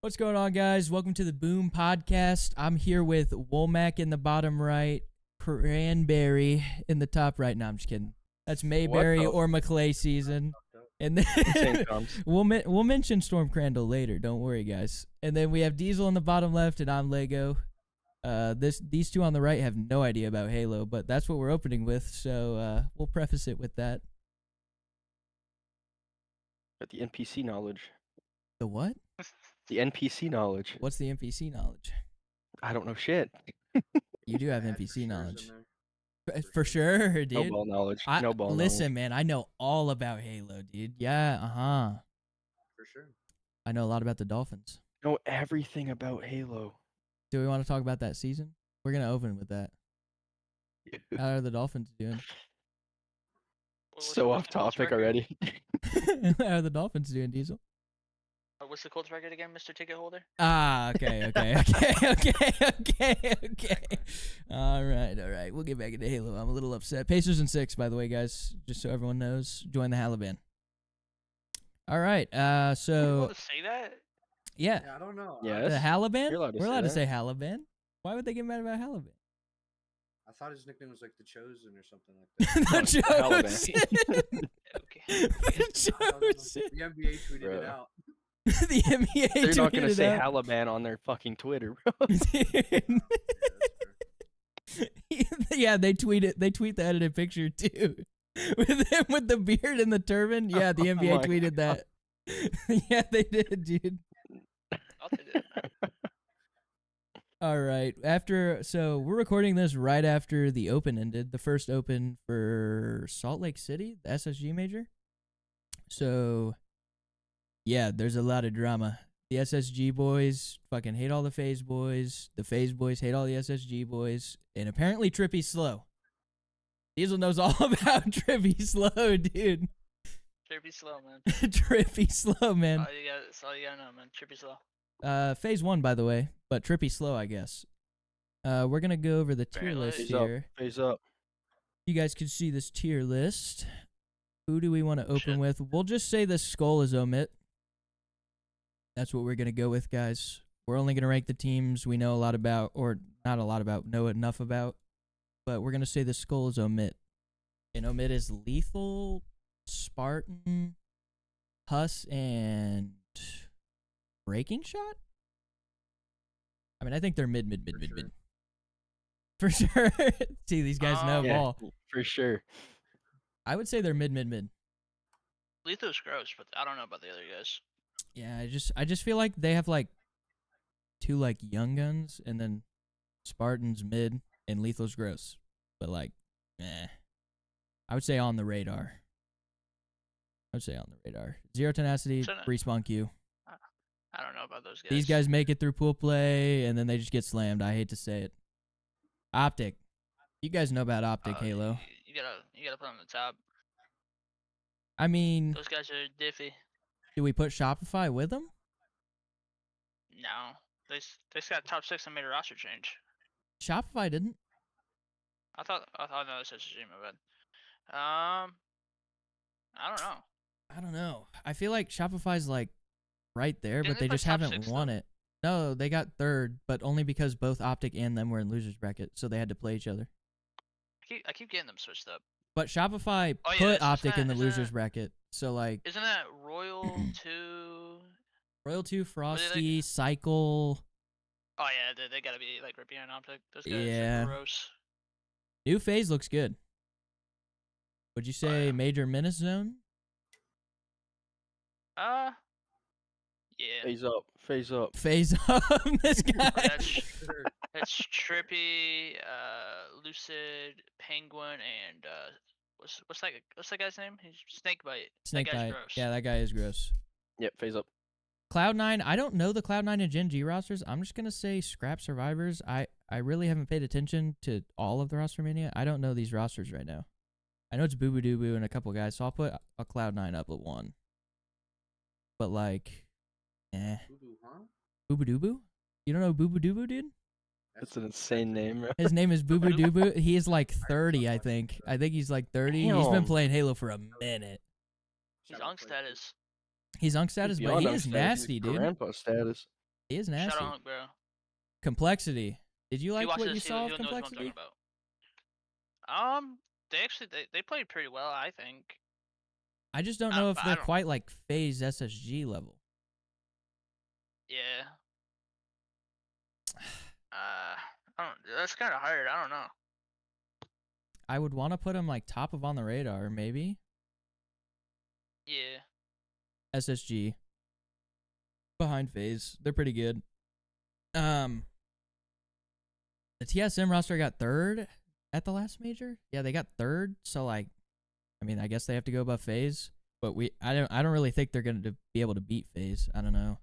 What's going on, guys? Welcome to the Boom Podcast. I'm here with Womack in the bottom right, Cranberry in the top right. No, I'm just kidding. That's Mayberry or McClay season. And then we'll mention Storm Crandall later. Don't worry, guys. And then we have Diesel in the bottom left, and I'm Lego. These two on the right have no idea about Halo, but that's what we're opening with. So we'll preface it with that. Got the NPC knowledge. The what? The NPC knowledge. What's the NPC knowledge? I don't know shit. You do have NPC knowledge. For sure, dude. No ball knowledge. Listen, man, I know all about Halo, dude. Yeah, For sure. I know a lot about the Dolphins. Know everything about Halo. Do we want to talk about that season? We're going to open with that. How are the Dolphins doing? So off topic already. How are the Dolphins doing, Diesel? What's the Colts record again, Mr. Ticket Holder? Okay. All right. We'll get back into Halo. I'm a little upset. Pacers in 6, by the way, guys. Just so everyone knows. Join the Halaban. All right. So. Are you allowed to say that? Yeah. I don't know. Yes. The Halaban? We're allowed to say that. Halaban. Why would they get mad about Halaban? I thought his nickname was like the Chosen or something like that. The Chosen. Okay. The Chosen. The NBA tweeted it out. The NBA. They're not gonna tweeted say out. Halaban on their fucking Twitter, bro. Yeah, they tweet it. They tweet the edited picture too, with him with the beard and the turban. Yeah, the NBA tweeted that. Yeah, they did, dude. I'll take it. All right. So we're recording this right after the Open ended, the first Open for Salt Lake City, the SSG major. So, yeah, there's a lot of drama. The SSG boys fucking hate all the FaZe boys. The FaZe boys hate all the SSG boys. And apparently Trippy's slow. Diesel knows all about Trippy slow, dude. Trippy slow, man. Trippy slow, man. That's all you gotta know, man. Trippy slow. Phase 1, by the way, but Trippy slow, I guess. We're gonna go over the tier Apparently. list Phase here. Phase up. You guys can see this tier list. Who do we want to open Shit. with? We'll just say the skull is omit. That's what we're gonna go with, guys. We're only gonna rank the teams we know a lot about, or not a lot about, know enough about. But we're gonna say the skull is omit. And omit is lethal, Spartan, Huss, and breaking shot? I mean, I think they're mid. For sure. See, these guys know Yeah, ball. for sure. I would say they're mid. Letho's gross, but I don't know about the other guys. Yeah, I just feel like they have like two like young guns, and then Spartan's mid and Lethal's gross. But like, I would say on the radar. Zero tenacity, So, respawn Q. I don't know about those guys. These guys make it through pool play, and then they just get slammed. I hate to say it. Optic. You guys know about Optic, Halo. You gotta put them on the top. I mean, Those guys are diffy. do we put Shopify with them? No, they just got top 6 and made a roster change. Shopify didn't. I thought no, this is my bad. I don't know. I feel like Shopify's like right there, Didn't but they they put just top haven't 6 won though? it. No, they got third, but only because both Optic and them were in losers bracket, so they had to play each other. I keep getting them switched up. But Shopify Oh, yeah, put isn't Optic in that- the isn't losers that- bracket, so like Isn't that Royal 2? Royal 2, like- Frosty, Cycle, Oh yeah, they gotta be like right behind Optic. Those guys Yeah. are gross. New phase looks good. Would you say yeah. major menace zone? Yeah. Phase up. Phase up. Phase up this guy. That's Trippy, Lucid, Penguin, and what's that guy's name? He's Snakebite. That guy's Snakebite. gross. Yeah, that guy is gross. Yep. Phase up. Cloud9, I don't know the Cloud9 and Gen G rosters. I'm just going to say Scrap Survivors. I really haven't paid attention to all of the roster mania. I don't know these rosters right now. I know it's Boo Boo Doo Boo and a couple guys, so I'll put a Cloud9 up at 1. But like, Boo-boo, huh? Boo Boo Doo Boo? You don't know Boo Boo Doo Boo, dude? That's an insane name, bro. His name is Boo Boo Doo Boo. He is like 30, I think. I think he's like 30. He's been Damn. playing Halo for a minute. He's on status. He's on status, but Beyond he on is status, nasty, he's dude. Grandpa status. He is Shout nasty. out, Hunk, bro. Complexity. Did you If he like what watches you this, saw he'll of know what I'm talking Complexity? about. They actually they played pretty well, I think. I just don't know if they're quite like FaZe SSG level. Yeah. I don't. That's kind of hard. I don't know. I would want to put him like top of on the radar, maybe. Yeah. SSG. Behind FaZe. They're pretty good. The TSM roster got third at the last major. Yeah, they got third. So like, I mean, I guess they have to go above FaZe. But I don't really think they're gonna be able to beat FaZe. I don't know.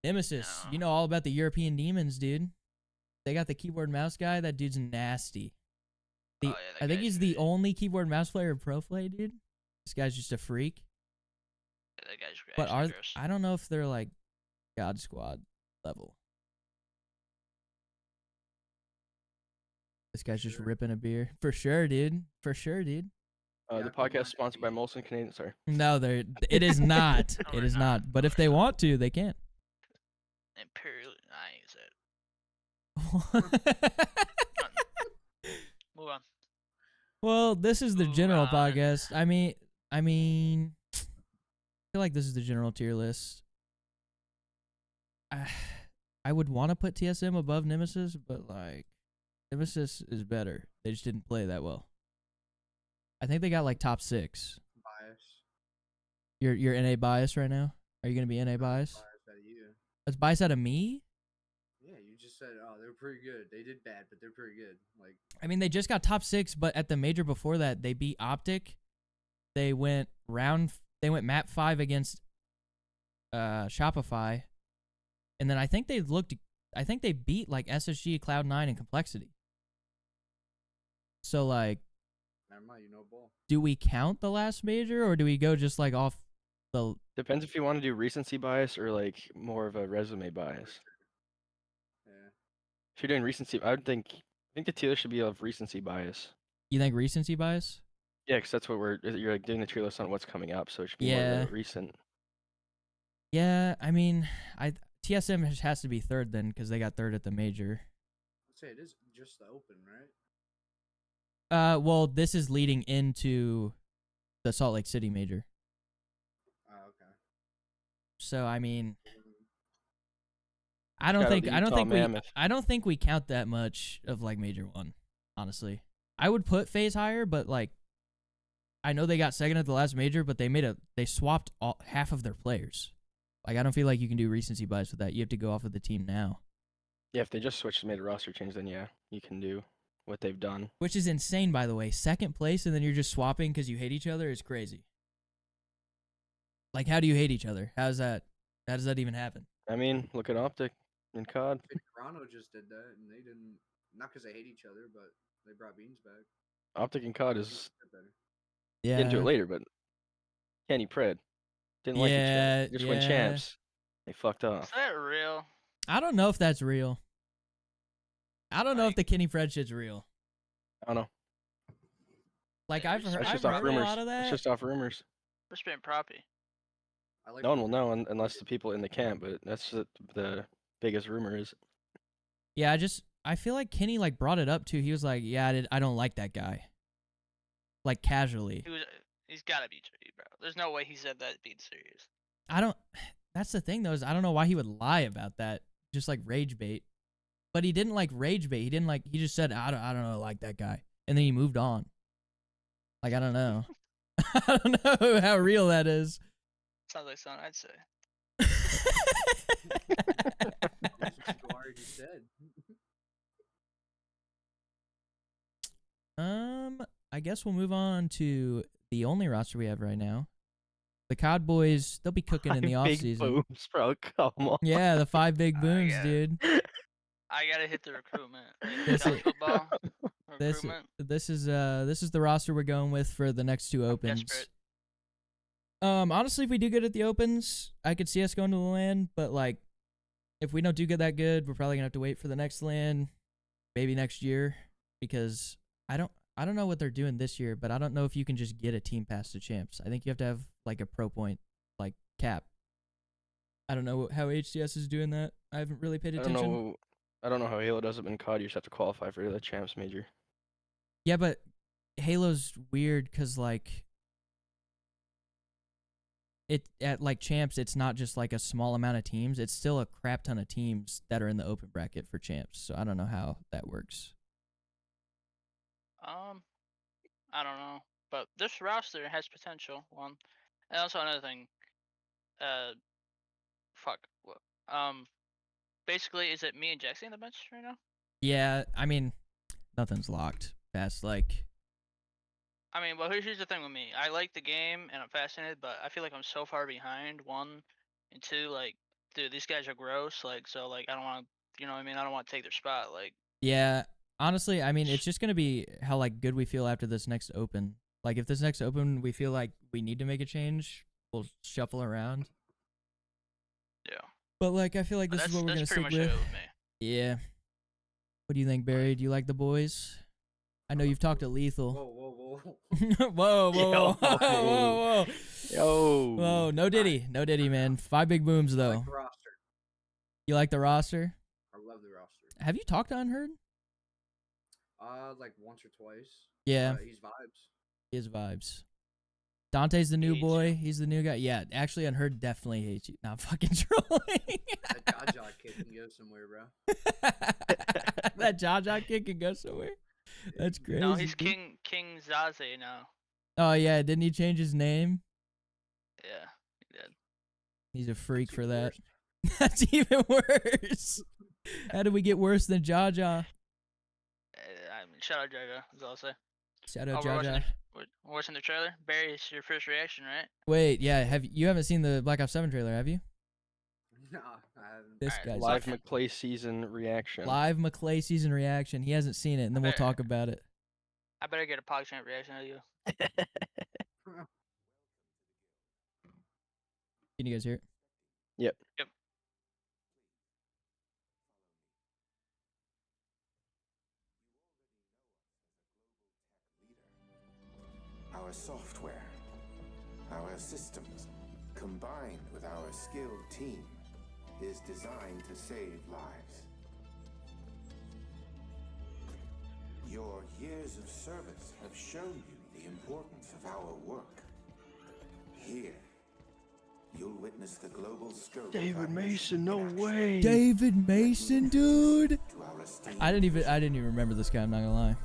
Nemesis, No. you know all about the European demons, dude. They got the keyboard mouse guy. That dude's nasty. I think he's the only keyboard mouse player in Pro Play, dude. This guy's just a freak. Yeah, that guy's But actually gross. I don't know if they're like God Squad level. This guy's just ripping a beer. For sure, dude. For sure, dude. The podcast sponsored by Molson Canadian. Sorry. No, it is not. No, It we're is not. not. But No, if we're they not. want to, they can. Imperial. I ain't said. Move on. Well, this is the Move general on. podcast. I mean, I feel like this is the general tier list. I would want to put TSM above Nemesis, but like Nemesis is better. They just didn't play that well. I think they got like top 6. Bias. You're NA bias right now? Are you gonna be NA bias? Bias out of you. That's bias out of me? Yeah, you just said, oh, they're pretty good. They did bad, but they're pretty good. Like, I mean, they just got top 6, but at the major before that, they beat Optic. They went map 5 against Shopify. And then I think they beat like SSG, Cloud9, and Complexity. So like, never mind, you know ball. do we count the last major or do we go just like off the Depends if you want to do recency bias or like more of a resume bias. Yeah. If you're doing recency, I think the tier list should be of recency bias. You think recency bias? Yeah, because that's what you're like doing the tier list on what's coming up, so it should be Yeah. more recent. Yeah, I mean, TSM has to be third then because they got third at the major. I'd say it is just the open, right? Well, this is leading into the Salt Lake City major. Oh, okay. So I mean, Shout out to Utah I don't think we count that much of like major 1. Honestly, I would put FaZe higher, but like, I know they got second at the last major, but they swapped half of their players. Like, I don't feel like you can do recency bias with that. You have to go off of the team now. Yeah, if they just switched and made a roster change, then yeah, you can do what they've done. Which is insane, by the way. Second place, and then you're just swapping because you hate each other is crazy. Like, how do you hate each other? How does that even happen? I mean, look at Optic and COD. Toronto just did that, and they didn't. Not because they hate each other, but they brought Beans back. Optic and COD is Better. Yeah. get into it later, but Kenny Pred didn't like each other. Just win champs. They fucked Is off. that real? I don't know if that's real. I don't know if Like- the Kenny Fred shit's real. I don't know. Like, Yeah, I've that's heard, That's I've just off heard a rumors. lot of It's that. just off rumors. We're spitting proppy. I like. No one will know unless the people in the camp, but that's the biggest rumor is. Yeah, I feel like Kenny like brought it up too. He was like, "Yeah, I don't like that guy." Like casually. He's gotta be tricky, bro. There's no way he said that being serious. That's the thing though, is I don't know why he would lie about that. Just like rage bait. But he didn't like rage bait. He just said, I don't know, like that guy. And then he moved on. Like, I don't know. I don't know how real that is. Sounds like something I'd say. That's what you already said. I guess we'll move on to the only roster we have right now. The COD boys, they'll be cooking in the off Big season. booms, bro. Come on. Yeah, the 5 big I booms, get dude. I gotta hit the recruitment. This College is- football This recruitment. this is the roster we're going with for the next 2 opens. Desperate. Honestly, if we do good at the opens, I could see us going to the LAN, but like, if we don't do that good, we're probably gonna have to wait for the next LAN, maybe next year, because I don't know what they're doing this year, but I don't know if you can just get a team pass to champs. I think you have to have like a pro point like cap. I don't know how HCS is doing that. I haven't really paid attention. I don't know how Halo does it in COD. You just have to qualify for the champs major. Yeah, but Halo's weird because like it at like champs, it's not just like a small amount of teams. It's still a crap ton of teams that are in the open bracket for champs. So I don't know how that works. I don't know, but this roster has potential. One, and also another thing. Fuck. Basically, is it me and Jackson on the bench right now? Yeah, I mean, nothing's locked. That's like. I mean, well, here's the thing with me. I like the game and I'm fascinated, but I feel like I'm so far behind. One, and two, like, dude, these guys are gross. Like, so like, I don't want to, you know what I mean? I don't want to take their spot. Like. Yeah, honestly, I mean, it's just gonna be how like good we feel after this next open. Like, if this next open we feel like we need to make a change, we'll shuffle around. Yeah. But like, I feel like this is what we're gonna stick with. Me. Yeah. What do you think, Barry? Do you like the boys? I know you've talked to Lethal. Whoa. Whoa, whoa, whoa, whoa, whoa. Yo. Whoa, no Diddy, man. 5 big booms I though. like the roster. You like the roster? I love the roster. Have you talked to Unheard? Like once or twice. Yeah. He's vibes. He has vibes. Dante's the new boy. He's the new guy. Yeah, actually, Unheard definitely hates you. Not fucking trolling. That Jaja kid can go somewhere, bro. That Jaja kid can go somewhere. That's crazy. No, he's King Zaze now. Oh yeah, didn't he change his name? Yeah, he did. He's a freak That's for even that. worse. That's even worse. How did we get worse than Jaja? I mean, shout out Jaja. That's all I'll say. Shout out we're Jaja. watching the trailer. Barry, it's your first reaction, right? Wait, yeah, you haven't seen the Black Ops 7 trailer, have you? Nah, I haven't. This Alright, guy's Live McClay season reaction. live McClay season reaction. He hasn't seen it, and then we'll talk about it. I better get a PogChamp reaction out of you. Can you guys hear it? Yep. Our software, our systems, combined with our skilled team, is designed to save lives. Your years of service have shown you the importance of our work. Here, you'll witness the global scope of David our Mason, mission no in action. way. David Mason, dude. To our esteemed I didn't even remember this guy. I'm not gonna lie.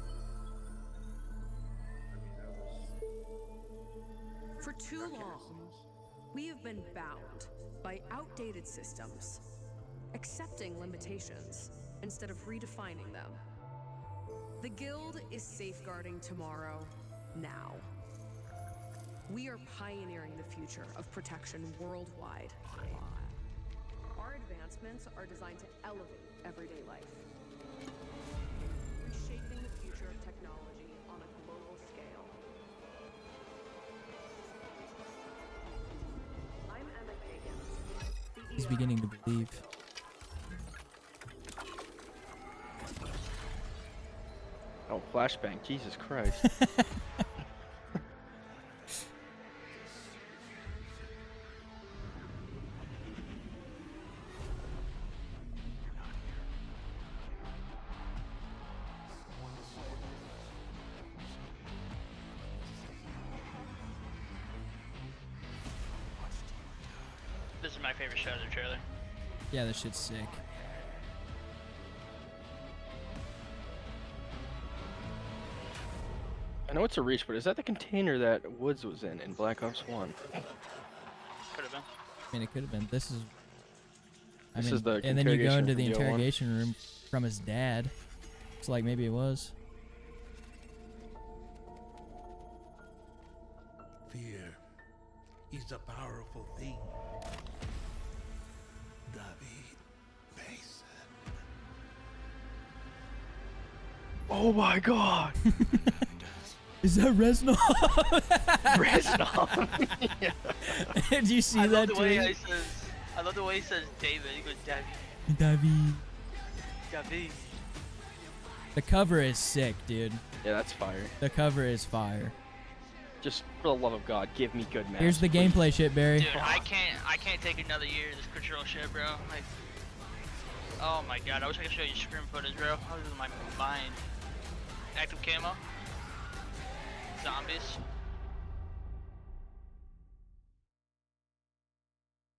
For too long, we have been bound by outdated systems, accepting limitations instead of redefining them. The Guild is safeguarding tomorrow, now. We are pioneering the future of protection worldwide. Our advancements are designed to elevate everyday life, reshaping the future of technology on a global scale. I'm Emma Kagan. He's beginning to believe. Oh, flashbang. Jesus Christ. This is my favorite shot of the trailer. Yeah, this shit's sick. I know it's a reach, but is that the container that Woods was in Black Ops 1? Could have been. I mean, it could have been. This is. This is the and then you go interrogation into the from Joe 1. interrogation room from his dad. It's like maybe it was. Fear is a powerful thing. David Mason. Oh my god! Is that Reznov? Reznov. Yeah. Did you see I that love the way tweet? I love the way he says David. He goes David. David. David. The cover is sick, dude. Yeah, that's fire. The cover is fire. Just for the love of God, give me good maps. Here's the please. gameplay shit, Barry. Dude, I can't take another year of this control shit, bro. Like, oh my god, I wish I could show you screen footage, bro. I was losing my mind. Active camo. Zombies.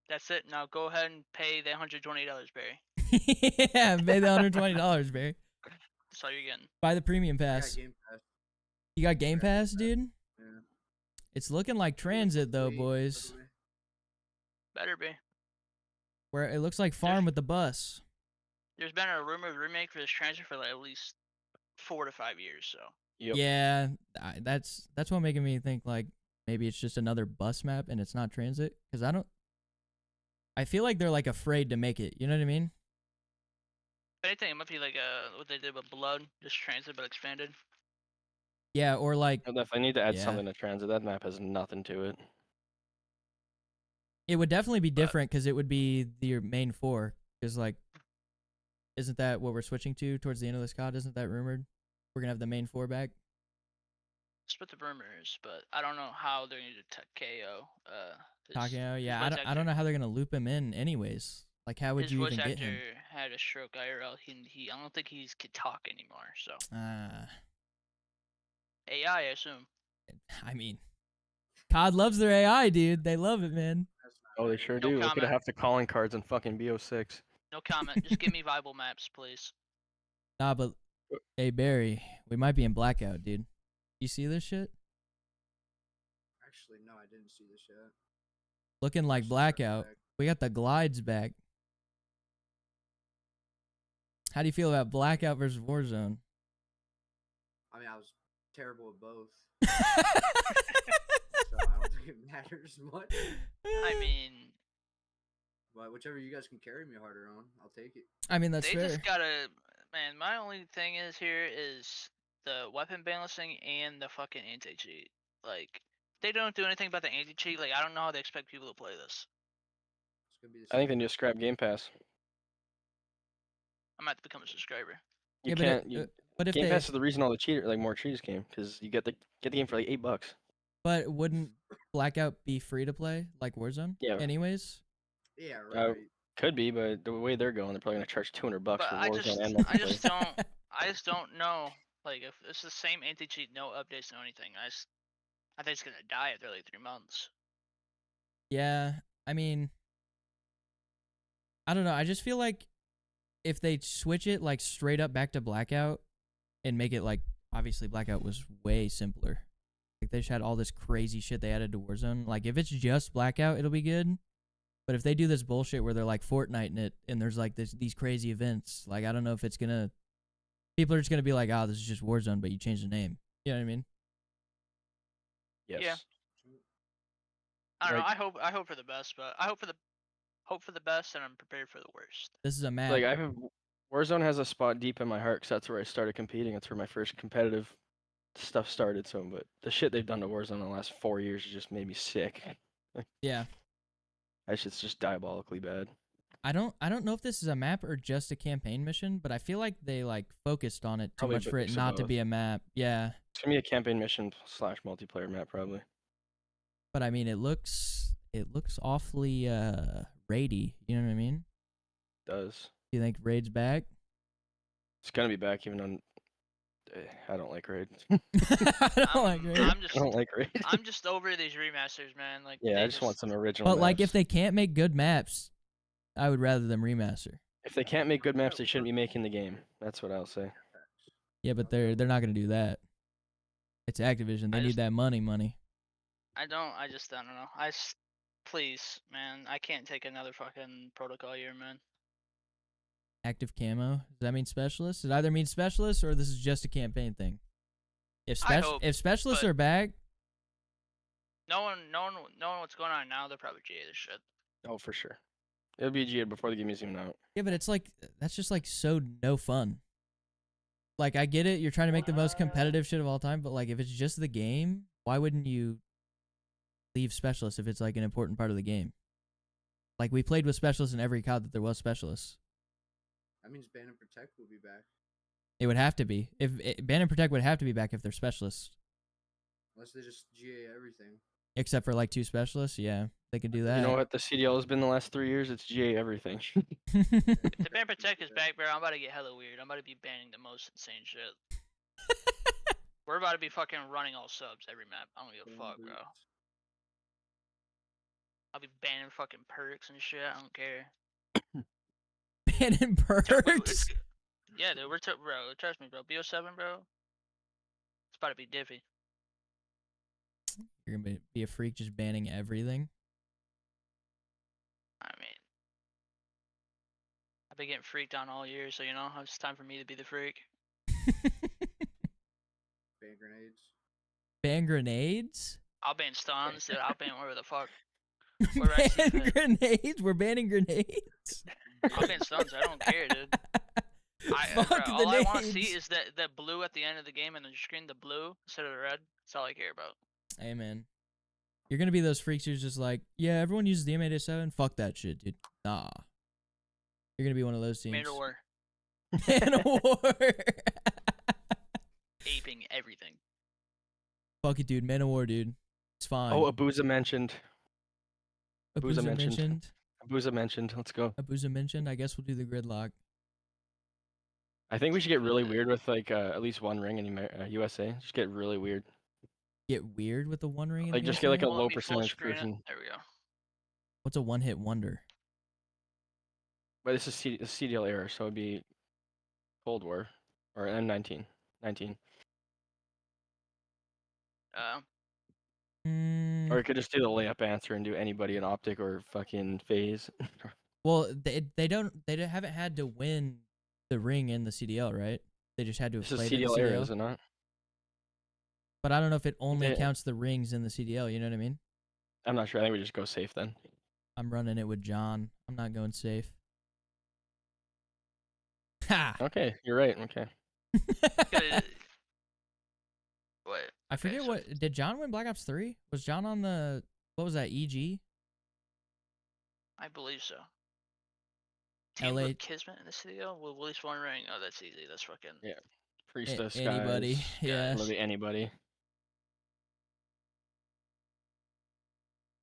That's it. Now go ahead and pay the $120, Barry. Yeah, pay the $120, Barry. That's all you're getting. Buy the premium I got pass. Game Pass. You got Game Yeah, Pass, dude? Yeah. It's looking like transit though, Wait, boys. by the way. Better be. Where it looks like Farm with the bus. There's been a rumored remake for this transit for like at least 4 to 5 years, so. Yep. Yeah, that's what making me think like maybe it's just another bus map and it's not transit. Cause I feel like they're like afraid to make it. You know what I mean? If anything, it might be like what they did with Blood, just transit but expanded. Yeah, or like If I need to add Yeah. something to transit, that map has nothing to it. it would definitely be But- different because it would be your main 4. Cause like, isn't that what we're switching to towards the end of this COD? Isn't that rumored? We're gonna have the main 4 back. Split the rumors, but I don't know how they're going to do KO. Takeo, yeah, voice I don't know how they're gonna loop him in anyways. Like, how would his you voice even get actor him? had a stroke IRL. He I don't think he can talk anymore. So AI, I assume. I mean, COD loves their AI, dude. They love it, man. That's not Oh, they right. sure No do. Look at comment. half the calling cards in fucking BO6. No comment. Just give me viable maps, please. Nah, but hey, Barry, we might be in blackout, dude. You see this shit? Actually, no, I didn't see this yet. Looking like Actually, blackout. back. We got the glides back. How do you feel about blackout versus Warzone? I mean, I was terrible at both, so I don't think it matters much. I mean, But whichever you guys can carry me harder on, I'll take it. I mean, that's they fair. just gotta. Man, my only thing is here is the weapon balancing and the fucking anti-cheat. Like, they don't do anything about the anti-cheat. Like, I don't know how they expect people to play this. It's gonna be the I think they same. need to scrap Game Pass. I might have to become a subscriber. You Yeah, can't. but if Game they, Pass is the reason all the more cheaters came, because you get the game for like $8. but wouldn't blackout be free to play like Warzone? Yeah. Anyways. Yeah, Uh, right. Could be, but the way they're going, they're probably gonna charge $200 But for I Warzone just, and I multiplayer. just don't, I just don't know. Like, if it's the same anti-cheat, no updates, no anything. I think it's gonna die after like 3 months. Yeah, I mean, I don't know. I just feel like if they switch it like straight up back to blackout and make it like, obviously blackout was way simpler. Like they just had all this crazy shit they added to Warzone. Like if it's just blackout, it'll be good. But if they do this bullshit where they're like Fortnite in it and there's like these crazy events, like I don't know if it's gonna, people are just gonna be like, oh, this is just Warzone, but you changed the name. You know what I mean? Yes. Yeah. I don't Like- know. I hope for the best, but I hope for the best, and I'm prepared for the worst. This is a map. Like Warzone has a spot deep in my heart because that's where I started competing. That's where my first competitive stuff started. So, but the shit they've done to Warzone in the last 4 years has just made me sick. Yeah. That shit's just diabolically bad. I don't know if this is a map or just a campaign mission, but I feel like they like focused on it too Probably much a for it mix of not to both. be a map. Yeah. It's gonna be a campaign mission / multiplayer map probably. But I mean, it looks awfully raidy. You know what I mean? Does. Do you think raid's back? It's gonna be back even on. I don't like raid. I don't like raid. I'm just, I don't like raid. I'm just over these remasters, man. Like, Yeah, they I just want some original. But like, if maps. they can't make good maps, I would rather them remaster. If they can't make good maps, they shouldn't be making the game. That's what I'll say. Yeah, but they're not gonna do that. It's Activision. They I need just- that money. I just don't know. Please, man, I can't take another fucking protocol year, man. Active camo. Does that mean specialist? It either means specialist or this is just a campaign thing. If I hope, if specialists but- are back, Knowing what's going on now, they're probably GA this shit. Oh, for sure. It'll be GA before the game is even out. yeah, but it's like that's just like so no fun. Like I get it, you're trying to make the most competitive shit of all time, but like if it's just the game, why wouldn't you leave specialists if it's like an important part of the game? Like we played with specialists in every COD that there was specialists. That means Ban and Protect will be back. It would have to be. If Ban and Protect would have to be back if they're specialists. Unless they just GA everything. Except for like 2 specialists, yeah, they could do that. You know what the CDL has been the last 3 years? It's GA everything. If the ban protect is back, bro, I'm about to get hella weird. I'm about to be banning the most insane shit. We're about to be fucking running all subs every map. I don't give a Ban fuck, bro. boots. I'll be banning fucking perks and shit. I don't care. Banning perks. Yeah, dude, bro. Trust me, bro. BO7, bro. It's about to be diffy. You're gonna be a freak just banning everything. I mean, I've been getting freaked on all year, so you know, it's time for me to be the freak. Ban grenades. Ban grenades. I'll ban stuns, dude. I'll ban whatever the fuck. Ban grenades. We're banning grenades. I'll ban stuns. I don't care, dude. Fuck Bro, the all I want to see nades. is that blue at the end of the game and the screen, the blue instead of the red. That's all I care about. Hey man, you're gonna be those freaks who's just like, yeah, everyone uses the M8A7. Fuck that shit, dude. Nah. You're gonna be one of those teams. Man of War, Man of War. aping everything. Fuck it, dude. Man of War, dude. It's fine. Oh, Abuza mentioned. Abuza mentioned. mentioned. Abuza mentioned. Let's go. Abuza mentioned. I guess we'll do the gridlock. I think we should get really weird with like at least one ring in USA. Just get really weird. Get weird with the one ring. In Like the just get like a USA? Let low me full percentage screen it. person. There we go. What's a one-hit wonder? But this is CDL era, so it'd be Cold War or M19. 19. Mm, Or you could just do the layup answer and do anybody in optic or fucking phase. well, they haven't had to win the ring in the CDL, right? They just had to have This is played in the CDL era, CDL. is it not? But I don't know if it only Yeah. counts the rings in the CDL. You know what I mean? I'm not sure. I think we just go safe then. I'm running it with John. I'm not going safe. Ha! Okay, you're right. Okay. What? I Okay, forget so what did John win Black Ops 3? Was John on the what was that EG? I believe so. Team LA with Kismet in the CDL with at least one ring. Oh, that's easy. That's fucking. Yeah. Priestess, anybody, guys. yeah. Literally anybody.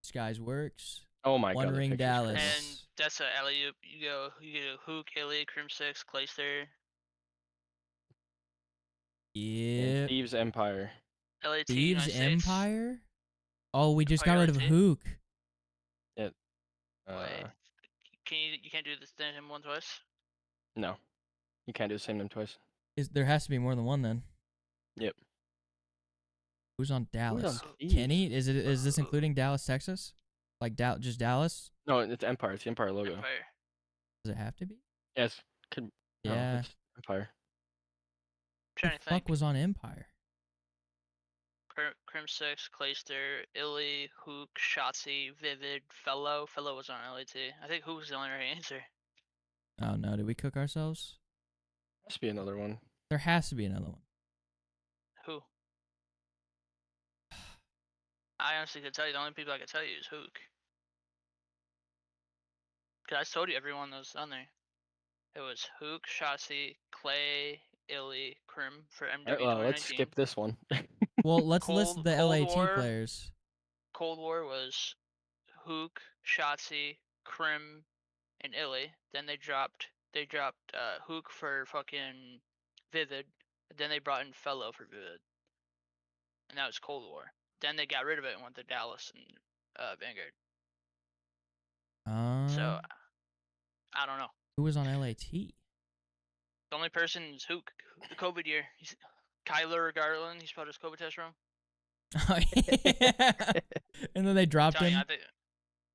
Skies works. Oh my One god. the ring picture's Dallas. crazy. And that's a alley oop. You go Hook, Illy, Crim 6, Clayster, Yeah. And Thieves Empire. LAT, Thieves United States. Empire? Oh, we just Oh, got yeah, rid of LAT? Hook. Wait. You can't do the same one twice? No. You can't do the same name twice. There has to be more than one then. Yep. Who's on Dallas? Thieves? Kenny? Is this including Dallas, Texas? Like just Dallas? No, it's Empire. It's the Empire logo. Empire. Does it have to be? Yes. Could. No, Yeah. it's Empire. Who Trying the to think. fuck was on Empire? Crim 6, Clayster, Illy, Hook, Shotzi, Vivid, Fellow. Fellow was on LAT. I think Hook was the only right answer. Oh no, did we cook ourselves? Must be another one. There has to be another one. Who? I honestly could tell you. The only people I could tell you is Hook. Cause I told you everyone that was on there. It was Hook, Shotzi, Clay, Illy, Crim for MW Alright, well, let's 2019. skip this one. Well, let's list the Cold LAT War. players. Cold War was Hook, Shotzi, Crim, and Illy. Then they dropped Hook for fucking Vivid. Then they brought in Fellow for Vivid. And that was Cold War. Then they got rid of it and went to Dallas and Vanguard. So I don't know. Who was on LAT? The only person is Hook. The COVID year. He's Kyler Garland. He spelled his COVID test wrong. Oh, yeah. And then they dropped Telling you, him. I think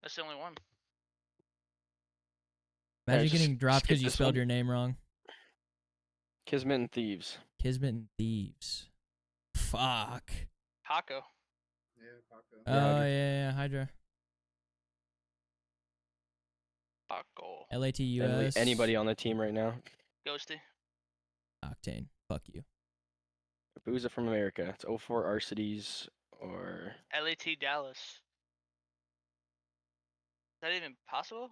that's the only one. Imagine just getting dropped skip because you this spelled one. your name wrong. Kismet and Thieves. Kismet and Thieves. Fuck. Paco. Yeah, Paco. Oh yeah, Hydra. Paco. LAT Literally US. anybody on the team right now. Ghosty. Octane. Fuck you. Abuza from America. It's 04 Arcides or LAT Dallas. Is that even possible?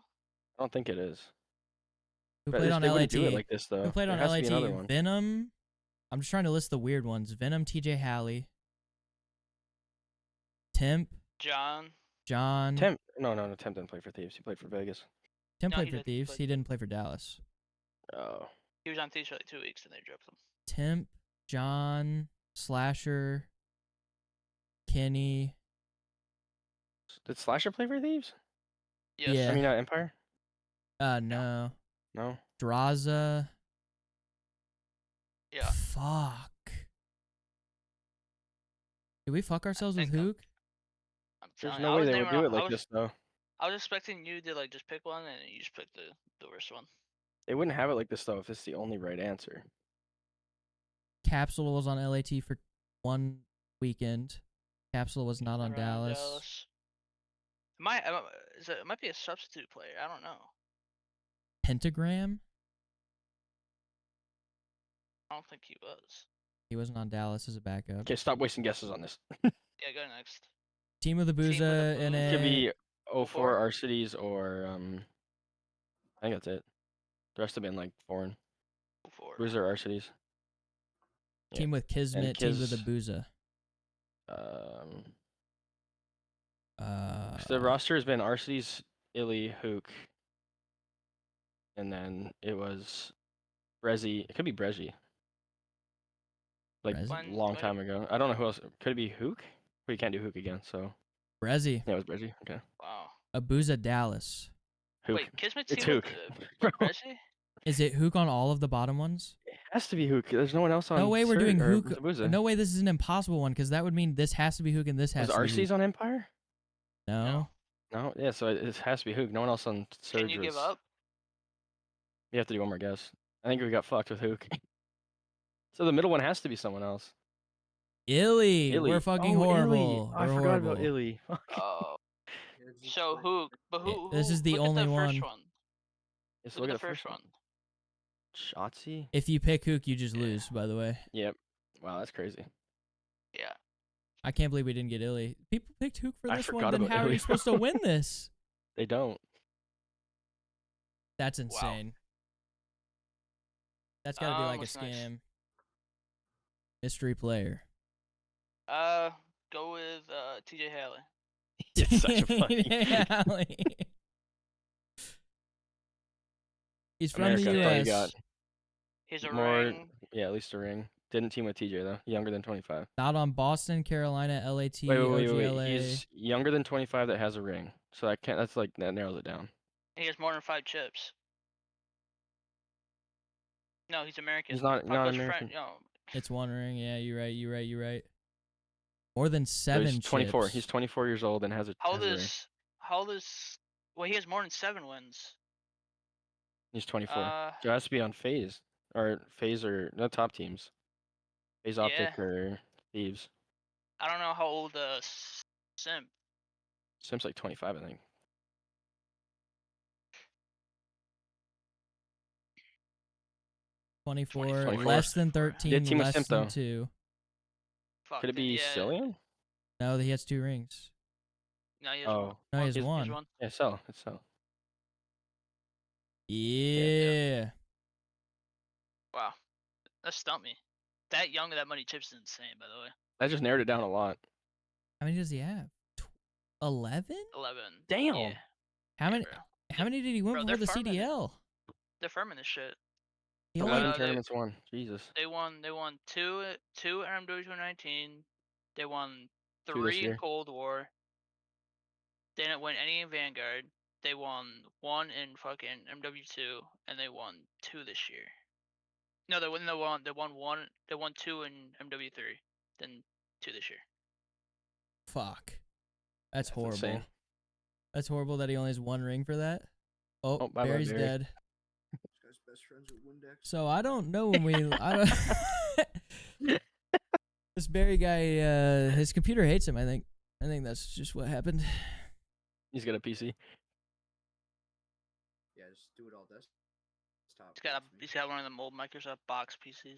I don't think it is. Who But played this- on they wouldn't LAT? do it like this though. Who played on There has to be another LAT? one. Venom. I'm just trying to list the weird ones. Venom, TJ Halley. Temp, John. John. Temp. No, Temp didn't play for Thieves. He played for Vegas. Temp No, played he for did, he Thieves. played. He didn't play for Dallas. Oh. He was on Thieves for like 2 weeks and they dropped him. Temp, John, Slasher, Kenny. Did Slasher play for Thieves? Yes. Yeah. I mean, Empire? No. No. Draza. Yeah. Fuck. Did we fuck ourselves with think Hook? I'm There's telling no you, I way was they would naming do off- it like this, though. I was expecting you to like just pick one and you just picked the worst one. They wouldn't have it like this, though, if it's the only right answer. Capsule was on LAT for 1 weekend. Capsule was not on Around Dallas. It might be a substitute player. I don't know. Pentagram? I don't think he was. He wasn't on Dallas as a backup. Okay, stop wasting guesses on this. Yeah, go next. Team with the Team with Booza the in Booza. It could a be 04 04? Arcities or, I think that's it. The rest have been, like, foreign. Before. Boozer Arcities. Yeah. team with Kismet, team with the Booza. The roster has been Arcities, Illy, Hook. And then it was Brezzy. It could be Brezzy. Like, Brezzy? a long time ago. I don't know who else. Could it be Hook? We can't do Hook again, so. Brezzy. Yeah, it was Brezzy. Okay. Wow. A Booza Dallas. Hook. Wait, Kismet It's team Hook. with Reggie? Is it Hook on all of the bottom ones? It has to be Hook. There's no one else on No way we're Sur- doing or Hook. Zabuza. No way this is an impossible one because that would mean this has to be Hook and this has Was to be Arcities Hook. on Empire? No. No? Yeah, so it has to be Hook. No one else on Surge Can you give was- up? You have to do one more guess. I think we got fucked with Hook. So the middle one has to be someone else. Illy. Illy. We're fucking Oh, horrible. Illy. I We're forgot horrible. about Illy. Fuck. Oh. Yeah, it's So like- who? But who? This is the look only at the one. First one. Just Look look at the first one. Shotzi? If you pick Hook, you just Yeah. lose, by the way. Yep. Wow, that's crazy. Yeah. I can't believe we didn't get Illy. People picked Hook for I this one, forgot then about how are Illy. you supposed to win this? They don't. That's insane. That's gotta be like a what's next? scam. Mystery player. Go with TJ Haley. It's such a fucking Haley. He's from America, the that's all you US. got. He's a More- ring. Yeah, at least a ring. Didn't team with TJ though. Younger than 25. Not on Boston, Carolina, LAT, Wait. OGLA. He's younger than 25 that has a ring. So that can't. That's like that narrows it down. He has more than 5 chips. No, he's American. He's not Close friend- American. No, It's one ring. Yeah, you're right. More than So 7 he's 24. chips. He's 24 years old and has a. how old has a ring. is? How old is? Well, he has more than 7 wins. He's 24. Uh, So it has to be on Phase or no top teams. Phase Optic or Thieves. I don't know how old Simp. Sim's like 25, I think. 24, 24. less than 13, Did team with less Simp, than though. 2. Fuck, Could it then, be yeah. Cillian? No, he has 2 rings. No, he has one. Oh, No, he has He's- one. one. yeah, Cell. It's Cell. Yeah. Wow, that stumped me. That young with that many chips is insane. By the way, That just narrowed it down a lot. How many does he have? 11? 11. Damn. Yeah, How many? bro. How many did he win Bro, before the they're farming it. CDL? They're firming this shit. He Well, only, 11 they- tournaments won. Jesus. They won two at MW 2019. They won Two this 3 year. in Cold War. They didn't win any in Vanguard. They won 1 in fucking MW2, and they won 2 this year. No, they won 1. They won 2 in MW3, then 2 this year. fuck. That's horrible. insane. That's horrible that he only has 1 ring for that. Oh, Oh, bye-bye, Barry's Barry. dead. This guy's best friends with Windex. So I don't know when we. I don't. This Barry guy, his computer hates him. I think that's just what happened. He's got a PC. Yeah, just do it all desktop. He's got one of the old Microsoft box PCs.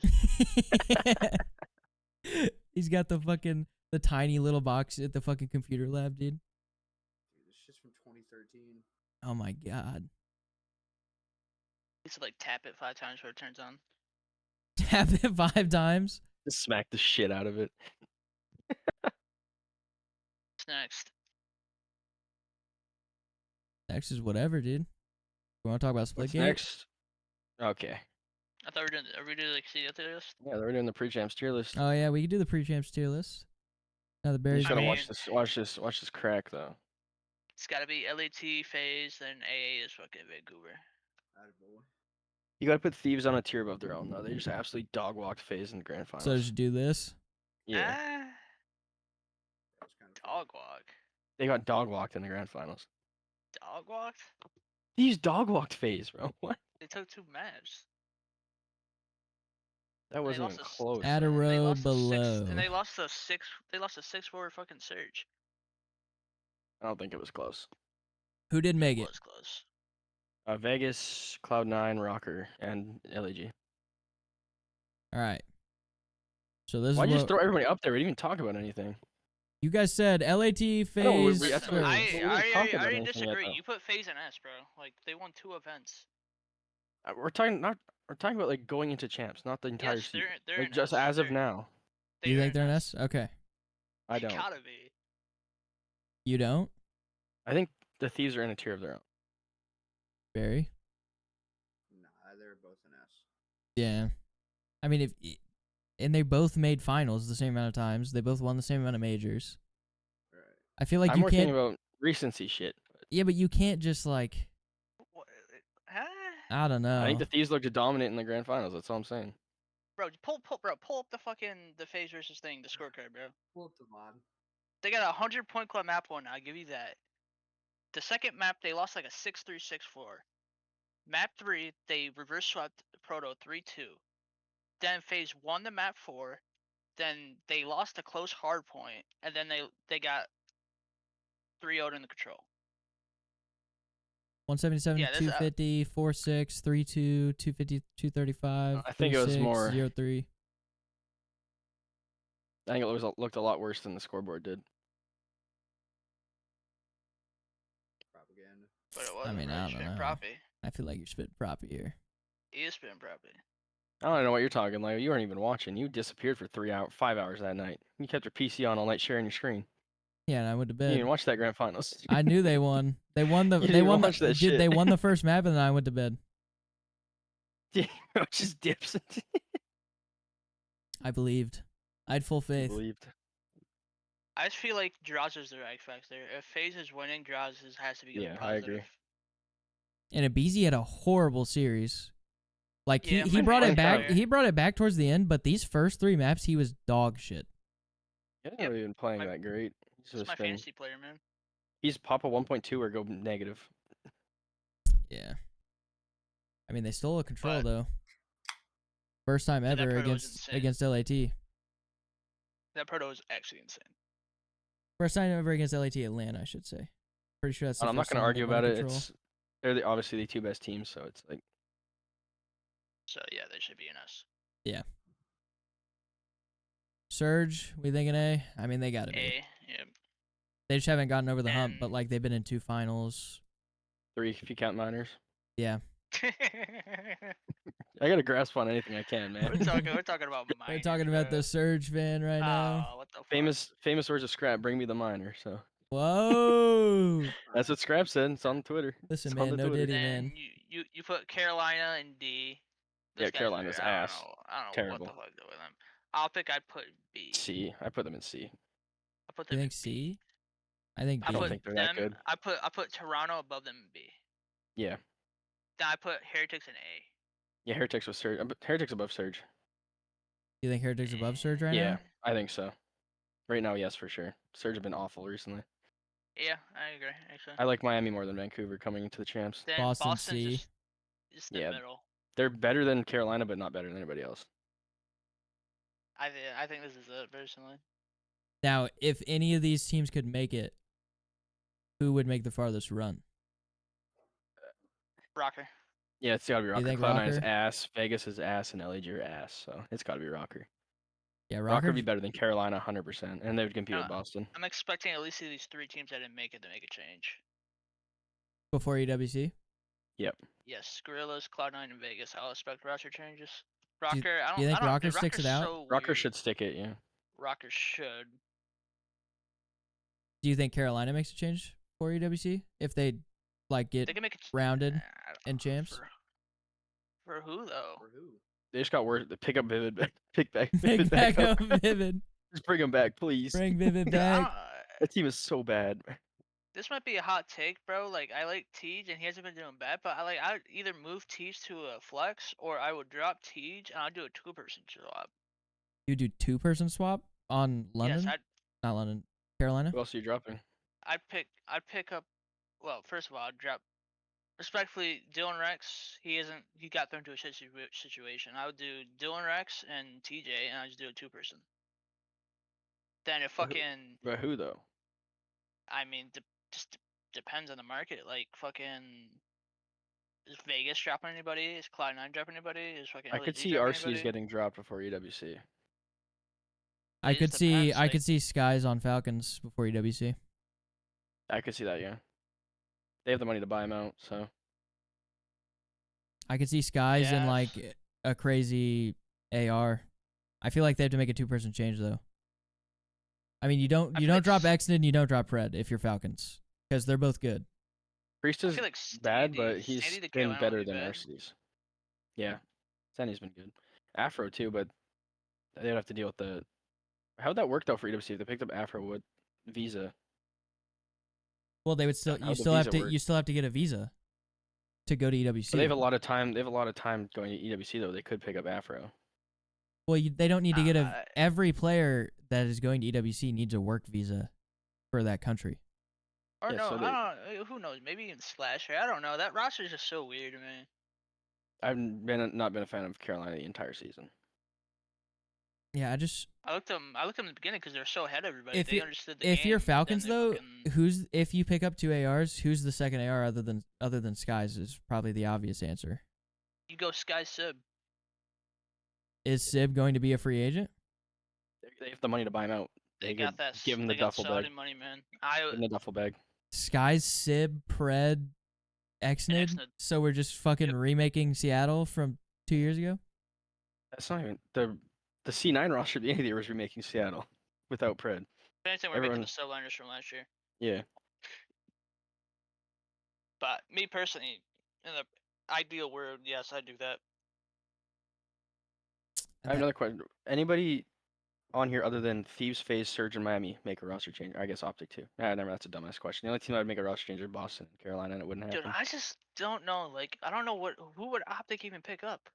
He's got the tiny little box at the fucking computer lab, dude. Dude, this shit's from 2013. Oh my god. He's like tap it 5 times before it turns on. Tap it 5 times. Just smack the shit out of it. next? Next is whatever, dude. You want to talk about What's Splitgate? next? Okay. I thought we were doing. Are we doing like see after this? Yeah, they're doing the pre-champs tier list. Oh yeah, we can do the pre-champs tier list. Now the You Berries. just gotta I watch mean- this. Watch this crack though. It's got to be LAT phase, then AA is fucking Vancouver. Attaboy. You gotta put Thieves on a tier above their own though. They just absolutely dog walked phase in the grand finals. So just do this. Yeah, Ah, That was kind of dog walk. they got dog walked in the grand finals. Dog walked. Thieves dog walked phase, bro. What? They took 2 maps. That wasn't lost even us- close. Add a And they row lost a 6, below. and they lost a 6. They lost a 6-4 fucking surge. I don't think it was close. Who did make It it? was close. Vegas, Cloud9, Rocker, and LAG. All right. So this Why'd is you what just throw everybody up there? We didn't even talk about anything. you guys said. LAT phase. we- that's Listen, what- surge. we didn't talk about I anything yet, disagree. though. You put phase and S, bro. Like they won 2 events. We're talking about like going into champs, not the entire Yes, season. they're Like in just S. as of They're- now. You think they're an S? Okay. I They don't. gotta be. You don't, I think the Thieves are in a tier of their own. Barry? Nah, they're both an S. Yeah. I mean, and they both made finals the same amount of times. They both won the same amount of majors. Right. I feel like I'm you more can't. thinking about recency shit. Yeah, but you can't just like. What? Huh? I don't know. I think the Thieves looked dominant in the grand finals. That's all I'm saying. Bro, pull up the fucking the phase versus thing, the scorecard, bro. Pull up the mod. They got a 100-point club map one. I'll give you that. The second map they lost like a 6-3, 6-4. Map 3 they reverse swept Proto 3-2. Then phase won the map 4. Then they lost a close hard point, and then they got 3-0 in the control. 177, Yeah, this, 250, 46, 32, 250, 235. I think it was 36, more- 03. I think it looked a lot worse than the scoreboard did. Propaganda. But it I wasn't. mean, bro. I He's don't spitting know. proppy. I feel like you're spitting proppy here. He is spitting proppy. I don't know what you're talking like. You weren't even watching. You disappeared for 5 hours that night. You kept your PC on all night, sharing your screen. Yeah, and I went to You bed. didn't even watch that grand finals. I knew they won. They won the. You didn't They even won the. watch that Dude, shit. they won the first map, and then I went to bed. Yeah, just dips. I believed. I had full faith. Believed. I just feel like Draws is the X factor. If FaZe is winning, Draws has to be getting Yeah, I positive. agree. And Abizi had a horrible series. Like Yeah, he my brought it favorite back. player. He brought it back towards the end, but these first 3 maps he was dog shit. He hasn't really been playing My- that great. He's He's just my been. fantasy player, man. He's Papa 1.2 or go negative. Yeah. I mean, they stole a control But- though. First time Yeah, that ever proto was against insane. LAT. That proto is actually insane. First time ever against LAT Atlanta, I should say. Pretty sure that's. The I'm not first gonna time argue they won about a it. control. They're obviously the 2 best teams, so it's like So yeah, they should be an S. Surge, we thinking A? I mean, they gotta be. A. Yeah. They just haven't gotten over the hump, but And- like they've been in 2 finals. 3 if you count minors. Yeah. I got a grasp on anything I can, man. We're talking about minors. We're talking about bro. the Surge fan right now. Oh, what the fuck? famous words of Scrap. Bring me the minor. So Whoa. that's what Scrap said. It's on Twitter. Listen, It's on man, the no Twitter. diddy, Then man. you put Carolina in D. Yeah, Those guys Carolina's are, I don't ass. know, I don't know Terrible. what the fuck they're with them. I'll pick. I'd put B. C. I put them in C. I put You them think in C? B. I think I B. don't put think they're that them- good. I put Toronto above them in B. Yeah. Then I put Heretics in A. Yeah, Heretics was Surge. Heretics above Surge. You think Heretics above Surge right Yeah, now? I think so. Right now, yes, for sure. Surge have been awful recently. Yeah, I agree. Actually. I like Miami more than Vancouver coming into the champs. Then Boston Boston's C. just the Yeah. middle. They're better than Carolina, but not better than anybody else. I think this is it personally. Now, if any of these teams could make it, who would make the farthest run? Rocker. Yeah, it's gotta be Rocker. think Cloud9 is Rocker? ass, Vegas is ass, and LAG are ass. So it's gotta be Rocker. Yeah, Rocker Rocker. would be better than Carolina, 100%, and they would compete with Uh, Boston. I'm expecting at least these 3 teams that didn't make it to make a change. Before EWC. Yes, Gorillas, Cloud9, and Vegas. I'll expect roster changes. you- Rocker, I don't. you think I don't, Rocker dude, sticks it Rocker's out? So Rocker weird. should stick it, yeah. Rocker should. Do you think Carolina makes a change for EWC if they like get They can make it rounded I don't in know, champs? For who though? For who? They just got word to pick up Vivid, pick back, Big Vivid back back up. up Vivid. Just bring him back, please. Bring Vivid Dude, I back. don't, That team is so bad. this might be a hot take, bro. Like I like Tej and he hasn't been doing bad, but I would either move Tej to a flex or I would drop Tej and I'd do a 2-person swap. You do 2-person swap on London? Yes, Not London. Carolina? Who else are you dropping? I'd pick up. Well, first of all, I'd drop. Respectfully, Dylan Rex. He got thrown into a shit situation. I would do Dylan Rex and TJ, and I would just do a 2-person. Then if But who- fucking, But who though? I mean, just depends on the market. Like fucking, is Vegas dropping anybody? Is Cloud9 dropping anybody? Is fucking I LAG could see dropping RCs anybody? getting dropped before EWC. I It could just see depends, I like- could see Skies on Falcons before EWC. I could see that, yeah. They have the money to buy him out, so I could see Skies in Yes. like a crazy AR. I feel like they have to make a 2-person change though. I mean, you don't I feel like drop Exnid and you don't drop Pred if you're Falcons because they're both good. Priest I is feel like bad, Standy- but he's Standy to been Carolina would better be than bad. RCs. Yeah, Sandy's been good. Afro too, but they'd have to deal with the. How'd that work out for EWC? If they picked up Afro with Visa. Well, they would still How'd the still have visa to work? you still have to get a visa to go to EWC. But they have a lot of time. They have a lot of time going to EWC though. They could pick up Afro. Well, they don't need to get Nah, every player that is going to EWC needs a work visa for that country. Or Yeah, no, so they- I don't. Who knows? Maybe even Slasher. I don't know. That roster is just so weird to me. I've not been a fan of Carolina the entire season. Yeah, I just I looked them in the beginning because they're so ahead of everybody. If They you- understood the if game. you're then Falcons they though, fucking- if you pick up 2 ARs, who's the second AR other than Skies is probably the obvious answer. you go Sky Sib. Is Sib going to be a free agent? They have the money to buy him out. They got that. Give him they the got duffel Saudi bag. money, man. Give him the duffel bag. Skies, Sib, Pred, Exnid. Exnid. So we're just fucking Yep. remaking Seattle from 2 years ago. That's not even the C9 roster at the end of the year was remaking Seattle without Pred. If anything, we're making Everyone- the subliners from last year. Yeah. But me personally, in the ideal world, yes, I do that. I have another question. Anybody on here other than Thieves, FaZe, Surge, and Miami make a roster change? I guess Optic too. Nah, never. That's a dumbass question. The only team that would make a roster change is Boston and Carolina, and it wouldn't Dude, happen. I just don't know. Like, I don't know who would Optic even pick up.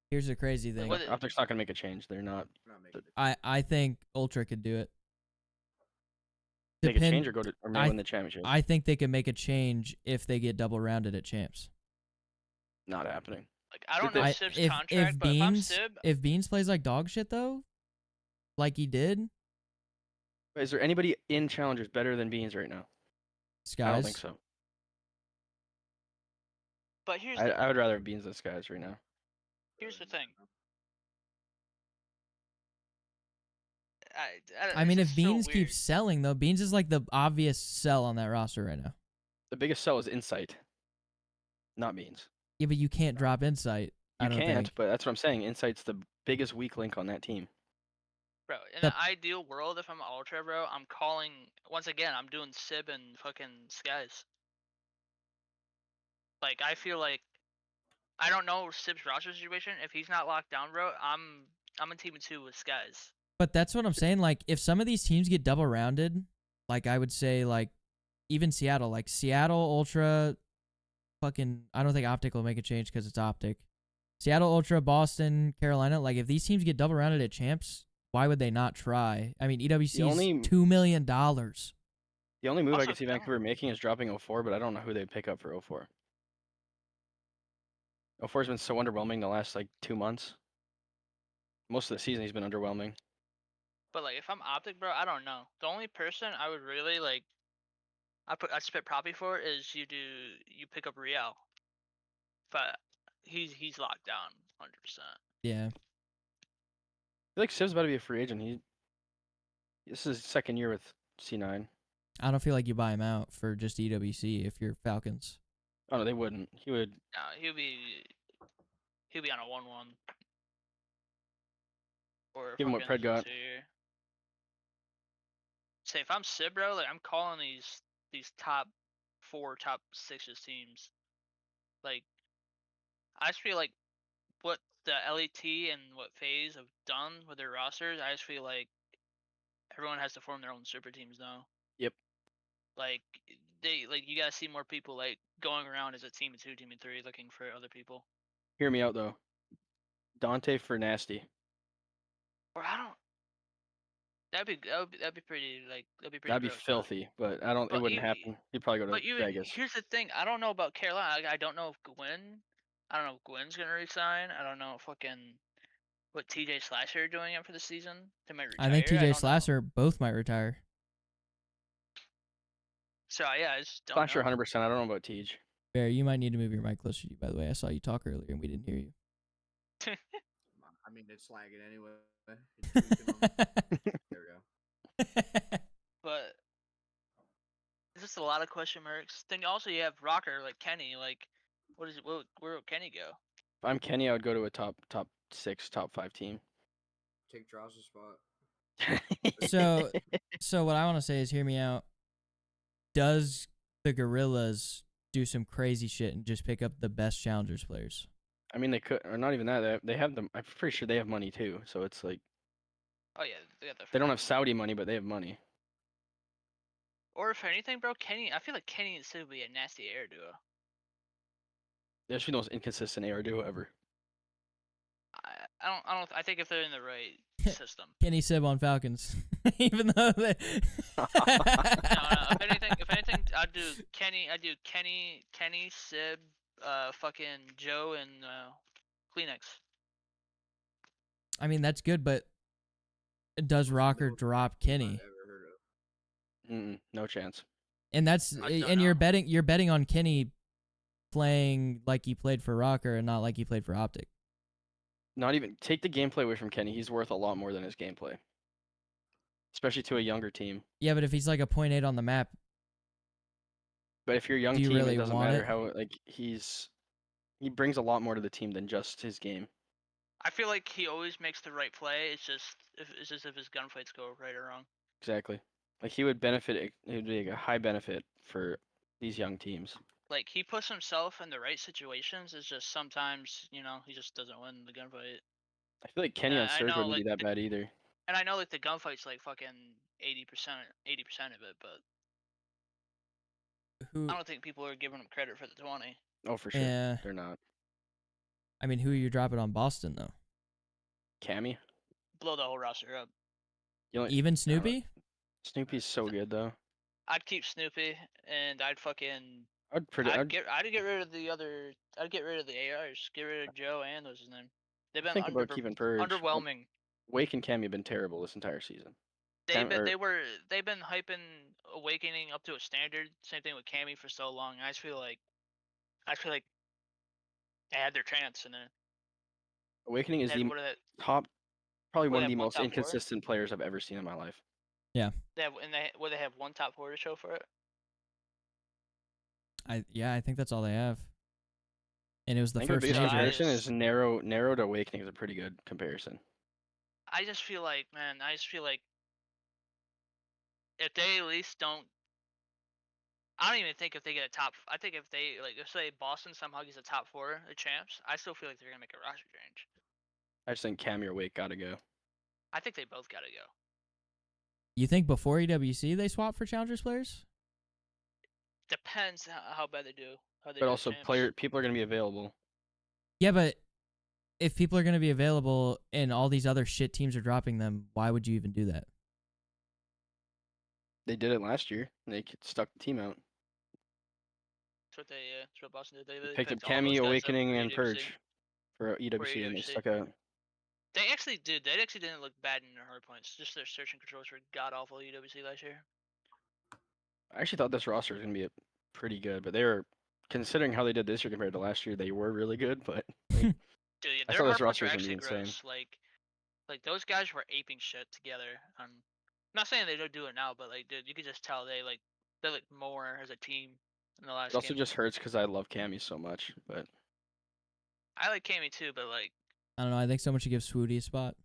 Here's the crazy thing. What- Optic's not gonna make a change. They're not. We're not making it. I think Ultra could do it. Make a Depend- change or go to or I- win the championship. I think they could make a change if they get double rounded at champs. Not happening. Like, I don't know I- Sib's if contract, but if I'm Beans Sib, if Beans plays like dog shit though, like he did, But is there anybody in challengers better than Beans right now? Skies. I don't think so. but here's I would rather have Beans than Skies right now. here's the thing. I mean, it's if just so Beans weird. keeps selling though, Beans is like the obvious sell on that roster right now. The biggest sell is Insight, not Beans. Yeah, but you can't drop Insight. I You don't can't, think. but that's what I'm saying. Insight's the biggest weak link on that team. Bro, in The- the ideal world, if I'm Ultra, bro, I'm calling once again. I'm doing Sib and fucking Skies. Like, I feel like I don't know Sib's roster situation. If he's not locked down, bro, I'm a team of 2 with Skies. But that's what I'm saying. Like, if some of these teams get double rounded, like I would say, like even Seattle, like Seattle Ultra, fucking. I don't think Optic will make a change because it's Optic. Seattle Ultra, Boston, Carolina. Like, if these teams get double rounded at champs, why would they not try? I mean, EWC only- is $2 million. The only move I Also, could see Cal- Vancouver making is dropping 04, but I don't know who they'd pick up for 04. 04's been so underwhelming the last like 2 months. Most of the season he's been underwhelming. But like, if I'm Optic, bro, I don't know. The only person I would really like, I spit proppy for is you pick up Real. But he's locked down 100%. Yeah. I feel like Siv's about to be a free agent. This is his second year with C9. I don't feel like you buy him out for just EWC if you're Falcons. Oh no, they wouldn't. He would. No, he'll be on a 1-1. Or Give him what fucking Pred got. 2. say if I'm Sid, bro, like I'm calling these top 4, top 6 teams. Like I just feel like what the LET and what FaZe have done with their rosters, I just feel like everyone has to form their own super teams now. Yep. Like you gotta see more people like going around as a team of 2, team of 3, looking for other people. Hear me out though. Dante for Nasty. Or I don't. That'd be pretty that'd be pretty That'd be gross. filthy, but I don't. It But wouldn't happen. He'd probably go to But you Vegas. here's the thing. I don't know about Carolina. I don't know if Gwen. I don't know if Gwen's gonna resign. I don't know if fucking what TJ Slasher are doing after the season. They might retire. I think TJ don't know. Slasher both might retire. So yeah, I just don't Slasher know. 100%. I don't know about Tej. Bear, you might need to move your mic closer to you, by the way. I saw you talk earlier and we didn't hear you. I mean, it's lagging anyway. It's tweaking on me. There we go. But it's just a lot of question marks. Then also you have rocker like Kenny. Like, where will Kenny go? If I'm Kenny, I would go to a top 6, top 5 team. Take Josh's spot. So what I want to say is, hear me out. Does the Gorillas do some crazy shit and just pick up the best challengers players? I mean, they could, or not even that. They have them. I'm pretty sure they have money too. So it's like Oh yeah, they got the. they don't have Saudi money, but they have money. Or if anything, bro, Kenny. I feel like Kenny and Sid would be a nasty air duo. They should be the most inconsistent AR duo ever. I don't. I think if they're in the right system. Kenny Sib on Falcons, even though they. No. If anything, I'd do Kenny, Sib, fucking Joe, and Kleenex. I mean, that's good, but does Rocker drop Kenny? I've ever heard of. No chance. And that's I don't and you're know. betting on Kenny playing like he played for Rocker and not like he played for Optic. Not even take the gameplay away from Kenny. He's worth a lot more than his gameplay, especially to a younger team. Yeah, but if he's like a 0.8 on the map, But if you're a young Do you team, really it doesn't want matter it? how like he brings a lot more to the team than just his game. I feel like he always makes the right play. It's just if his gunfights go right or wrong. Exactly. Like he would benefit. It would be a high benefit for these young teams. Like he puts himself in the right situations. It's just sometimes he just doesn't win the gunfight. I feel like Kenny Yeah, on I Surge know, wouldn't be like, that bad either. And I know like the gunfight's like fucking 80% of it, but who? I don't think people are giving him credit for the 20. Oh, for sure. Yeah. They're not. I mean, who are you dropping on Boston though? Cammy. Blow the whole roster up. You only, Even Snoopy? Snoopy's so good though. I'd keep Snoopy, and I'd fucking. I'd get rid of the other. I'd get rid of the ARs. Get rid of Joe and what's his name. They've been think about keeping Purge. underwhelming. Wake and Cammy have been terrible this entire season. They've been hyping Awakening up to a standard. Same thing with Cammy for so long. I just feel like they had their chance, and then Awakening is they had, the top, probably What, one of they the have one most top four? inconsistent players I've ever seen in my life. they have one top 4 to show for it. I think that's all they have. And it was the I think the first biggest major. comparison is narrow to Awakening is a pretty good comparison. I just feel like, man, if they at least don't. I don't even think if they get a top. I think if they let's say Boston somehow gets a top 4, the champs. I still feel like they're gonna make a roster change. I just think Cammy or Wake gotta go. I think they both gotta go. You think before EWC they swap for challengers players? Depends how bad they do. How they But do also champs. people are gonna be available. Yeah, but if people are going to be available and all these other shit teams are dropping them, why would you even do that? They did it last year. And they stuck the team out. That's what Boston did. They Picked up all those guys Cammy, up Awakening, for and EWC. Purge for EWC, and they EWC. stuck out. They actually did. They actually didn't look bad in their hard points. Just their search and controls were god awful EWC last year. I actually thought this roster was gonna be pretty good, but they were considering how they did this year compared to last year. They were really good, but Dude, I their thought this hard points roster were was gonna be actually insane. gross. Like those guys were aping shit together. I'm not saying they don't do it now, but dude, you could just tell they look more as a team in the last It also game. just hurts because I love Cammy so much. But I like Cammy too, but I don't know. I think someone should give Swooty a spot.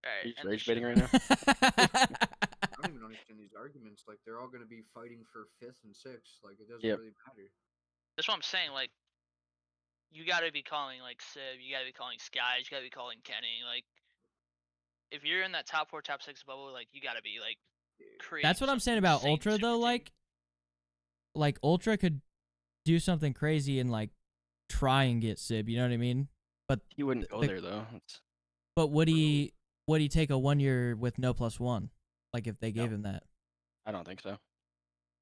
Alright, You just end this rage shit. baiting right now? I don't even understand these arguments. Like they're all gonna be fighting for 5th and 6th. Like it doesn't Yep. really matter. That's what I'm saying. Like, you gotta be calling like Civ. You gotta be calling Skies. You gotta be calling Kenny. Like, if you're in that top 4, top 6 bubble, like you gotta be like creating. That's what I'm some saying about insane Ultra super though. team. Like Ultra could do something crazy and like try and get Sib. You know what I mean? But He wouldn't go the- there though. It's, but would he take a 1 year with no +1? Like if they gave No. him that? I don't think so.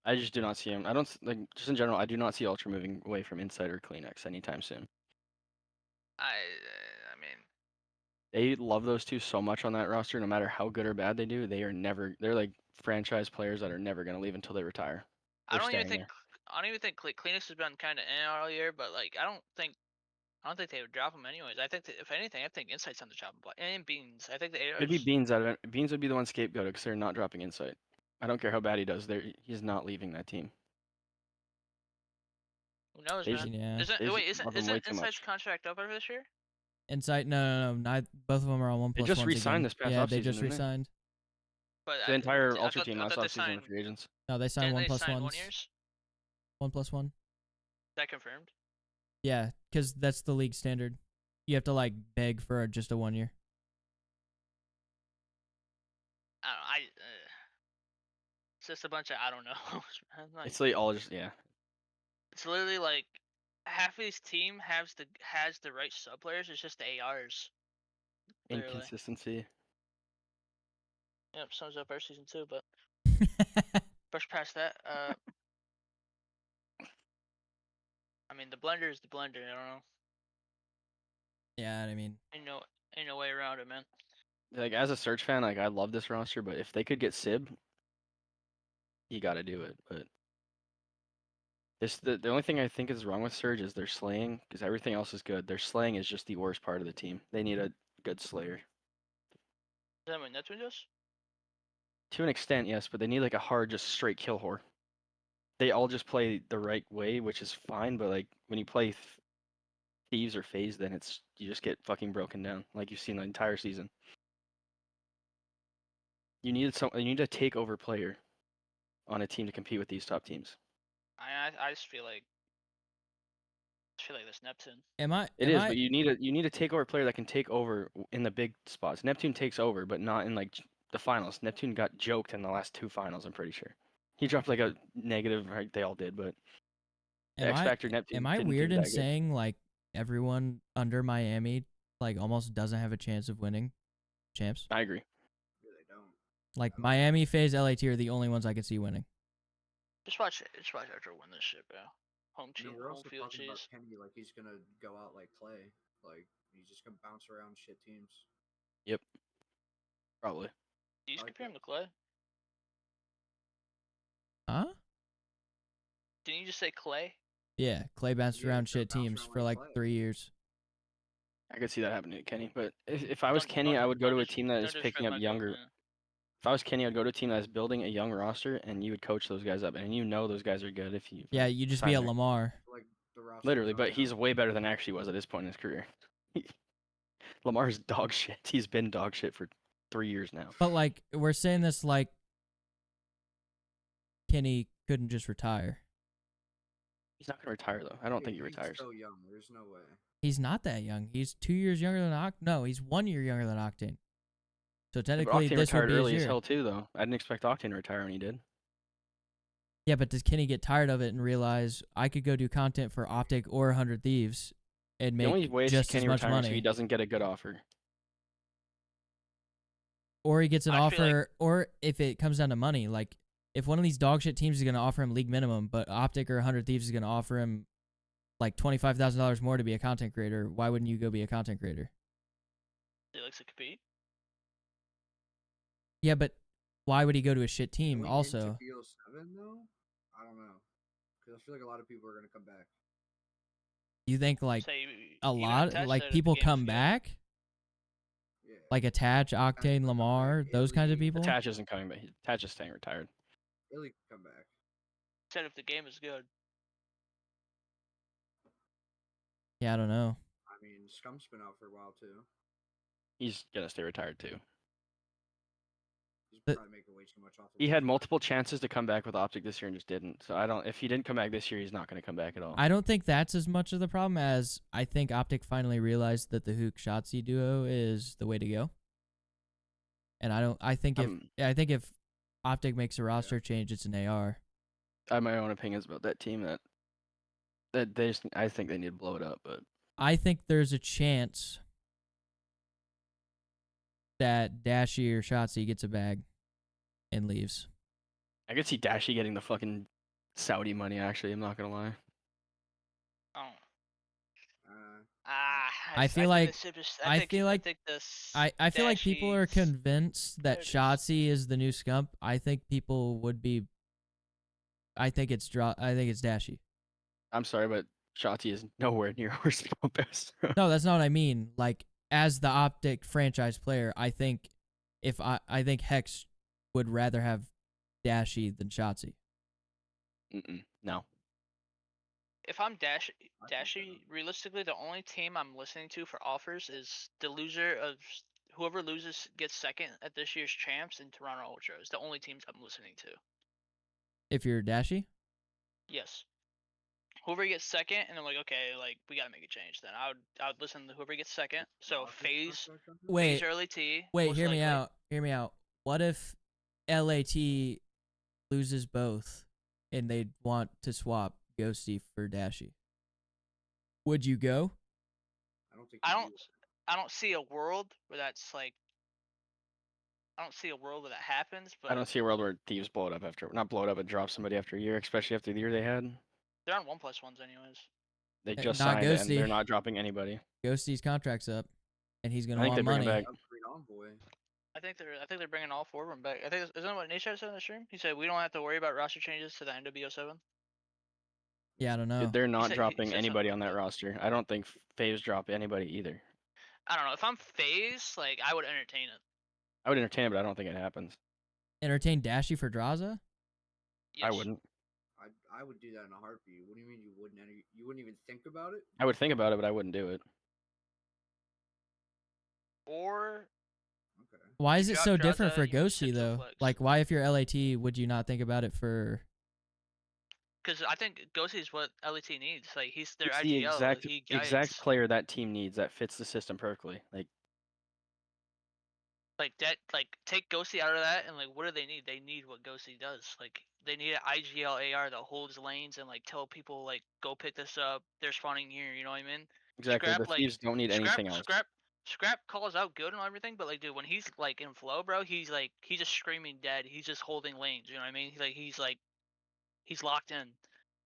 I just do not see him. I don't like just in general. I do not see Ultra moving away from Insight or CleanX anytime soon. I mean, They love those two so much on that roster. No matter how good or bad they do, they are never. They're like franchise players that are never gonna leave until they retire. I They're don't even staying think I don't even think Kleenex has been kind of in all year, but like I don't think they would drop him anyways. I think that if anything, I think Insight's on the chopping block and Beans. I think they are. It'd be Beans out of it. Beans would be the one scapegoated because they're not dropping Insight. I don't care how bad he does. He's not leaving that team. Who knows, They man? just- Yeah. Isn't they just wait? Isn't love him way too Insight's much. contract up over this year? Insight? No. Both of them are on 1+1s They just re-signed again. this past Yeah, they offseason, just didn't they? re-signed. But The entire I Ultra thought- team I last thought they offseason were signed- free agents. No, they signed Didn't they sign 1+1s. 1 years? 1+1. Is that confirmed? Yeah, because that's the league standard. You have to like beg for just a 1 year. I don't know. It's just a bunch of I don't know. Like, It's like all just it's literally like half of this team has the right sub players. It's just the ARs. Literally. inconsistency. Yep, sums up our season 2, but brush past that. I mean the blender is the blender. I don't know. Yeah, I mean, Ain't no way around it, man. Like as a Surge fan, like I love this roster, but if they could get Sib, you got to do it. But the only thing I think is wrong with Surge is their slaying, because everything else is good. Their slaying is just the worst part of the team. They need a good slayer. Is that what Neptune does? To an extent, yes, but they need like a hard, just straight kill whore. They all just play the right way, which is fine, but like when you play Thieves or Phase, then you just get fucking broken down, like you've seen the entire season. You need a takeover player on a team to compete with these top teams. I just feel like this Neptune. It is, but you need a takeover player that can take over in the big spots. Neptune takes over, but not in like the finals. Neptune got joked in the last 2 finals. I'm pretty sure he dropped like a negative. Right, they all did, but the X Factor Neptune. Am I didn't weird do in that good. saying like everyone under Miami like almost doesn't have a chance of winning champs? I agree. Yeah, they don't. Like Miami, FaZe, LAT are the only ones I can see winning. Just watch Archer win this shit, bro. Home I mean, team, we're home also field talking about cheese. Kenny like he's gonna go out like Clay. Like he's just gonna bounce around shit teams. Yep. Probably. Do you like compare it. him to Clay? Huh? Didn't you just say Clay? Yeah, Clay bounced Yeah, around he's gonna shit bounce teams around for like like Clay. 3 years. I could see that happening to Kenny, but if I was Don't- Kenny, don't- I would go don't to a dis- team that don't is picking disrespect up my younger. Clay. If I was Kenny, I'd go to a team that's building a young roster, and you would coach those guys up, and you know those guys are good if you. Yeah, you just be sign a their- Lamar. Like the roster. Literally, but he's way better than actually was at this point in his career. Lamar's dog shit. He's been dog shit for 3 years now. But like we're saying this like Kenny couldn't just retire. He's not gonna retire though. I don't think he retires. He's so young. There's no way. He's not that young. He's 2 years younger than No, he's 1 year younger than Octane. So But technically, Octane this would retired be his early as year. hell too, though. I didn't expect Octane to retire when he did. Yeah, but does Kenny get tired of it and realize I could go do content for Optic or 100 Thieves and The only make way just as Kenny much retires if he money? doesn't get a good offer. Or he gets an I feel like- offer, or if it comes down to money, like if one of these dog shit teams is going to offer him league minimum, but Optic or 100 Thieves is going to offer him like $25,000 more to be a content creator, why wouldn't you go be a content creator? He likes to compete. Yeah, but why would he go to a shit team Going also? into BO7 though, I don't know, because I feel like a lot of people are gonna come back. You think like Say, a even lot, Attach like said if the people game come was good. back? Yeah. Like Attach, Octane, come Lamar, back, those kinds of Illy. people? Attach isn't coming back. Attach is staying retired. Illy can come back. Said if the game is good. Yeah, I don't know. I mean, Scum's been out for a while too. He's gonna stay retired too. He's The- probably making way too much off. He had multiple chances to come back with Optic this year and just didn't. So I don't. If he didn't come back this year, he's not going to come back at all. I don't think that's as much of the problem as I think Optic finally realized that the Hook Shotzi duo is the way to go. And I think if Optic makes a roster change, it's an AR. I have my own opinions about that team. That they just, I think they need to blow it up. But I think there's a chance that Dashy or Shotzi gets a bag and leaves. I could see Dashy getting the fucking Saudi money. Actually, I'm not gonna lie. Oh. I feel like I think I feel like people are Dashy's- convinced that There it is. Shotzi is the new Scump. I think people would be. I think it's Dashy. I'm sorry, but Shotzi is nowhere near where Scump is. No, that's not what I mean. Like as the Optic franchise player, I think I think Hex would rather have Dashy than Shotzi. No. If I'm Dashy, I think so. realistically, the only team I'm listening to for offers is the loser of whoever loses gets second at this year's champs and Toronto Ultras. The only teams I'm listening to. If you're Dashy, Yes. Whoever gets second, and I'm like, okay, like we gotta make a change. Then I would listen to whoever gets second. So Phase wait, early T. wait, most hear me likely. out. Hear me out. What if LAT loses both and they want to swap Ghosty for Dashy? Would you go? I don't think. I he don't. will. I don't see a world where that's like. I don't see a world where that happens, but I don't see a world where Thieves blow it up after, not blow it up, but drop somebody after a year, especially after the year they had. they're on 1+1s anyways. They just Not signed it, and Ghosty. they're not dropping anybody. Ghosty's contract's up, and he's I gonna think they want bring him money. back. Upgrade Envoy. I think they're bringing all four of them back. I think isn't that what Nate said in the stream? He said we don't have to worry about roster changes to the end of BO7. Yeah, I don't know. They're not said- he dropping said something anybody on like that that. roster. I don't think Faves drop anybody either. I don't know. If I'm Phase, like I would entertain it. I would entertain it, but I don't think it happens. Entertain Dashy for Draza? Yes. I wouldn't. I would do that in a heartbeat. What do you mean you wouldn't? You wouldn't even think about it? I would think about it, but I wouldn't do it. Or Okay. Why You is it drop so Draza, different for you Ghosty sit to though? flex. Like, why if you're LAT would you not think about it for? because I think Ghosty is what LET needs. Like he's their It's IGL. the he exact guides. player that team needs that fits the system perfectly. Like that, like take Ghosty out of that, and like what do they need? They need what Ghosty does. Like they need an IGL AR that holds lanes and like tell people like go pick this up. They're spawning here. You know what I mean? Exactly. Scrap, The Thieves don't need Scrap, anything else. Scrap calls out good and everything, but like dude, when he's like in flow, bro, he's just screaming dead. He's just holding lanes. You know what I mean? He's locked in.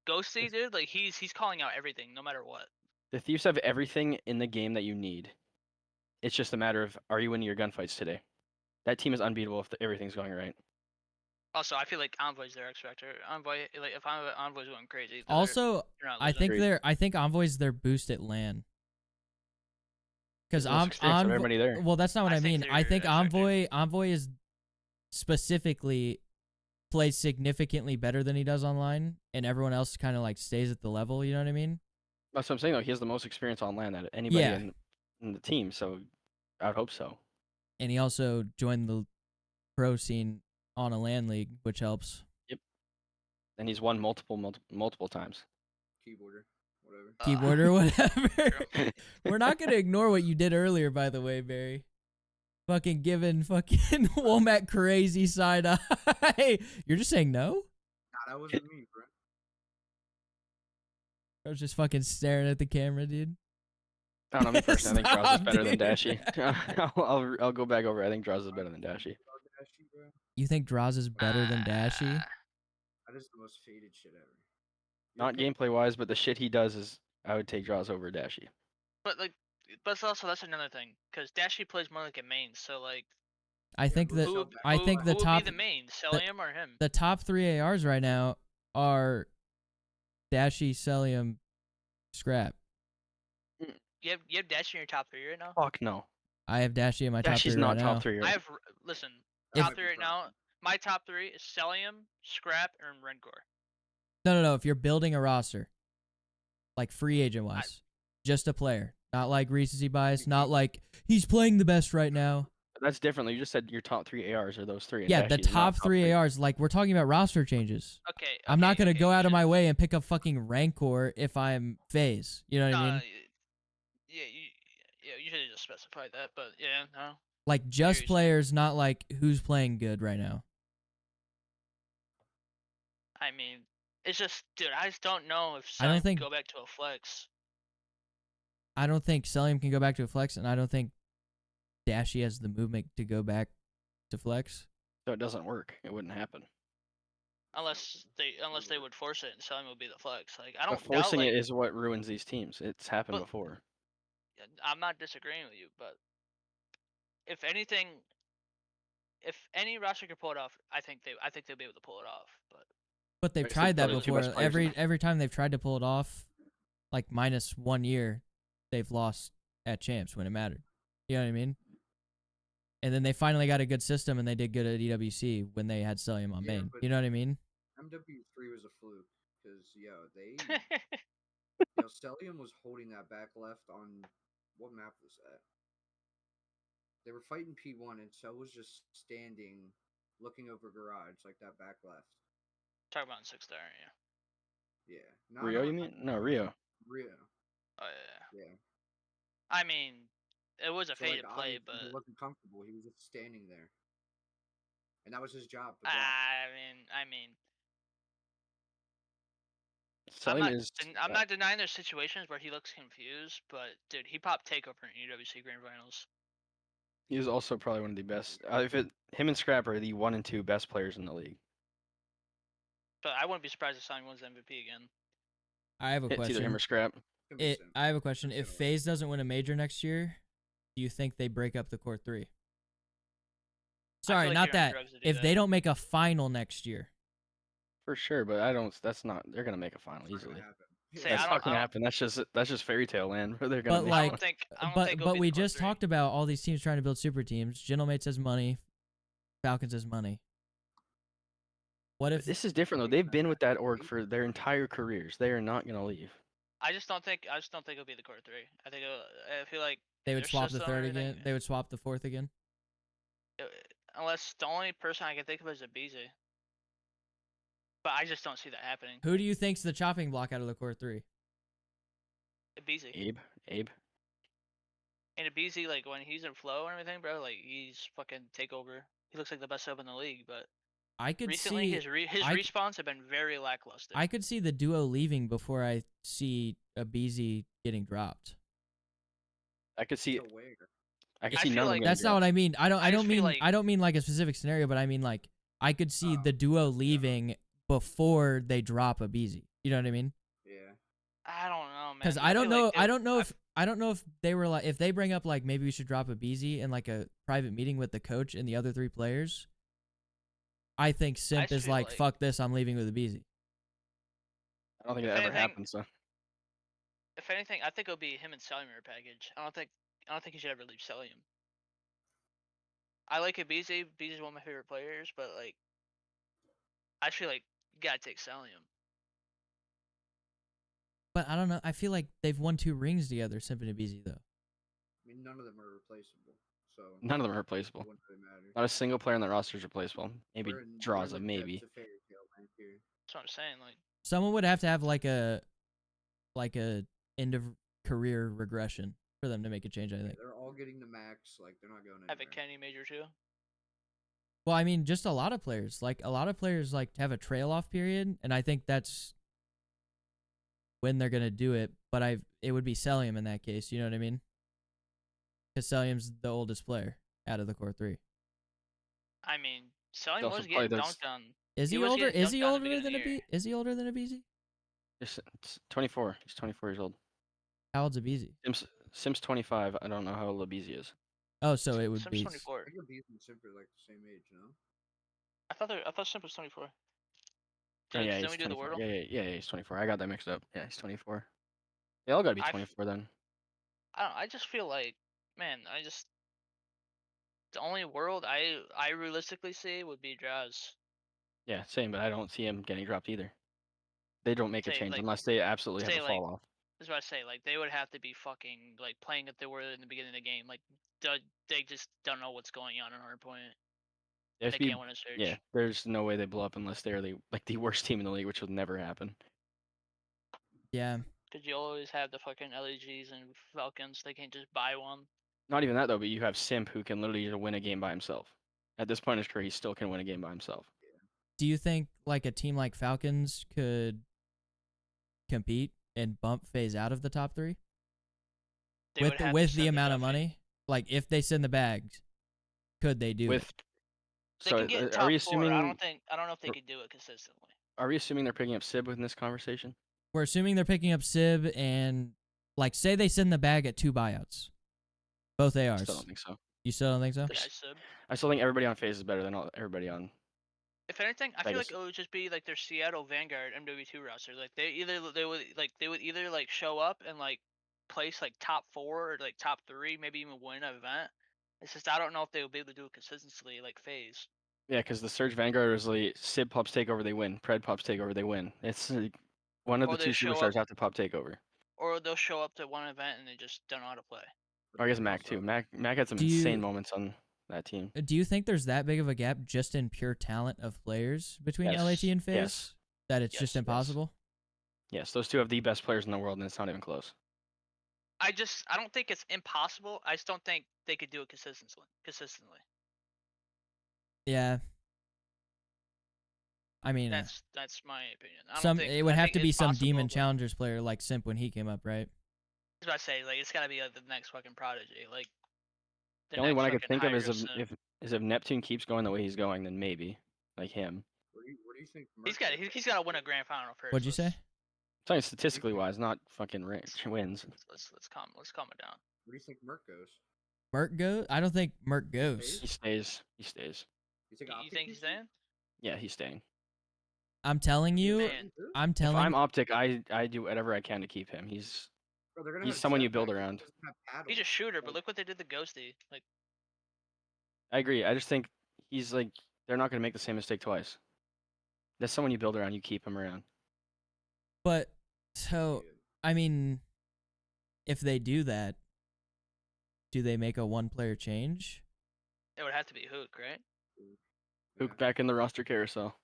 Ghosty, dude, like he's calling out everything, no matter what. The Thieves have everything in the game that you need. It's just a matter of, are you winning your gunfights today? That team is unbeatable if everything's going right. Also, I feel like Envoy's their X Factor. Envoy, like if Envoy's going crazy. then Also, you're not I losing. think Agreed. I think Envoy's their boost at LAN. Because He's the most experienced of everybody there. Well, that's not what I I think mean. I they're think X Factor. Envoy is specifically plays significantly better than he does online, and everyone else kind of like stays at the level. You know what I mean? That's what I'm saying though. He has the most experience on land out of anybody Yeah. in the team, so I would hope so. And he also joined the pro scene on a LAN league, which helps. And he's won multiple times. Keyboarder, whatever. Keyboard or whatever. True. We're not gonna ignore what you did earlier, by the way, Barry. Fucking giving fucking Womack crazy side eye. You're just saying no? Nah, that wasn't me, bro. I was just fucking staring at the camera, dude. I don't know, me personally, I think Draws is Stop, better than dude. Dashy. I'll go back over it. I think Draws is better than Dashy. Dashy, bro. You think Draws is better than Dashy? That is the most faded shit ever. Not gameplay wise, but the shit he does is I would take Draws over Dashy. But like, but also that's another thing, because Dashy plays more like a main. So like, I think but that who- I who- think who the would top be the main, Celium or him? the top 3 ARs right now are Dashy, Celium, Scrap. You have Dashy in your top 3 right now. Fuck no. I have Dashy in my top Dashy's 3 not right now. top 3. I have listen, If- top 3 right now. My top 3 is Celium, Scrap, and Rencor. No. If you're building a roster, like free agent wise, just a player, not like recency bias, not like he's playing the best right now. that's different. You just said your top 3 ARs are those 3. and Yeah, the Dashi's not top 3 ARs. Like, we're talking about roster changes. Okay. I'm not okay, gonna okay, go you out of my should've- way and pick up fucking Rancor if I'm phase. You know what I mean? Yeah, you should have just specified that. But yeah, no. Like, hear just you saying. players, not like who's playing good right now. I mean, it's just, dude. I just don't know if I don't Sun think- go back to a flex. I don't think Celium can go back to a flex, and I don't think Dashi has the movement to go back to flex. So it doesn't work. It wouldn't happen. Unless they would force it and Sun would be the flex. Like I But don't doubt forcing like it is what ruins these teams. It's happened But- before. I'm not disagreeing with you, but if anything, if any roster could pull it off, I think they'll be able to pull it off. But they've Like I said, tried that probably the two best before. players in Every time they've tried to pull it off, like minus 1 year, they've lost at champs when it mattered. You know what I mean? And then they finally got a good system, and they did good at EWC when they had Celium on Yeah, main. but- You know what I mean? MW3 was a fluke because they But Stellium was holding that back left on what map was that? They were fighting P1 and so was just standing looking over garage like that back left. talk about in 6th there, yeah. Yeah. No, Rio, no, you mean? No, Rio. Rio. Oh yeah. Yeah. I mean, it was a So, like, faded play, obviously but he wasn't comfortable. He was just standing there. And that was his job to block. I mean, Celium is. I'm not denying there's situations where he looks confused, but dude, he popped takeover in UWC Grand Finals. He is also probably one of the best. Him and Scrap are the 1 and 2 best players in the league. But I wouldn't be surprised if Sun wins MVP again. I have a It's either him question. or Scrap. Can be simple. I have a question. Let's If get away. FaZe doesn't win a major next year, do you think they break up the core 3? Sorry, like not you're on that. drugs to do If that. they don't make a final next year, For sure, but I don't. That's not. They're gonna make a final It's not gonna easily. happen. Say, That's I not don't- gonna happen. That's just fairy tale land where they're gonna. But, make like, I don't think but it'll but be we the core just 3. talked about all these teams trying to build super teams. Genomate says money. Falcons says money. What if This is different though. They've been with that org for their entire careers. They are not gonna leave. I just don't think it'll be the core 3. I feel like they in would their swap the system and third everything, again? They would swap the fourth again. Unless the only person I can think of is a BZ. But I just don't see that happening. Who do you think's the chopping block out of the core 3? A BZ. Abe. And a BZ, like when he's in flow and everything, bro, like he's fucking takeover. He looks like the best sub in the league, but I could recently see his I c- respawns have been very lackluster. I could see the duo leaving before I see a BZ getting dropped. I could see. So where? I could I see feel none of like- them. That's not what I mean. I I don't just feel mean like- like a specific scenario, but I mean like I could see Oh, the duo yeah. leaving before they drop a BZ. You know what I mean? Yeah. I don't know, man. Because I don't know. I don't know if they were like if they bring up like maybe we should drop a BZ in like a private meeting with the coach and the other 3 players. I think Simp just is feel like, like- fuck this, I'm leaving with a BZ. I don't think If that ever anything- happened. So If anything, I think it'll be him and Cellular package. I don't think he should ever leave Cellium. I like a BZ. BZ is one of my favorite players, but like, I feel like you gotta take Cellium. But I don't know. I feel like they've won 2 rings together, Simp and a BZ though. I mean, none of them are replaceable. So none of them are replaceable. it wouldn't really matter. Not a single player on the roster is replaceable. Maybe We're in Draza, the maybe. depths of fairy tale land here. That's what I'm saying. Like, Someone would have to have like a end of career regression for them to make a change, I think. They're all getting the max. Like they're not going have a anywhere. Kenny major too. Well, I mean, just a lot of players. Like a lot of players like have a trail off period, and I think that's when they're gonna do it. But it would be Cellium in that case. You know what I mean? Because Cellium's the oldest player out of the core 3. I mean, Cellium also was probably getting there's- dunked on. Is He he was older? getting Is he dunked on at the older beginning than of a the year. Is he older than a BZ? It's 24. He's 24 years old. How old's a BZ? Sim's 25. I don't know how old Labeezy is. Oh, so it would Sim's be. 24. I think Beast and Simp are like the same age, you know? I thought Simp was 24. Oh, Did, yeah, didn't he's we do the 24. Wordle? Yeah, he's 24. I got that mixed up. Yeah, he's 24. They all gotta be I f- 24 then. I just feel like, man, the only world I realistically see would be Draz. Yeah, same, but I don't see him getting dropped either. They don't make a Say, change like- unless they absolutely have say, a like- fall off. was about to say, like, they would have to be fucking like playing if they were in the beginning of the game. Like, they just don't know what's going on in Hardpoint. They have They to be, can't win a search. yeah, there's no way they blow up unless they're the worst team in the league, which would never happen. Yeah. Because you always have the fucking LEGs and Falcons. They can't just buy one. Not even that though, but you have Simp who can literally just win a game by himself. At this point in his career, he still can win a game by himself. Do you think like a team like Falcons could compete and bump FaZe out of the top 3 They would have to with send the the amount of Duffy. money? Like if they send the bags, could they do With it? They so can get are top we 4. assuming I don't know if they could do it consistently. are we assuming they're picking up Sib in this conversation? We're assuming they're picking up Sib and like say they send the bag at 2 buyouts, both I ARs. still don't think so. You still don't think so? Yeah, Sib. I still think everybody on FaZe is better than everybody on. If anything, I feel like Vegas. it would just be like their Seattle Vanguard MW2 roster. Like they would either like show up and like place like top 4 or like top 3, maybe even win an event. It's just I don't know if they would be able to do it consistently like FaZe. Yeah, because the Surge Vanguard is like Sib pops takeover, they win. Pred pops takeover, they win. It's like, one of Or the they two show superstars up- have to pop takeover. Or they'll show up to one event and they just don't know how to play. Or I guess Mac too. Mac had some Do you- insane moments on that team. Do you think there's that big of a gap just in pure talent of players between Yes. LAT and FaZe Yes. that it's Yes, just yes. impossible? Yes, those two have the best players in the world, and it's not even close. I don't think it's impossible. I just don't think they could do it consistently. Yeah. I mean, That's my opinion. I don't some think, it would I have think to be it's some possible, Demon but- Challengers player like Simp when he came up, right? I was about to say, like, it's gotta be the next fucking Prodigy. Like, The only next one I could fucking think of is Hydra Sim. if Neptune keeps going the way he's going, then maybe like him. What do you think? He's Merc got goes? he's got to win a grand final first. What'd you say? Let's- I'm talking statistically wise, not fucking wins. Let's calm it down. Where do you think Merc goes? Merc goes? I don't think Merc goes. He stays. He stays. You think? You Optic think he's keeps him? staying? Yeah, he's staying. I'm telling you, Man. I'm If telling I'm Optic, I do whatever I can to keep him. Bro, they're gonna He's have someone you Jetpack, build he around. doesn't have paddles. He's a shooter, but Like, look what they did to Ghosty. Like, I agree. I just think he's like they're not gonna make the same mistake twice. That's someone you build around. You keep him around. but so I mean, if they do that, do they make a 1-player change? it would have to be Hook, right? Hook back in the roster carousel.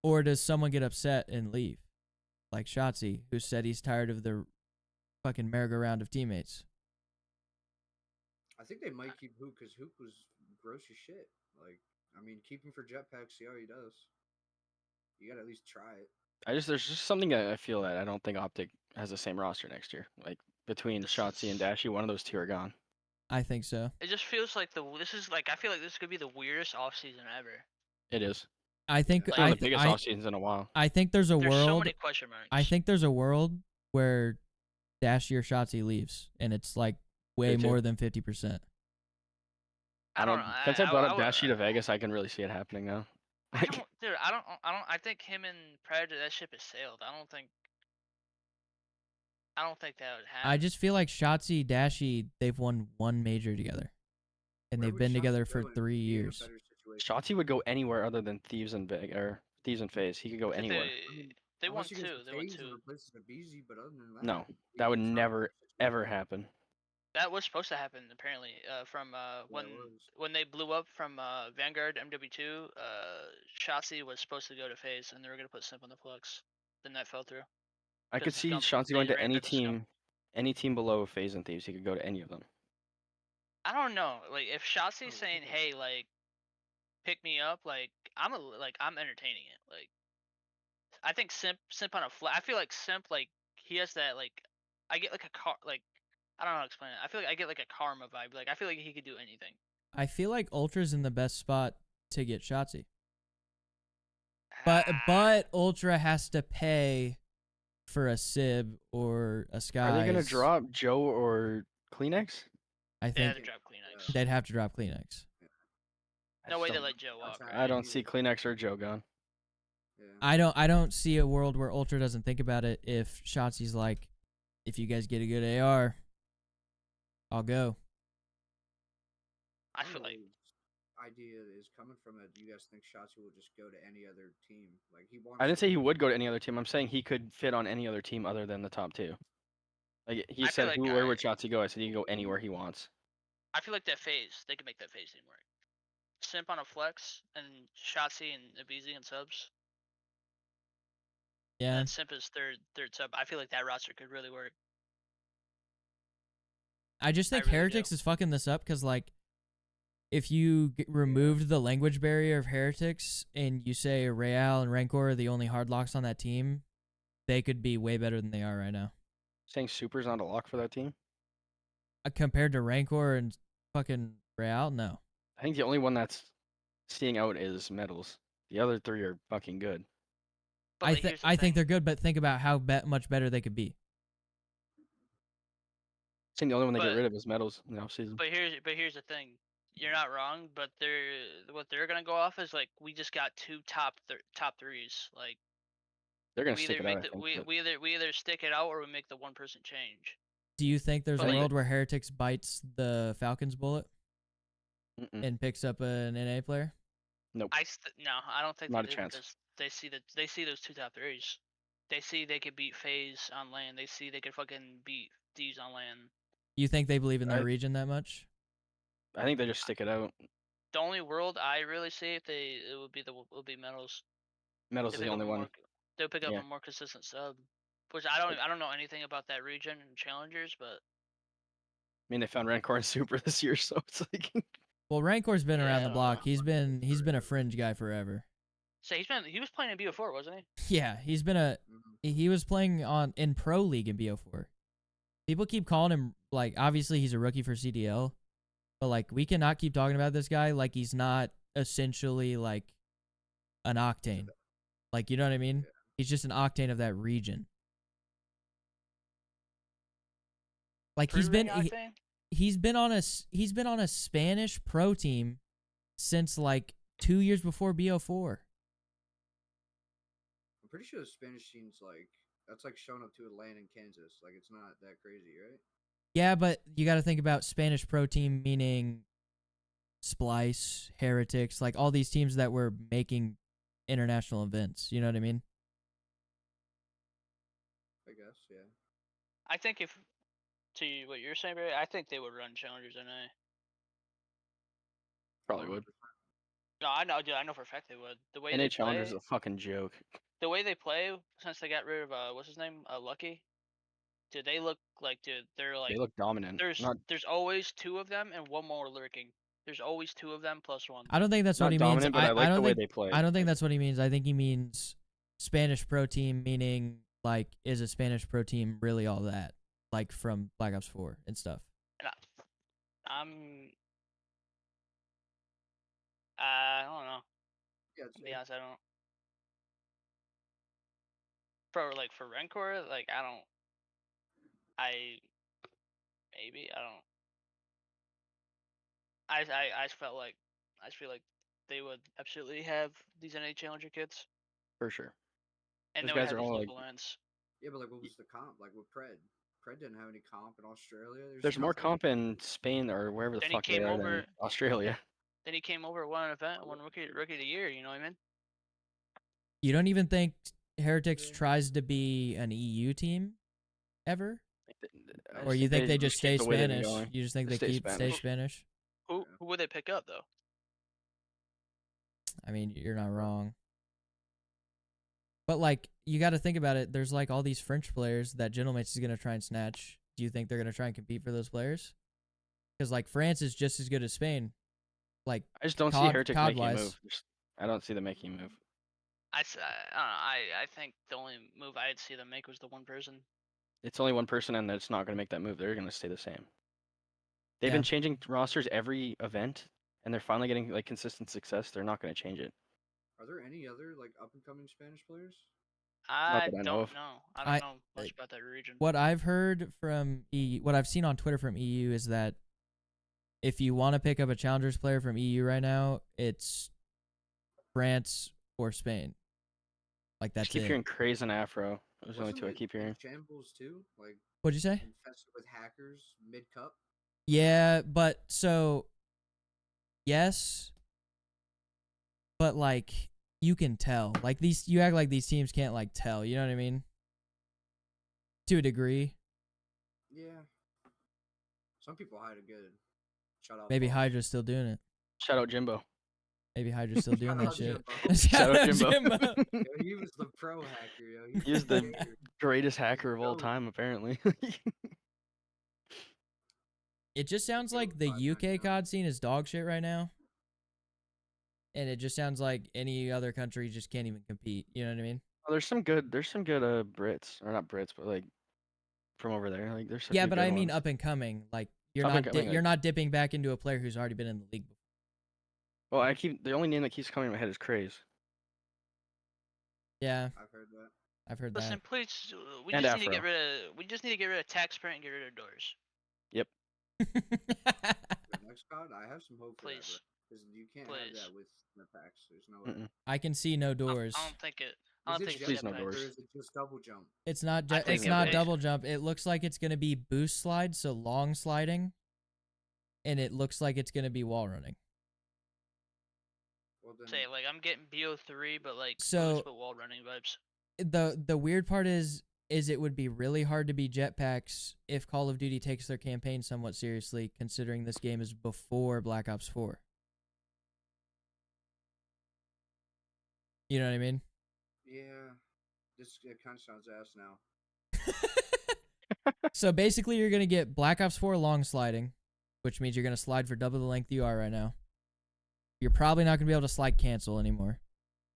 Or does someone get upset and leave? Like Shotzi, who said he's tired of the fucking merry-go-round of teammates. I think they might keep Hook because Hook was gross as shit. Like, I mean, keep him for Jetpack, see how he does. You gotta at least try it. There's just something that I feel that I don't think Optic has the same roster next year. Like between This Shotzi and is- Dashy, one of those two are gone. I think so. It just feels like I feel like this could be the weirdest offseason ever. It is. I think It's one I, of the biggest I, off seasons in a while. I think there's a There's so world. many question marks. I think there's a world where Dashy or Shotzi leaves, and it's like way Me too. more than 50%. I don't know. Since I brought up would- Dashy to Vegas, I can really see it happening now. I don't, dude. I think him and Predator, that ship has sailed. I don't think that would happen. I just feel like Shotzi, Dashy, they've won one major together, and Where they've would been Shotzi together go for and 3 be in a years. better situation? Shotzi would go anywhere other than Thieves and FaZe. He could go But anywhere. I mean, They won unless he goes two. to They won FaZe and two. replaces Abizi, but other than that, No, he's that would in a top never ever situation. happen. That was supposed to happen apparently. From Yeah, it was. when they blew up from Vanguard MW2, Shotzi was supposed to go to FaZe, and they were gonna put Simp on the Flux. Then that fell through. I could Because see Scump- Shotzi they going to ran any into Scump. team below FaZe and Thieves. He could go to any of them. I don't know. Like if Shotzi's Oh, saying, okay. "Hey, like, pick me up," like I'm entertaining it. Like I think Simp on a flat. I feel like Simp like he has that like I get like a car like I don't know how to explain it. I feel like I get like a karma vibe. Like I feel like he could do anything. I feel like Ultra's in the best spot to get Shotzi. But Ultra has to pay for a Sib or a Sky. Are they gonna drop Joe or Kleenex? I they had think to drop Kleenex. they'd have to drop Kleenex. I No just way they don't- let Joe walk. That's Right? I don't see Kleenex or Joe gone. Yeah. I don't see a world where Ultra doesn't think about it if Shotzi's like, if you guys get a good AR, I'll go. I don't feel know like where this idea is coming from that you guys think Shotzi will just go to any other team. Like he wants I didn't to- say he would go to any other team. I'm saying he could fit on any other team other than the top two. Like he I feel said, like, where would Shotzi go? I said he can go anywhere he wants. I feel like that phase, they could make that phase team work. Simp on a flex and Shotzi and Abizi and subs. And Yeah. then Simp is third sub. I feel like that roster could really work. I just think really do. Heretics is fucking this up because, like, if you removed the language barrier of Heretics and you say Real and Rancor are the only hard locks on that team, they could be way better than they are right now. Saying Super's not a lock for that team? Compared to Rancor and fucking Real, no. I think the only one that's seeing out is Metals. The other three are fucking good. But I like, think here's the I think thing. they're good, but think about how much better they could be. Saying the only one they get But- rid of is Metals in the offseason. But here's the thing. You're not wrong, but what they're gonna go off is like we just got two top threes. Like They're gonna we stick either it out. make I the think, we either stick it out or we make the 1% change. Do you think there's But a like- world where Heretics bites the Falcons bullet Mm-mm. and picks up an NA player? Nope. No, I don't think Not they a do chance. because they see those two top threes. They see they could beat FaZe on land. They see they could fucking beat Thieves on land. You think they believe in their I- region that much? I think they just stick it out. The only world I really see if it would be Metals. Metals They'll is the pick up only a one. more- They'll pick up Yeah. a more consistent sub. Which I don't know anything about that region and challengers, but I mean, they found Rancor and Super this year, so it's like Well, Rancor's been Yeah, around I the don't block. know. He's been a fringe guy forever. so he was playing in BO4, wasn't he? Yeah, he's been Mhm. he was playing in Pro League in BO4. People keep calling him, like, obviously he's a rookie for CDL, but like we cannot keep talking about this guy like he's not essentially like an Octane. Like, you know what I mean? Yeah. He's just an Octane of that region. Like he's been he's been on a Spanish pro team since like 2 years before BO4. I'm pretty sure the Spanish scene's like that's like showing up to Atlanta and Kansas. Like it's not that crazy, right? Yeah, but you got to think about Spanish pro team meaning Splice, Heretics, like all these teams that were making international events. You know what I mean? I guess, yeah. I think if to what you're saying, Barry, I think they would run challengers NA. probably would. No, I know, dude. I know for a fact they would. The way NA they Challengers is play, a fucking joke. the way they play since they got rid of what's his name, Lucky. Dude, they look like they're like They look dominant. there's always two of them and one more lurking. There's always two of them plus one. I don't think that's what Not he means. dominant, but I like don't the way think they play. I don't think that's what he means. I think he means Spanish pro team, meaning like is a Spanish pro team really all that, like from Black Ops 4 and stuff. And I don't know. Yeah, To be honest, I don't. For Rancor, like maybe I don't. I just feel like they would absolutely have these NA Challenger kids, For sure. and Those they would guys have are these all, local lands. Yeah, but like what was the comp? Like with Pred? Pred didn't have any comp in Australia. There's more nothing. comp in Spain or wherever the Then he fuck they came are over- than Australia. Then he came over, won an event, won rookie of the year. You know what I mean? You don't even think Heretics Yeah. tries to be an EU team ever? I Or just you think they just keep stay the way they've been Spanish? going. You just think They they stay stay Spanish. Spanish? Who Yeah. who would they pick up though? I mean, you're not wrong. But like, you got to think about it. There's like all these French players that Gentlemates is gonna try and snatch. Do you think they're gonna try and compete for those players? Because like France is just as good as Spain. Like, I just don't see COD Heretics making a wise. move. I don't see them making a move. I don't know. I think the only move I'd see them make was the one person. It's only one person, and it's not going to make that move. They're going to stay the same. They've Yeah. been changing rosters every event, and they're finally getting like consistent success. They're not going to change it. Are there any other like up and coming Spanish players? I that I know don't of. know. I I- don't know much about that region. what I've heard from what I've seen on Twitter from EU is that if you want to pick up a challengers player from EU right now, it's France or Spain. Like I that's keep it. hearing Craze and Afro. Those are the only Wasn't two I it keep in hearing. Shambles too, like What'd you say? infested with hackers mid cup. Yeah, but so yes, but like you can tell. Like you act like these teams can't like tell. You know what I mean? To a degree. Some people hide it good. Shout out. Maybe Fox. Hydra's still doing it. Shout out Jimbo. Maybe Hydra's still doing that out shit. Jimbo. Shout out Jimbo. Yo, he was the pro hacker, yo. He was the scared. greatest hacker of all Yo. time, apparently. It just sounds like the UK COD scene is dog shit right now. And it just sounds like any other country just can't even compete. You know what I mean? Oh, there's some good Brits, or not Brits, but like from over there. Like there's some Yeah, few but good I mean ones. up and coming. Like you're Up not and coming, you're like- not dipping back into a player who's already been in the league before. Well, the only name that keeps coming to my head is Craze. Yeah, I've heard that. I've heard Listen, that. please. We And just need to Afro. get rid of. We just need to get rid of tax print and get rid of doors. The next COD, I have some hope for that, Please. because you can't have Please. that with the packs. There's no way. Mm-mm. I can see no doors. I don't think it. I Is don't it think jet Please no pack, doors. or is it just double jump? It's not I it's think not it- double jump. It looks like it's gonna be boost slide, so long sliding, and it looks like it's gonna be wall running. Well, then, say like I'm getting BO3, but like So- boost but wall running vibes. The weird part is it would be really hard to be jetpacks if Call of Duty takes their campaign somewhat seriously, considering this game is before Black Ops 4. You know what I mean? yeah, this it kind of sounds ass now. So basically, you're gonna get Black Ops 4 long sliding, which means you're gonna slide for double the length you are right now. You're probably not gonna be able to slide cancel anymore,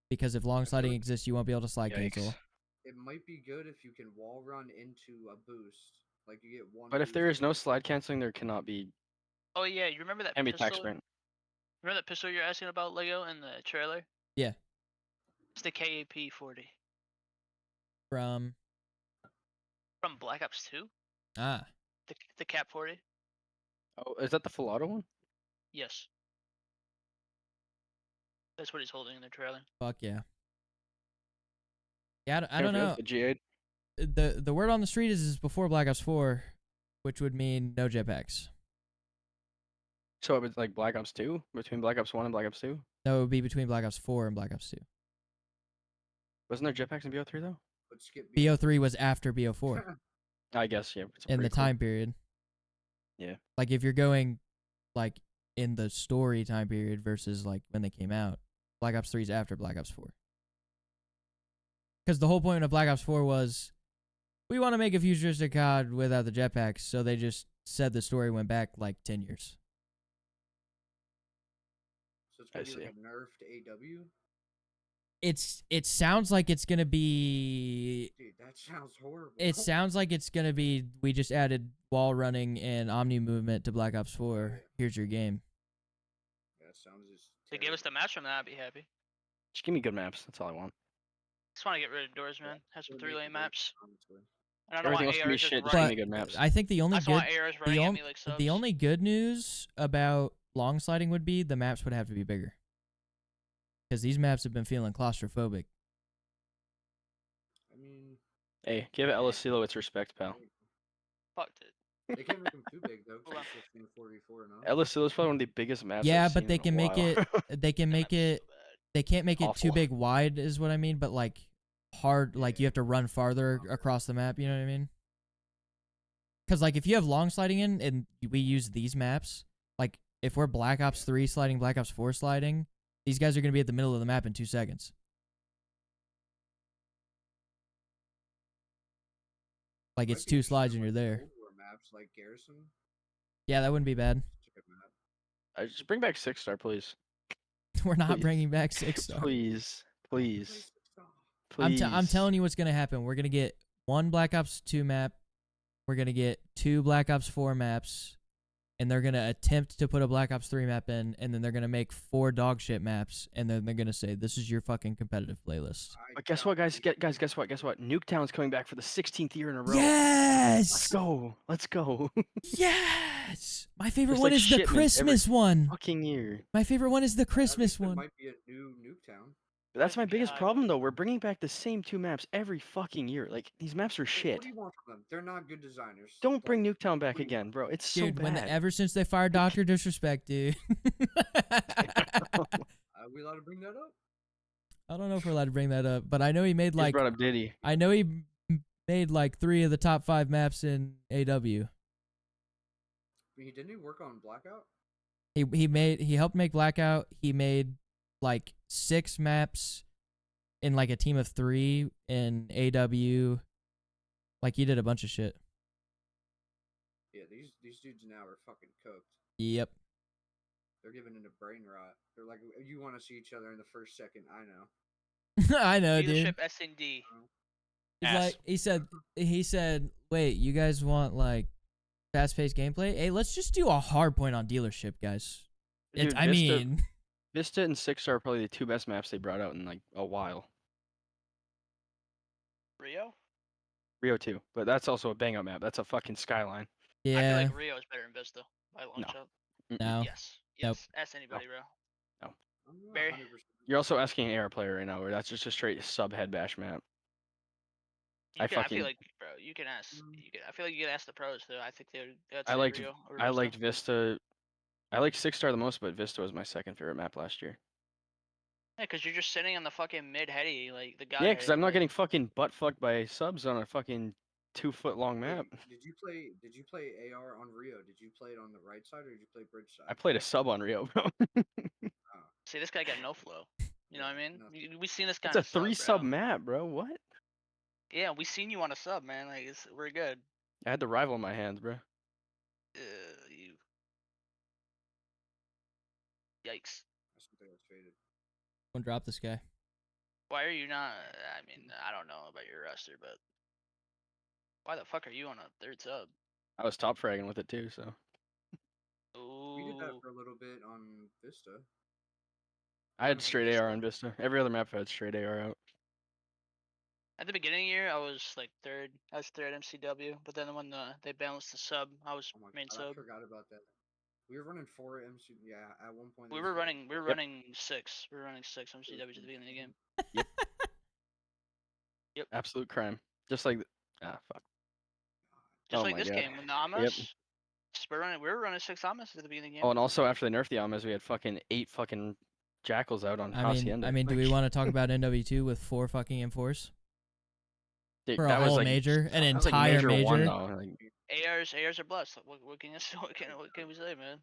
because if long sliding exists, you won't be able to slide cancel. Yikes. It might be good if you can wall run into a boost, like you get one. But if boost there is and no then- slide canceling, there cannot be Oh yeah, you remember that tax pistol? sprint. Remember that pistol you're asking about, Lego, in the trailer? Yeah. It's the KAP 40 From from Black Ops 2. The Cap 40. Oh, is that the full auto one? Yes. That's what he's holding in the trailer. fuck yeah. Yeah, I Can't don't forget know. The G8. The word on the street is before Black Ops 4, which would mean no jetpacks. So it was like Black Ops 2 between Black Ops 1 and Black Ops 2. No, it would be between Black Ops 4 and Black Ops 2. Wasn't there jetpacks in BO3 though? But skip B. BO3 was after BO4 I guess yeah. It's a in the prequel. time period. Yeah. Like if you're going like in the story time period versus like when they came out, Black Ops 3 is after Black Ops 4. Because the whole point of Black Ops 4 was we want to make a futuristic COD without the jetpacks, so they just said the story went back like 10 years. So it's gonna I be see. like a nerfed AW. It sounds like it's gonna be Dude, that sounds horrible. it sounds like it's gonna be we just added wall running and omni movement to Black Ops 4. Here's your game. That sounds just. If they give us the match from that, I'd be happy. Just give me good maps. That's all I want. Just want to get rid of doors, man. Have some Would make 3-lane it work, maps. honestly. And I don't Everything want else can be ARs just shit. Just running. give me good maps. I think the only I just good want ARs running at me like subs. the only good news about long sliding would be the maps would have to be bigger. Because these maps have been feeling claustrophobic. I mean, Hey, give El Asilo its respect, pal. Fucked it. they can't make them too big though. Hold on. 'Cause it's 16 4v4 now. El Asilo is probably one of the biggest maps. Yeah, I've but seen they in a can make while. it they can That make map's it so bad. they can't make it too Awful. big wide is what I mean, but like hard like you have to run farther across the map, you know what I mean? Cuz like if you have long sliding in and we use these maps, like if we're Black Ops 3 sliding, Black Ops 4 sliding, these guys are going to be at the middle of the map in 2 seconds. Like Might it's be 2 interesting slides on, and you're like, there. older maps like Garrison. Yeah, that wouldn't be bad. It's a good map. Just bring back 6-star, please. We're not Please. bringing back 6-star. Please, please, Place to stop. please. I'm telling you what's going to happen. We're going to get 1 Black Ops 2 map. We're going to get 2 Black Ops 4 maps. And they're going to attempt to put a Black Ops 3 map in. And then they're going to make 4 dog shit maps. And then they're going to say, this is your fucking competitive playlist. I But guess doubt what, guys? they- Guess what? Guess what? Nuketown's coming back for the 16th year in a row. Yes! Let's go. Let's go. Yes! My favorite There's, one like, is the shipments every Christmas one. Fucking year. My favorite one is the I think Christmas there one. might be a new Nuketown. But that's my biggest God. problem, though. We're bringing back the same 2 maps every fucking year. Like, these maps are Like, shit. What do you want from them? They're not good designers. Don't bring Like, Nuketown back what do you again, want? bro. It's Dude, so when bad. ever since they fired Dr. Disrespect, dude. Are we allowed to bring that up? I don't know if we're allowed to bring that up, but I know he made He's like brought up Diddy. I know he made like 3 of the top 5 maps in AW. He didn't he work on Blackout? He helped make Blackout. He made like 6 maps in like a team of 3 in AW. Like he did a bunch of shit. Yeah, these dudes now are fucking cooked. Yep. They're giving it a brain rot. They're like, you want to see each other in the first second. I know. I know, dude. Leadership S&D. He's S. like he said, wait, you guys want like fast-paced gameplay? Hey, let's just do a hard point on dealership, guys. Dude, I mean, Vista and 6 are probably the 2 best maps they brought out in like a while. Rio? Rio 2, but that's also a bang up map. That's a fucking skyline. I feel yeah, like Rio is better than Vista by a long No. shot. no. Yes. Nope. Yes. Ask anybody, bro. I'm not Barry? 100%. You're also asking an AR player right now, where that's just a straight sub head bash map. I fucking- feel like, bro, you can ask. I feel like you can ask the pros though. I think they'd I say liked Rio over I Vista. liked Vista. I like 6-star the most, but Vista was my second favorite map last year. Yeah, because you're just sitting on the fucking mid heady, like the guy. Yeah, because I'm not getting fucking butt fucked by subs on a fucking 2-foot long Wait, map. Did you play AR on Rio? Did you play it on the right side or did you play bridge side? I played a sub on Rio, bro. See, this guy got no flow. You know what I mean? nothing. We seen this guy. It's on a 3 sub, sub bro. map, bro. What? Yeah, we seen you on a sub, man. Like we're good. I had the rival in my hands, bro. You. Yikes. I still think I was faded. Don't drop this guy. Why are you not? I mean, I don't know about your roster, but why the fuck are you on a 3rd sub? I was top fragging with it too, so. We did that Ooh. for a little bit on Vista. I had Kinda straight Vista. AR on Vista. Every other map had straight AR out. At the beginning of the year, I was like 3rd. I was 3rd MCW, but then when they balanced the sub, I was Oh my main god, I sub. forgot about that. We were running 4 MC. Yeah, at one point. We there were was four. running. We were Yep. running 6. We were running 6 MCWs at the beginning of the game. Yep. Absolute crime. Just like. Fuck. Just Oh like my this God. game when the Amas. We were running 6 Amas at the beginning of the game. Oh, and also after they nerfed the Amas, we had fucking 8 fucking jackals out on Hacienda. I mean, do we want to talk about NW2 with 4 fucking M4s Dude, for a that was whole like, major, an that was like entire major one, major? though. Like, ARs are blessed. What can we say, man?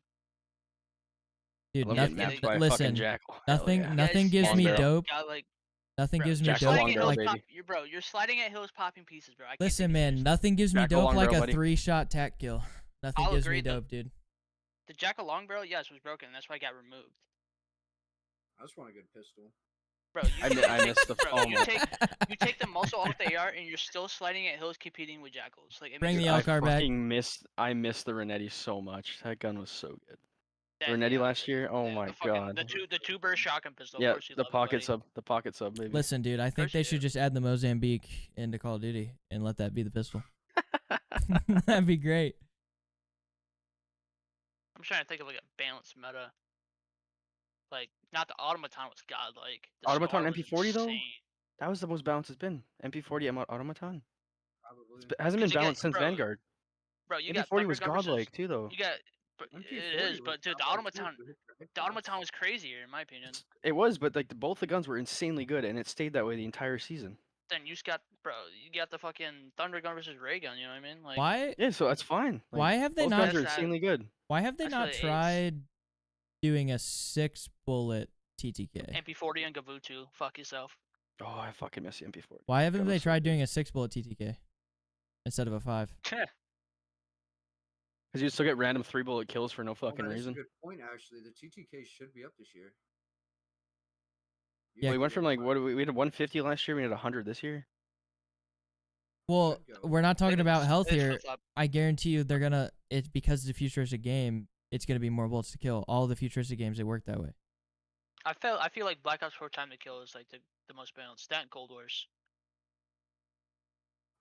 Dude, I love nothing. getting mapped by a fucking Listen, jackal. Hell nothing. yeah. Nothing gives Long me barrel. dope. Got, like, Nothing bro, gives me you're Jackal dope. long barrel, Like, baby. you're sliding at hills, popping pieces, bro. I can't listen, take you man, seriously. nothing gives me Jackal dope long like barrel, a buddy. 3-shot tac kill. Nothing I'll gives agree me that- dope, dude. The Jackal long barrel, yes, was broken. That's why it got removed. I just want a good pistol. Bro, I missed the. bro, Oh you my. take the muzzle off the AR and you're still sliding at hills competing with jackals. Like it Bring makes the no I sense. L-car back. fucking missed. I missed the Renetti so much. That gun was so good. That- Renetti yeah, last year. Oh yeah, my the fucking- god. The two burst shotgun pistol. Yeah, of course you the love it, pocket buddy. sub. The pocket sub, baby. Listen, dude, I think course they you should do. just add the Mozambique into Call of Duty and let that be the pistol. That'd be great. I'm trying to think of like a balanced meta. Like not the automaton was godlike. The Automaton Scar was MP40 though? insane. That was the most balanced it's been. MP40 automaton. Probably. It hasn't been 'Cause you get- balanced since bro, Vanguard. Bro, you got MP40 Thunder was Gun versus- godlike too, though. You got, but MP40 it is. was But dude, the godlike too, automaton, but the automaton was crazier in my opinion. It was, but like both the guns were insanely good, and it stayed that way the entire season. Then you just got, bro, you got the fucking Thunder Gun versus Ray Gun. You know what I mean? Like, Why? Yeah, so that's fine. Like, Why have they both not? guns are That's not- insanely good. Why have they That's not what it is. tried doing a 6-bullet TTK? MP40 and Gavutu. Fuck yourself. Oh, I fucking miss the MP40. Why haven't That they was so tried good. doing a 6-bullet TTK instead of a 5? Because you still get random 3-bullet kills for no fucking that is reason. a good point, actually. The TTK should be up this year. Yeah, We went from like, what did we had 150 last year, we had 100 this year. Well, Should go. we're not talking about health here. flip-flop. I guarantee you they're gonna. It's because it's a futuristic game. It's gonna be more bullets to kill. All the futuristic games they work that way. I feel like Black Ops 4 Time to Kill is like the most balanced. That and Cold Wars.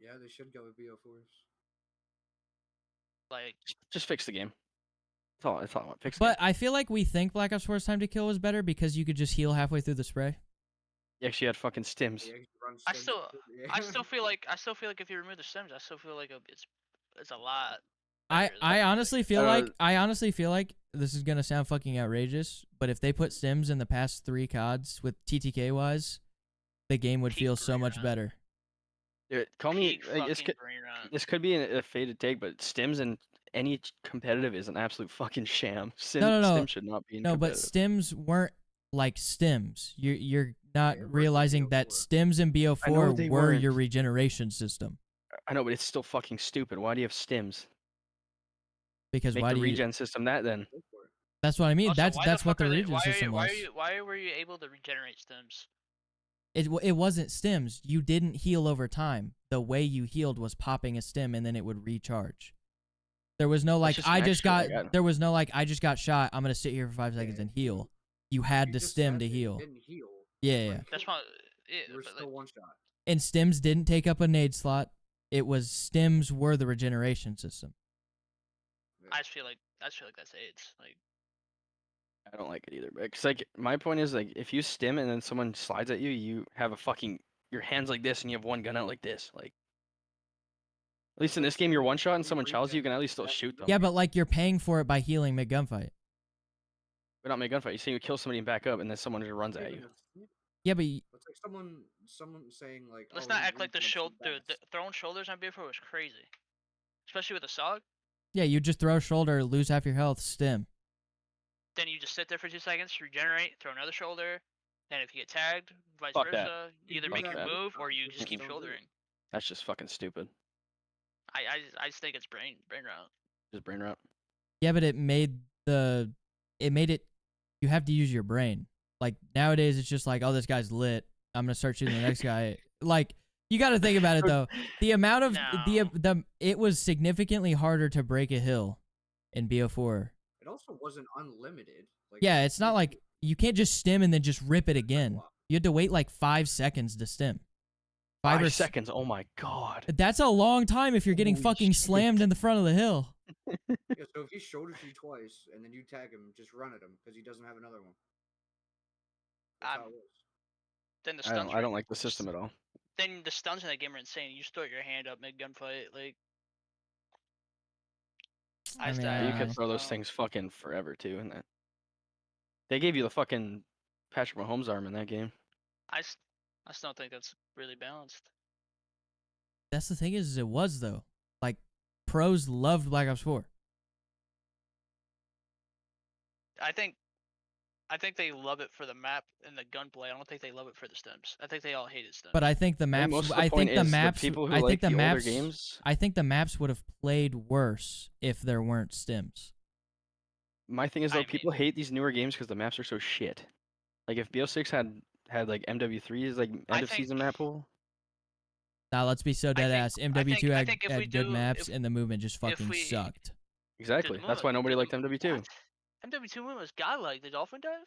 Yeah, they should go with BO4s. Like, Just fix the game. That's all I want. Fix the But game. I feel like we think Black Ops 4's Time to Kill was better because you could just heal halfway through the spray. You actually had fucking stims. Yeah, you can run I stims still- too, yeah. I still feel like if you remove the sims, I still feel like it's a lot. I better than- honestly feel Uh, like this is gonna sound fucking outrageous, but if they put Sims in the past 3 CODs with TTK wise, the game would Peak feel so brain much rot. better. Dude, call me. Peak Like, fucking brain rot. this could be a faded take, but stims and any competitive is an absolute fucking sham. No. Stim should not be in No, but competitive. stims weren't like stims. You're not it worked in realizing that BO4. stims in BO4 they were your weren't. regeneration system. I know, but it's still fucking stupid. Why do you have stims? Because Make why the do you? regen system that then. Go for it. That's what I mean. Also, That's why that's the what fuck the are they? regen system was. Why were you able to regenerate stims? It wasn't stims. You didn't heal over time. The way you healed was popping a stim and then it would recharge. There was no like just I an just extra, got. like, There was no like I just got shot. I'm gonna sit here for 5 seconds Yeah, and heal. You If had you to just stim sat to there and heal. Didn't heal. Yeah. like, That's why. You were But, still like, one shot. And stims didn't take up a nade slot. It was stims were the regeneration system. I just feel like that's AIDS. Like, I don't like it either. Because like my point is like if you stim and then someone slides at you, you have a fucking your hands like this and you have one gun out like this. Like at least in this game, you're one shot and someone chows you, you can at least still shoot them. Yeah, but like you're paying for it by healing mid gunfight. But not make gunfight. You see, you kill somebody and back up, and then someone just runs at you. Yeah, but It's like someone saying like, let's oh, not he's act like the regen shoulder, too fast. throwing shoulders on BF4 was crazy, especially with the SOG. yeah, you just throw a shoulder, lose half your health, stim. Then you just sit there for 2 seconds, regenerate, throw another shoulder. Then if you get tagged, vice Fuck that. versa, you either Fuck make your that. move or you just Just keep don't do it. shouldering. That's just fucking stupid. I just think it's brain rot. Just brain rot. Yeah, but it made it. You have to use your brain. Like nowadays, it's just like, oh, this guy's lit. I'm gonna start shooting the next guy. Like you got to think about it though. The amount of No. it was significantly harder to break a hill in BO4. It also wasn't unlimited. Like, Yeah, it's not like you can't just stim and then just rip it again. while. You had to wait like 5 seconds to stim. 5 or 5 s- seconds. Oh my god. That's a long time if you're getting Holy fucking shit. slammed in the front of the hill. Yeah, so if he shoulders you twice and then you tag him, just run at him because he doesn't have another one. That's how it was. Then the I stuns. don't like the system at all. Then the stuns in that game are insane. You just throw your hand up mid gunfight, like. I mean, Yeah, you I could throw those things fucking forever too, and that they gave you the fucking Patrick Mahomes arm in that game. I still don't think that's really balanced. That's the thing is it was though. Like pros loved Black Ops 4. I think they love it for the map and the gunplay. I don't think they love it for the stims. I think they all hated stims. But I think the I think maps most of the I point think the is maps people who I like think the older maps games. I think the maps would have played worse if there weren't stims. My thing is though, I people mean- hate these newer games because the maps are so shit. Like if BO6 had like MW3 as like end of think- season map pool. Now let's be so dead ass. MW2 I had, think if had we good do- maps if- and the movement just fucking we- sucked. Exactly. Dude, That's why nobody liked MW2. what? MW2 movement was godlike. The dolphin dive.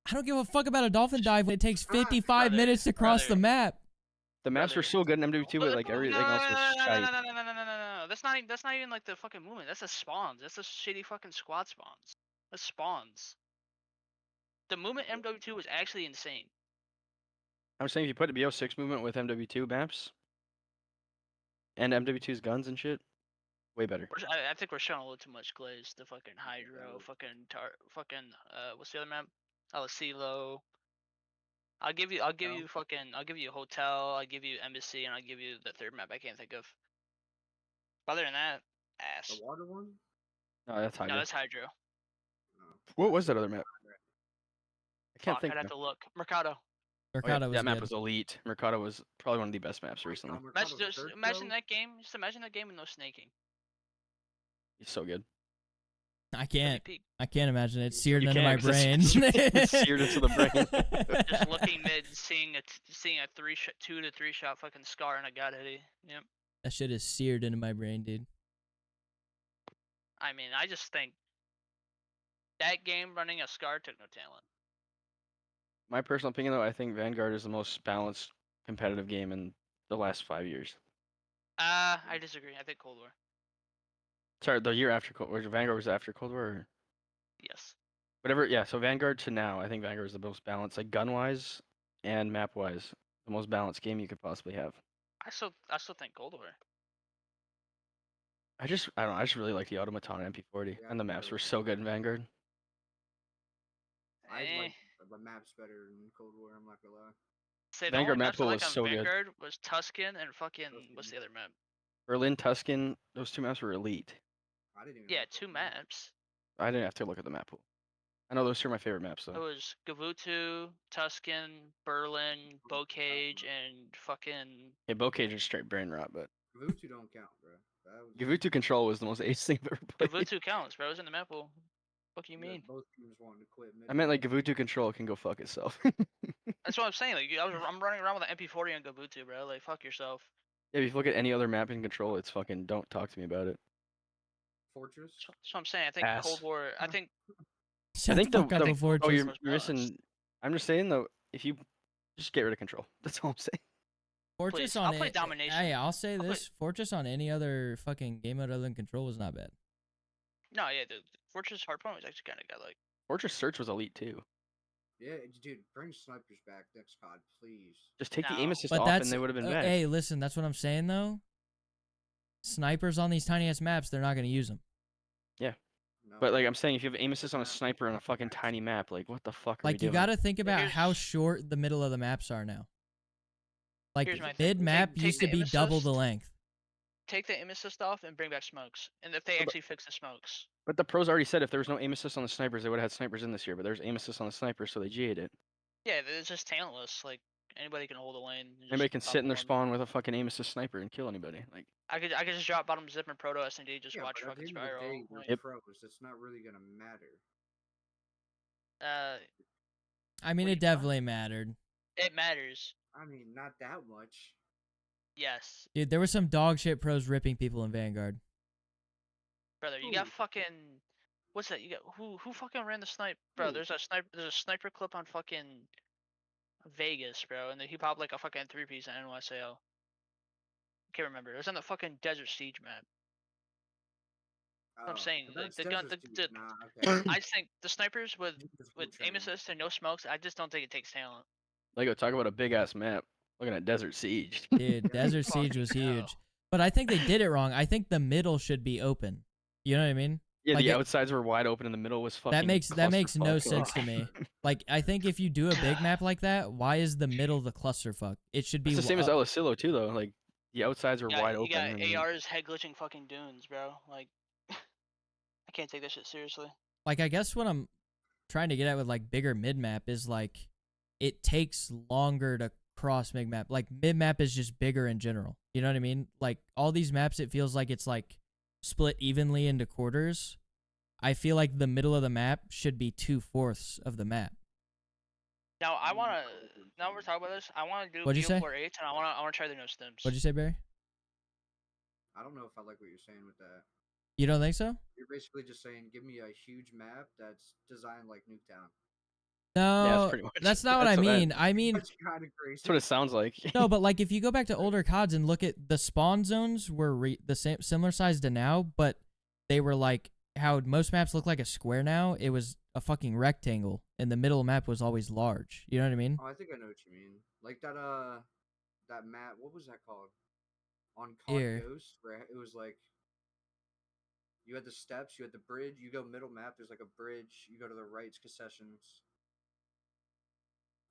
I don't give a fuck about a dolphin dive when it takes 55 Brother, minutes to cross the brother. map. The maps were Brother. so good in MW2, but like everything else was shite. No. That's not even like the fucking movement. That's the spawns. That's the shitty fucking squad spawns. That's spawns. The movement MW2 was actually insane. I'm saying if you put a BO6 movement with MW2 maps and MW2's guns and shit, way better. I think we're showing a little too much glaze. The fucking hydro, fucking what's the other map? Alcilo. I'll give you a hotel. I'll give you embassy, and I'll give you the third map I can't think of. Other than that, ass. The water one? No, that's No, Hydra. that's hydro. No. What was that other map? I can't Fuck, think. I'd have now. to look. Mercado. Oh, yeah, Mercado was that map good. was elite. Mercado was probably one of the best maps recently. Imagine that game. Just imagine that game with no snaking. He's so good. I can't. Peak. I can't imagine it. It's seared You into my can't, 'cause brain. it's seared into the brain. Just looking mid, seeing a 2 to 3 shot fucking scar and a god hitty. Yep. That shit is seared into my brain, dude. I mean, I just think that game running a scar took no talent. My personal opinion, though, I think Vanguard is the most balanced competitive game in the last 5 years. I disagree. I think Cold War. Sorry, the year after Cold War. Vanguard was after Cold War? Or Yes. whatever, yeah, so Vanguard to now, I think Vanguard is the most balanced, like gun-wise and map-wise, the most balanced game you could possibly have. I still think Cold War. I don't know, I just really like the Automaton MP40, Yeah, and the I maps really were like so that. good in Vanguard. I Eh. like the maps better in Cold War, I'm not gonna lie. Say the Vanguard only map maps I pool like was on so good. Vanguard was Tuscan and fucking what's the other map? Berlin, Tuscan, those two maps were elite. I didn't even. Yeah, look at 2 the map. maps. I didn't have to look at the map pool. I know those two are my favorite maps It though. was Gavutu, Tuscan, Berlin, Bocage, and fucking. Hey, Bocage is straight brain rot, but Gavutu don't count, bro. That was. Gavutu Control was the most ace thing I've ever played. Gavutu counts, bro. It was in the map pool. Fuck you mean? Both teams wanted to quit. I meant like Gavutu Control can go fuck itself. That's what I'm saying. Like, I'm running around with an MP40 on Gavutu, bro. Like, fuck yourself. Yeah, if you look at any other map in Control, it's fucking don't talk to me about it. Fortress. That's what I'm saying. I think Ass. Cold War. I think Shut I think the fuck up the before oh just you're missing. I'm just saying though, if you just get rid of Control, that's all I'm saying. Fortress Please, on I'll play Domination. Hey, I'll say I'll play- this: Fortress on any other fucking game mode other than Control was not bad. No, yeah, the Fortress Hardpoint was actually kind of got like. Fortress Search was elite too. Yeah, dude, bring snipers back next COD, please. Just take the No. aim assist But off, that's and they would have been back. hey, listen, that's what I'm saying though. Snipers on these tiny ass maps, they're not gonna use them. No. But like I'm saying, if you have aim assist on a sniper on a fucking tiny map, like what the fuck are we Like you doing? gotta think about how Here's- short the middle of the maps are now. Like Here's my thing. mid map Take used the to be aim double the assist. length. Take the aim assist off and bring back smokes. And if they but- actually fix the smokes. But the pros already said if there was no aim assist on the snipers, they would have had snipers in this year. But there's aim assist on the snipers, so they GA'd it. Yeah, it's just talentless. Like anybody can hold a lane. and Anybody just can pop sit in their one. spawn with a fucking aim assist sniper and kill anybody. Like I could just drop bottom zip and proto SND, just Yeah, watch but at the fucking end of the spiral. day, Like, they're pros. It's not really gonna matter. I mean, What do it you- definitely mattered. it matters. I mean, not that much. Yes, Dude, there were some dog shit pros ripping people in Vanguard. brother. You got Who? fucking. What's that? You got who fucking ran the snipe, bro? Who? There's a sniper clip on fucking Vegas, bro, and then he popped like a fucking 3-piece on NYSL. Can't remember. It was on the fucking Desert Siege map. I'm saying, but like, that's the gun, Desert the- Siege. Nah, okay. I just think the snipers with Just full aim training. assist and no smokes, I just don't think it takes talent. Lego, talk about a big ass map. Looking at Desert Siege. Dude, Desert Siege was Fucking hell. huge. But I think they did it wrong. I think the middle should be open. You know what I mean? Yeah, Like the it- outsides were wide open and the middle was fucking. That makes no clusterfuck. sense to me. Like I think if you do a big map like that, why is the middle the clusterfuck? It should be It's the same as up- El Asilo too, though. Like the outsides were wide You open. got and then- ARs head glitching fucking dunes, bro. Like, I can't take that shit seriously. like I guess what I'm trying to get at with like bigger mid map is like it takes longer to cross mid map. Like mid map is just bigger in general. You know what I mean? Like all these maps, it feels like it's like split evenly into quarters. I feel like the middle of the map should be 2/4 of the map. Now I wanna. Now we're talking about this. I wanna do What'd you say? BO48 and I wanna try the no stims. What'd you say, Barry? I don't know if I like what you're saying with that. You don't think so? You're basically just saying, give me a huge map that's designed like Nuketown. No, that's pretty much- that's not what I that's what I- mean. I mean, That's kind of crazy. That's what it sounds like. no, but like if you go back to older CODs and look at the spawn zones were the same, similar size to now, but they were like how most maps look like a square now. It was a fucking rectangle, and the middle map was always large. You know what I mean? Oh, I think I know what you mean. Like that that map, what was that called? On Here. COD Ghost, where it was like you had the steps, you had the bridge, you go middle map, there's like a bridge, you go to the right's concessions.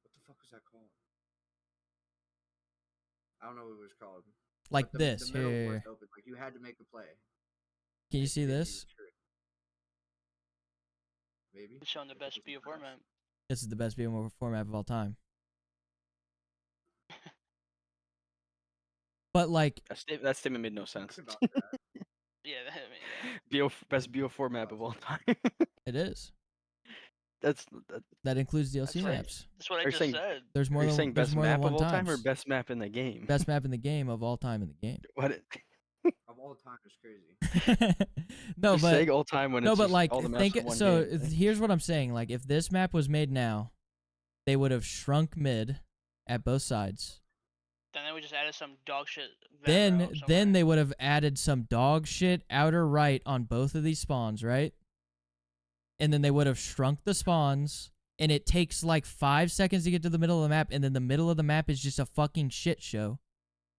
What the fuck was that called? I don't know what it was called. Like but this. The middle Here. was open. Like you had to make a play. Can you see If you this? were true. Maybe. It's showing the If it best was in BO4 house. map. This is the best BM4 map of all time. But like, That statement made no sense. Think about that. Yeah, I mean, Best BO4 map of all time. it is. That. That includes DLC That's right. maps. that's what I Are you just saying- said. There's more Are you than saying there's best more map than one of all time or times. best map in the game? Best map in the game of all time in the game. What? Of all time is crazy. No, Just but saying all time when no, it's but just like all the maps think in one so. game. Here's what I'm saying: like if this map was made now, they would have shrunk mid at both sides. Then we just added some dog shit. Then they would have added some dog shit outer right on both of these spawns, right? And then they would have shrunk the spawns, and it takes like 5 seconds to get to the middle of the map, and then the middle of the map is just a fucking shit show.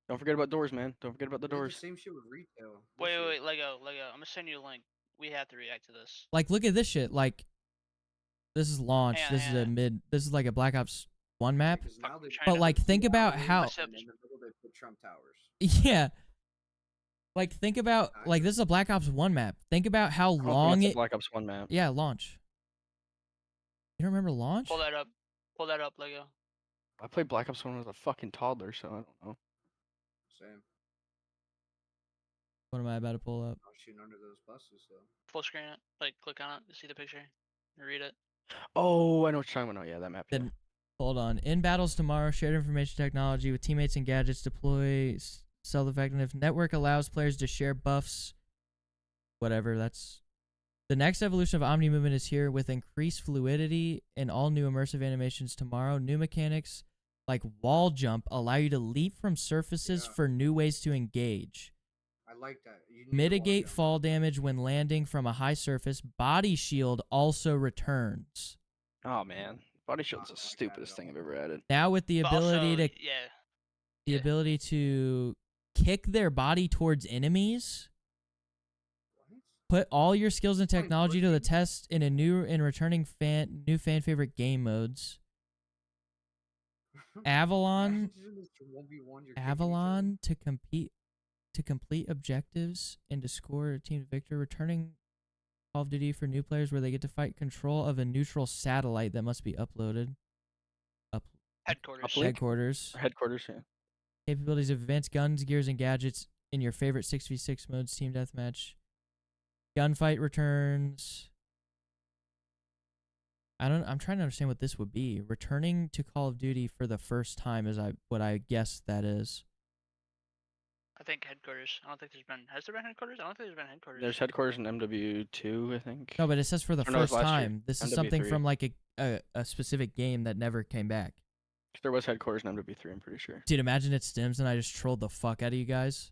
Don't forget about doors, man. Don't forget about the They did doors. The same shit with retail. this Wait, year. wait, Lego. I'm gonna send you a link. We have to react to this. Like, look at this shit. Like, this is launch. Hang on, This is hang a on. mid. This is like a Black Ops 1 map. Because now they Trying But to- like, think about wide how. open, and in the middle they put Trump Towers. Yeah, Like, think about, I like, this is a Black Ops 1 map. Think about how I don't think long that's a it... Black Ops 1 map. Yeah, launch. You don't remember launch? Pull that up. Pull that up, Lego. I played Black Ops 1 when I was a fucking toddler, so I don't know. Same. What am I about to pull up? I was shooting under those buses though. Full screen it. Like, click on it to see the picture. And read it. Oh, I know what you're talking about. Yeah, that map. Yeah. Then, hold on. In battles tomorrow, shared information technology with teammates and gadgets deploy self-effectiveness. Network allows players to share buffs. Whatever, that's... The next evolution of Omni movement is here with increased fluidity and all new immersive animations tomorrow. New mechanics like wall jump allow you to leap from surfaces Yeah. for new ways to engage. I like that. You need to Mitigate wall jump. fall damage when landing from a high surface. Body shield also returns. Oh man, body shield's Not the like that stupidest at thing all. I've ever added. Now with the But ability also, to yeah. ability to kick their body towards enemies. What? Put all your skills and Playing technology to the pussy? test in a new and returning new fan favorite game modes. Avalon Imagine doing this to 1v1, you're kicking each other. Avalon to complete objectives and to score a team victory. Returning Call of Duty for new players where they get to fight control of a neutral satellite that must be uploaded. Headquarters. Uplink? Headquarters. Headquarters. Yeah. Capabilities of advanced guns, gears, and gadgets in your favorite 6v6 modes. Team deathmatch. Gunfight returns. I'm trying to understand what this would be. Returning to Call of Duty for the first time is what I guess that is. I think headquarters. I don't think there's been. Has there been headquarters? I don't think there's been headquarters. There's headquarters in MW2, I think. No, but it says for the Or no, it was first last year. time. This is something MW3. from like a specific game that never came back. There was headquarters in MW3, I'm pretty sure. Dude, imagine it stims and I just trolled the fuck out of you guys.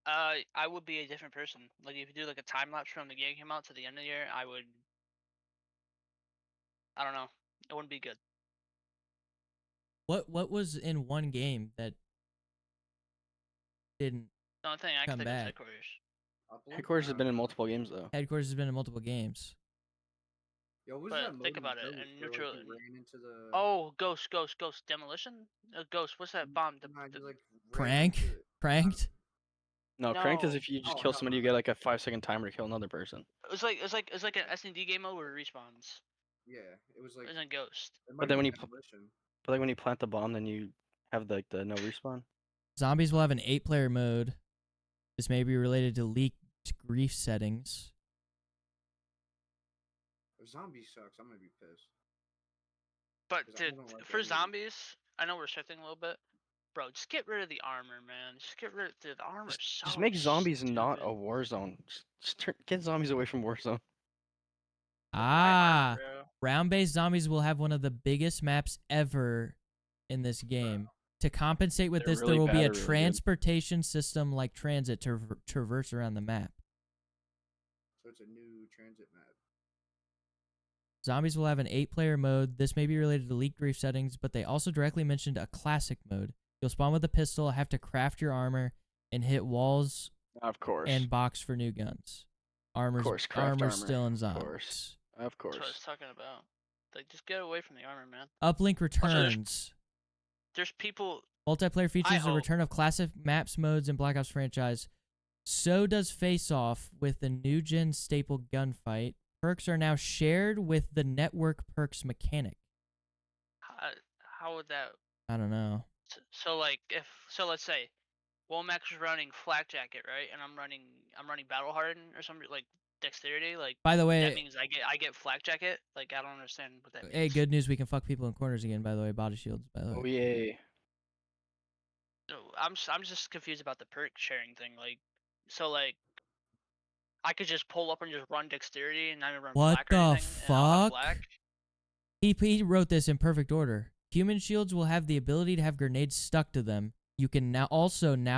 I would be a different person. Like if you do like a time lapse from the game came out to the end of the year, I would. I don't know. It wouldn't be good. What was in one game that didn't The only thing I Come can think of is back. headquarters. Uplink? Headquarters has been in Uh, multiple games though. Headquarters has been in multiple games. Yo, what was But that mode think in about it, Ghost and where, neutral- Like, you ran into the... Oh, ghost, demolition. Ghost. What's that bomb? Nah, you, like, ran Prank? into it. Pranked? No, cranked is No. if you just Oh, kill no, somebody, you no. get like a 5-second timer to kill another person. It was like an S&D game mode where it respawns. Yeah, it was like... It wasn't Ghost. It But might then be when you Demolition. But like when you plant the bomb, then you have like the no respawn. Zombies will have an 8-player mode. This may be related to leaked grief settings. If zombie sucks, I'm gonna be pissed. But 'Cause I dude, don't like for that either. zombies, I know we're shifting a little bit. Bro, just get rid of the armor, man. Just get rid of the armor. Just make zombies not a war zone. Just get zombies away from Warzone. Ah, round-based zombies will have one of the biggest maps ever in this game. To compensate with They're this, really there will be bad a or really good? transportation system like transit to traverse around the map. So it's a new transit map. Zombies will have an 8-player mode. This may be related to leaked grief settings, but they also directly mentioned a classic mode. You'll spawn with a pistol, have to craft your armor, and hit walls Of course. and box for new guns. Armor's course, craft armor. still in Of zombies. course. Of That's what I course. was talking about. Like, just get away from the armor, man. Uplink there's- returns. There's people. Multiplayer features the hope- return of classic maps modes in Black Ops franchise. So does Face Off with the new gen staple gunfight. Perks are now shared with the network perks mechanic. How would that? I don't know. So like, let's say, Womack's is running Flak Jacket, right? And I'm running Battle Harden or something like Dexterity. Like, By the way, that means I get Flak Jacket. Like, I don't understand what that means. hey, good news, we can fuck people in corners again, by the way. Body shields, by the way. Oh yay. So I'm just confused about the perk sharing thing. Like, so like, I could just pull up and just run Dexterity and not even run What Flak or the anything, and I'll have fuck? Flak? He wrote this in perfect order. Human shields will have the ability to have grenades stuck to them. You can now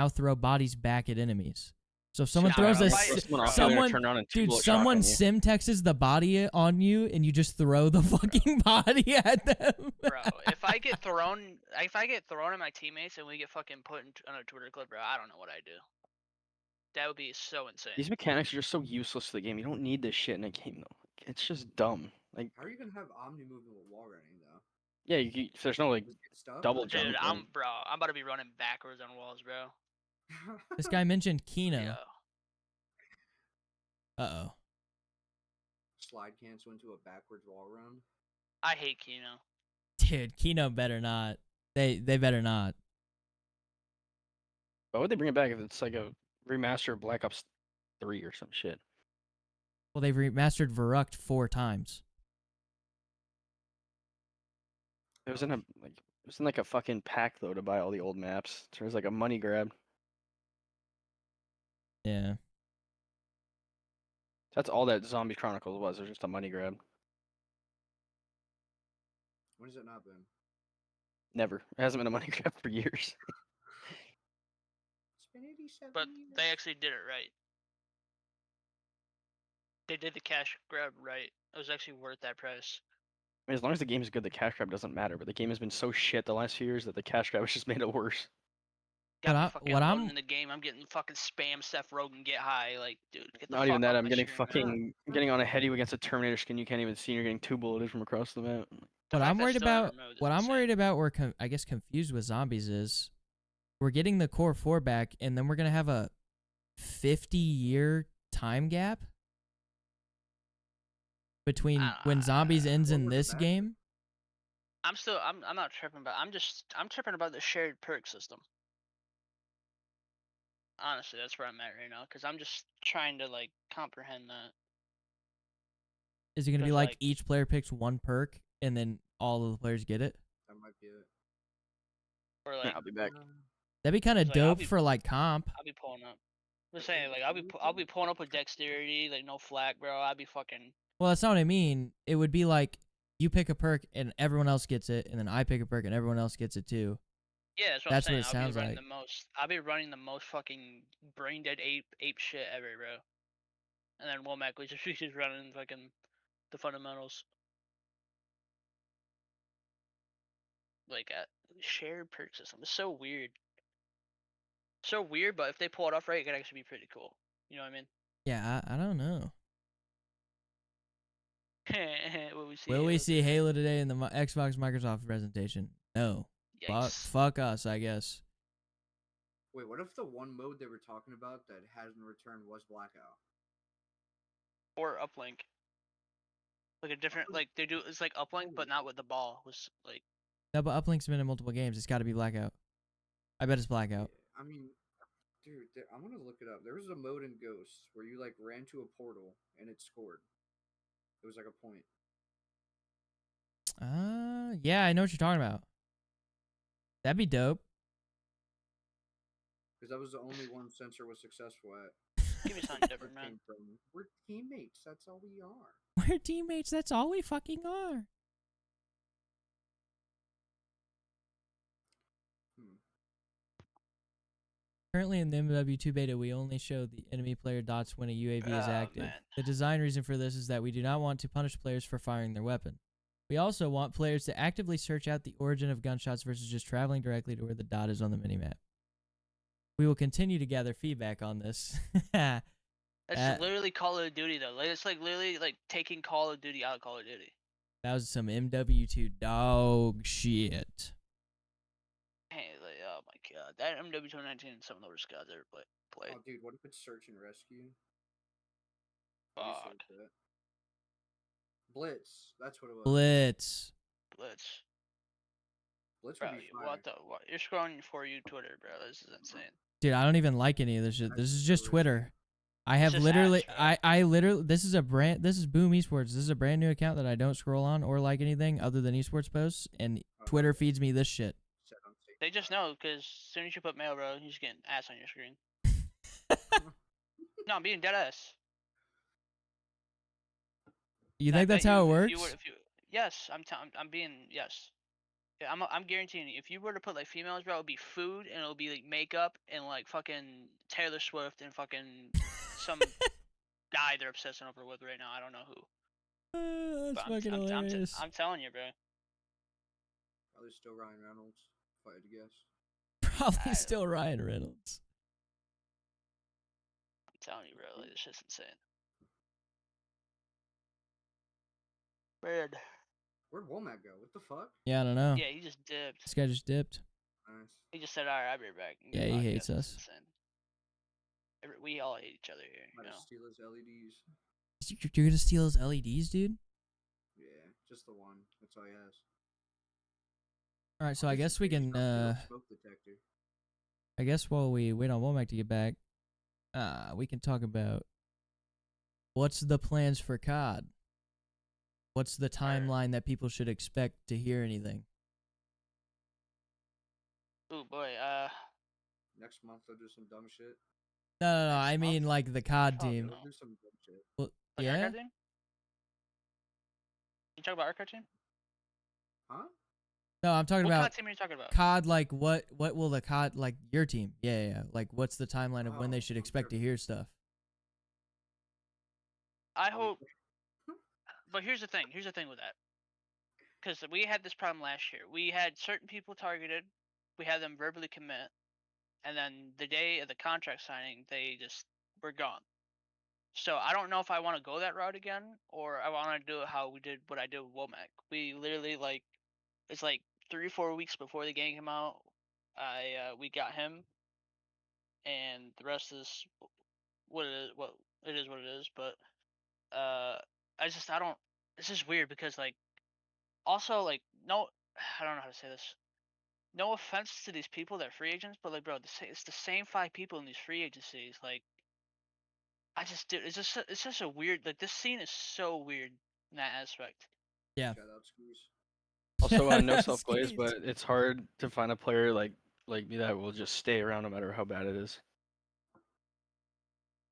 throw bodies back at enemies. So if someone Yeah, throws I a don't s- like- Someone off someone- there and turn around and dude, two-bullet someone shotgun you. simtexes the body on you and you just throw the fucking body at them. Bro, if I get thrown at my teammates and we get fucking put on a Twitter clip, bro, I don't know what I do. That would be so insane. These mechanics are just so useless to the game. You don't need this shit in a game though. It's just dumb. Like How are you gonna have Omni movement with wall running though? yeah, if there's no like Just get stuck? double Dude, jump. I'm about to be running backwards on walls, bro. This guy mentioned Kino. Yeah. Uh-oh. Slide cancel into a backwards wall run. I hate Kino. Dude, Kino better not. They better not. Why would they bring it back if it's like a remaster of Black Ops 3 or some shit? Well, they've remastered Verrucht 4 times. It was in a fucking pack though to buy all the old maps. So it was like a money grab. Yeah. That's all that Zombie Chronicles was. It was just a money grab. When has it not been? Never. It hasn't been a money grab for years. It's been 87 But years. they actually did it right. They did the cash grab right. It was actually worth that price. I mean, as long as the game is good, the cash grab doesn't matter. But the game has been so shit the last few years that the cash grab has just made it worse. What Got me I- fucking what loading I'm- in the game. I'm getting fucking spam Seth Rogen get high. Like, dude, get the Not fuck even that. off I'm my getting stream, man. fucking getting on a heady against a Terminator skin you can't even see. And you're getting 2 bulleted from across the map. The What fact I'm that worried still never about, moved is what I'm insane. worried about, I guess confused with zombies is, we're getting the core 4 back, and then we're gonna have a 50-year time gap between when zombies ends What in was the this back? game. I'm not tripping about. I'm tripping about the shared perk system. Honestly, that's where I'm at right now, because I'm just trying to like comprehend that. Is it gonna be 'Cause, like like- each player picks one perk, and then all of the players get it? That might be it. Or Yeah, like, I'll be back. That'd be kind of 'Cause, like, I'll dope be- for like comp. I'll be pulling up. I'm Like saying, like, I'll be pulling up with dexterity, like no flak, bro. I'll be fucking. Well, that's not what I mean. It would be like you pick a perk and everyone else gets it, and then I pick a perk and everyone else gets it too. Yeah, that's what That's I'm what saying. it sounds I'll be running like. the most. I'll be running the most fucking brain dead ape shit ever, bro. And then Womack was just he's just running fucking the fundamentals. Like shared perk system. It's so weird. So weird, but if they pull it off right, it could actually be pretty cool. You know what I mean? Yeah, I don't know. Will we see? Will we Halo see today? Halo today in the Xbox Microsoft presentation? No. Yikes. Fuck us, I guess. Wait, what if the one mode they were talking about that hasn't returned was Blackout? Or uplink. Like a different, like they do. It's like uplink, but not with the ball. Was like. No, but Uplink's been in multiple games. It's got to be Blackout. I bet it's Blackout. I mean, dude, I'm gonna look it up. There was a mode in Ghosts where you like ran to a portal and it scored. It was like a point. Yeah, I know what you're talking about. That'd be dope. Because that was the only one Sensor was successful at. Give me something Where different, it man. came from. We're teammates. That's all we are. We're teammates. That's all we fucking are. Currently in the MW2 beta, we only show the enemy player dots when a UAV is Oh, active. man. The design reason for this is that we do not want to punish players for firing their weapon. We also want players to actively search out the origin of gunshots versus just traveling directly to where the dot is on the minimap. We will continue to gather feedback on this. That's literally Call of Duty though. Like it's like literally like taking Call of Duty out of Call of Duty. That was some MW2 dog shit. Hey, like, oh my god, that MW219 is some of the worst guys ever played. Oh, dude, what if it's search and rescue? Fuck. How do you search that? Blitz. That's what it was. Blitz. Blitz. Blitz Bro, would be fire. what? You're scrolling for you Twitter, bro. This is insane. Dude, I don't even like any of this shit. This is just Twitter. I have just literally, ads, bro. I literally, this is Boom Esports. This is a brand new account that I don't scroll on or like anything other than esports posts, and Twitter feeds me this shit. Set on safe. They just know because as soon as you put mail, bro, you're just getting ass on your screen. No, I'm being dead ass. You I think bet that's how it you- works? Yes, I'm being yes. Yeah, I'm guaranteeing you, if you were to put like females, bro, it would be food and it'll be like makeup and like fucking Taylor Swift and fucking some guy they're obsessing over with right now. I don't know who. That's But fucking hilarious. I'm telling you, bro. Probably still Ryan Reynolds, if I had to guess. Probably still Ryan Reynolds. I'm telling you, bro. Like, this shit's insane. Man. Where'd Womack go? What the fuck? Yeah, I don't know. Yeah, he just dipped. This guy just dipped. Nice. He just said, "All right, I'll be right back." And Yeah, get he back. hates That's us. insane. we all hate each other here. Might You have know. steal his LEDs. You're gonna steal his LEDs, dude? Yeah, just the one. That's all he has. All right, so I This is guess we dangerous can. enough to build a smoke detector. I guess while we wait on Womack to get back, we can talk about what's the plans for COD. What's the timeline that people should expect to hear anything? Ooh boy. Next month they'll do some dumb shit. No. Next I mean month? like the COD Fuck team. no. They'll do some dumb shit. Well, Like yeah. Arcade team? You talking about Arcade team? Huh? No, I'm talking What about COD team are you talking about? COD. Like what will the COD like your team? Yeah. Like what's the timeline of when they Oh, should I'm expect to tripping. hear stuff? I Like, hope. But here's the thing. Here's the thing with that. Because we had this problem last year. We had certain people targeted. We had them verbally commit, and then the day of the contract signing, they just were gone. So I don't know if I want to go that route again, or I want to do it how we did what I did with Womack. We literally it's like 3 or 4 weeks before the game came out. We got him, and the rest is what it is. What it is, what it is. But I don't. It's just weird because like also like no, I don't know how to say this. No offense to these people that are free agents, but like bro, it's the same 5 people in these free agencies. Like I just do. It's just a weird. Like this scene is so weird in that aspect. Yeah. shout out Screws. Also, no That's self glaze, great. but it's hard to find a player like me that will just stay around no matter how bad it is.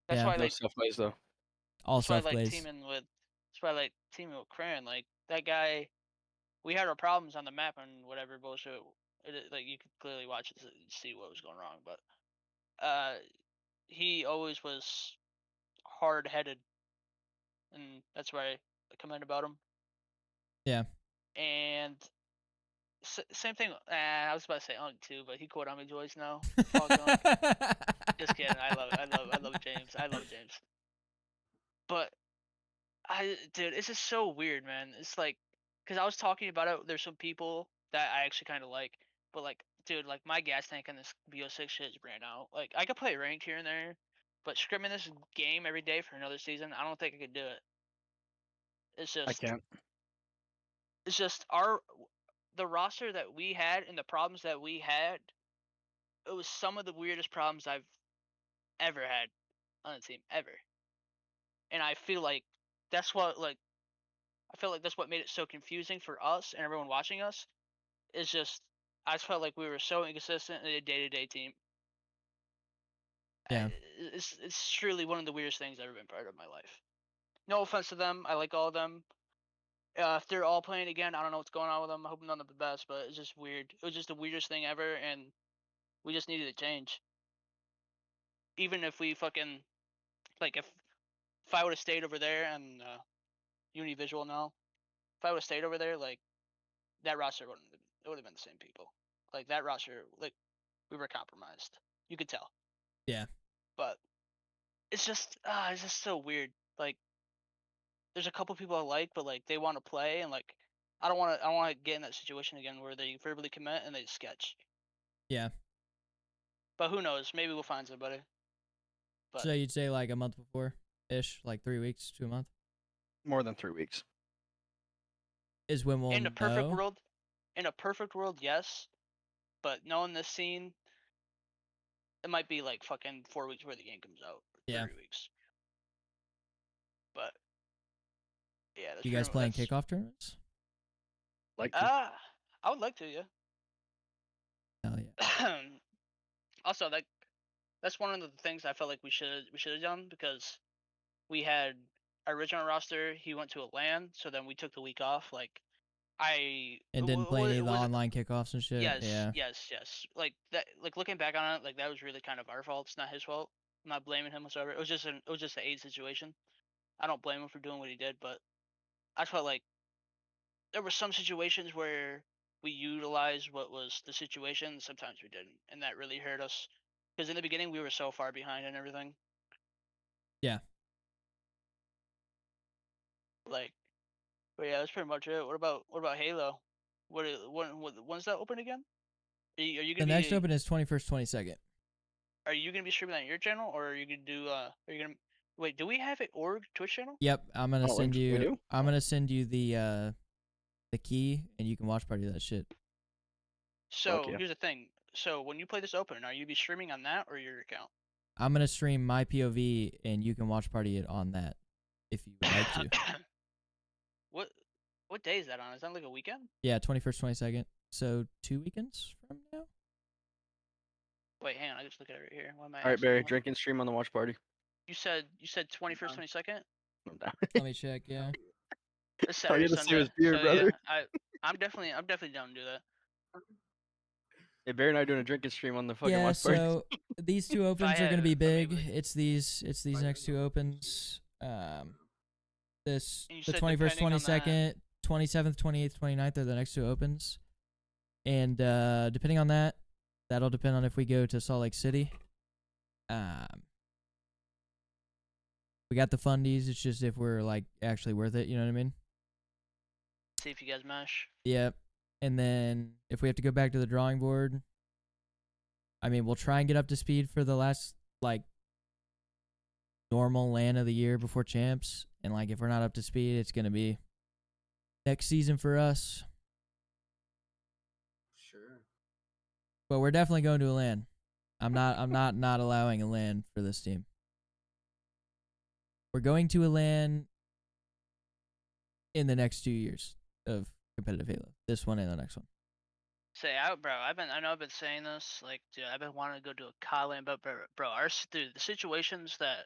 That's Yeah. why I No like. self glaze though. All That's why I self like glaze. teaming with. That's why I like teaming with Cran. Like that guy. We had our problems on the map and whatever bullshit. Like you could clearly watch it to see what was going wrong, but he always was hard headed, and that's why I commend about him. Yeah. And same thing. I was about to say Unk too, but he quote on me Joyce now. Fuck Unk. Just kidding. I love James. I love James. But dude, it's just so weird, man. It's like, cause I was talking about it. There's some people that I actually kind of like, but like, dude, like my gas tank on this BO6 shit is ran out. Like, I could play ranked here and there, but scrimming this game every day for another season, I don't think I could do it. It's I just, can't. it's just the roster that we had and the problems that we had. It was some of the weirdest problems I've ever had on a team ever, and I feel like that's what like I feel like that's what made it so confusing for us and everyone watching us. Is just I just felt like we were so inconsistent in a day-to-day team. Yeah. It's truly one of the weirdest things I've ever been part of my life. No offense to them, I like all of them. If they're all playing again, I don't know what's going on with them. I hope none of the best, but it's just weird. It was just the weirdest thing ever, and we just needed to change. Even if we fucking like if I would have stayed over there and Univisual now, if I would have stayed over there, like that roster wouldn't it would have been the same people. Like that roster, like we were compromised. You could tell. Yeah. But it's just so weird. Like there's a couple people I like, but like they want to play and like I don't want to get in that situation again where they verbally commit and they sketch. Yeah. But who knows? Maybe we'll find somebody. But So you'd say like a month before ish, like 3 weeks to a month More than 3 weeks. is when we'll in a know. perfect world, yes. But knowing this scene, it might be like fucking 4 weeks where the game comes out. Or Yeah. 3 weeks. But yeah, that's You guys playing that's, kickoff tournaments? Like to. I would like to, yeah. Hell yeah. Also, that's one of the things I felt like we should have done because we had our original roster. He went to a LAN, so then we took the week off. Like And didn't play any of the was it- online kickoffs and shit. Yes, Yeah. yes. Like that. Like looking back on it, like that was really kind of our fault. It's not his fault. I'm not blaming him whatsoever. It was just an aid situation. I don't blame him for doing what he did, but I felt like there were some situations where we utilized what was the situation. Sometimes we didn't, and that really hurt us. Because in the beginning we were so far behind and everything. Yeah. Like, but yeah, that's pretty much it. What about Halo? When's that open again? Are you The gonna next be? open is 21st, 22nd. are you gonna be streaming on your channel, or are you gonna do? Are you gonna wait? Do we have an org Twitch channel? Yep, I'm gonna Oh, send we you. do? I'm gonna send you the key, and you can watch party that shit. So yeah. here's the thing. So when you play this open, are you be streaming on that or your account? I'm gonna stream my POV, and you can watch party it on that if you would like to. What day is that on? Is that like a weekend? Yeah, 21st, 22nd. So 2 weekends from now. Wait, hang on. I just look at it right here. What am I? All right, asking? Barry, drink and stream on the watch party. You said 21st, 22nd. I'm down. Let me check. Yeah. This Oh, Saturday, you're the same Sunday. as beer, So brother. yeah, I'm definitely down to do that. Hey, Barry and I are doing a drink and stream on the fucking Yeah. watch party. So these two opens are gonna had- be I mean, big. like- It's these I next two know. opens. This And you the said 21st, depending on that- 22nd, 27th, 28th, 29th are the next two opens. And depending on that, that'll depend on if we go to Salt Lake City. We got the fundies. It's just if we're like actually worth it. You know what I mean? See if you guys mesh. Yep. And then if we have to go back to the drawing board, I mean, we'll try and get up to speed for the last like normal LAN of the year before champs. And like if we're not up to speed, it's gonna be next season for us. Sure. But we're definitely going to a LAN. I'm not allowing a LAN for this team. We're going to a LAN in the next 2 years of competitive Halo. This one and the next one. Say out, bro. I know I've been saying this. Like, dude, I've been wanting to go to a COD LAN, but bro, dude, the situations that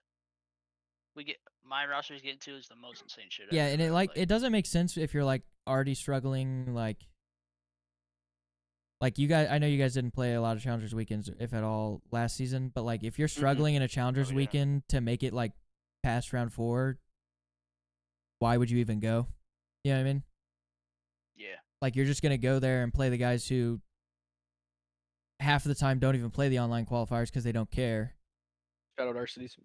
my roster is getting to is the most insane shit. Yeah, ever, and it bro. it doesn't make sense if you're like already struggling like you guys. I know you guys didn't play a lot of challengers weekends, if at all, last season. But like if you're struggling in a challengers yeah. weekend to make it like past round 4, why would you even go? You know what I mean? Yeah. Like you're just gonna go there and play the guys who half of the time don't even play the online qualifiers because they don't care. Shout out our cities.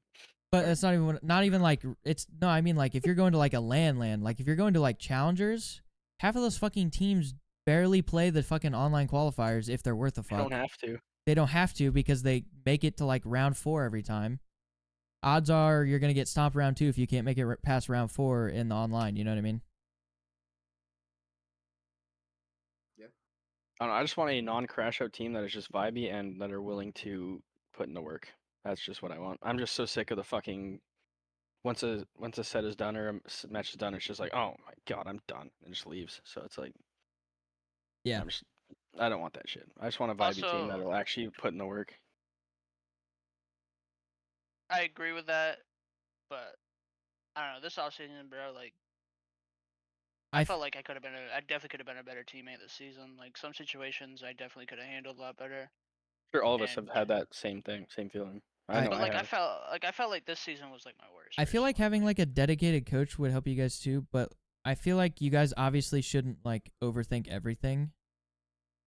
But it's not even like it's no. I mean like if you're going to like a LAN, like if you're going to like challengers, half of those fucking teams barely play the fucking online qualifiers if they're worth a fuck. You don't have to. They don't have to because they make it to like round 4 every time. Odds are you're gonna get stomped round 2 if you can't make it past round 4 in the online. You know what I mean? I don't know, I just want a non-crash out team that is just vibey and that are willing to put in the work. That's just what I want. I'm just so sick of the fucking once a set is done or a match is done, it's just like, oh my god, I'm done, and just leaves. So it's like, Yeah. I don't want that shit. I just want a vibey team Also- that'll actually put in the work. I agree with that, but I don't know. This offseason, bro, like I felt like I definitely could have been a better teammate this season. Like some situations, I definitely could have handled a lot better. Sure, all of us have And- had that same feeling. I know But I like have. I felt like this season was like my worst. I feel like personally. having like a dedicated coach would help you guys too, but I feel like you guys obviously shouldn't like overthink everything.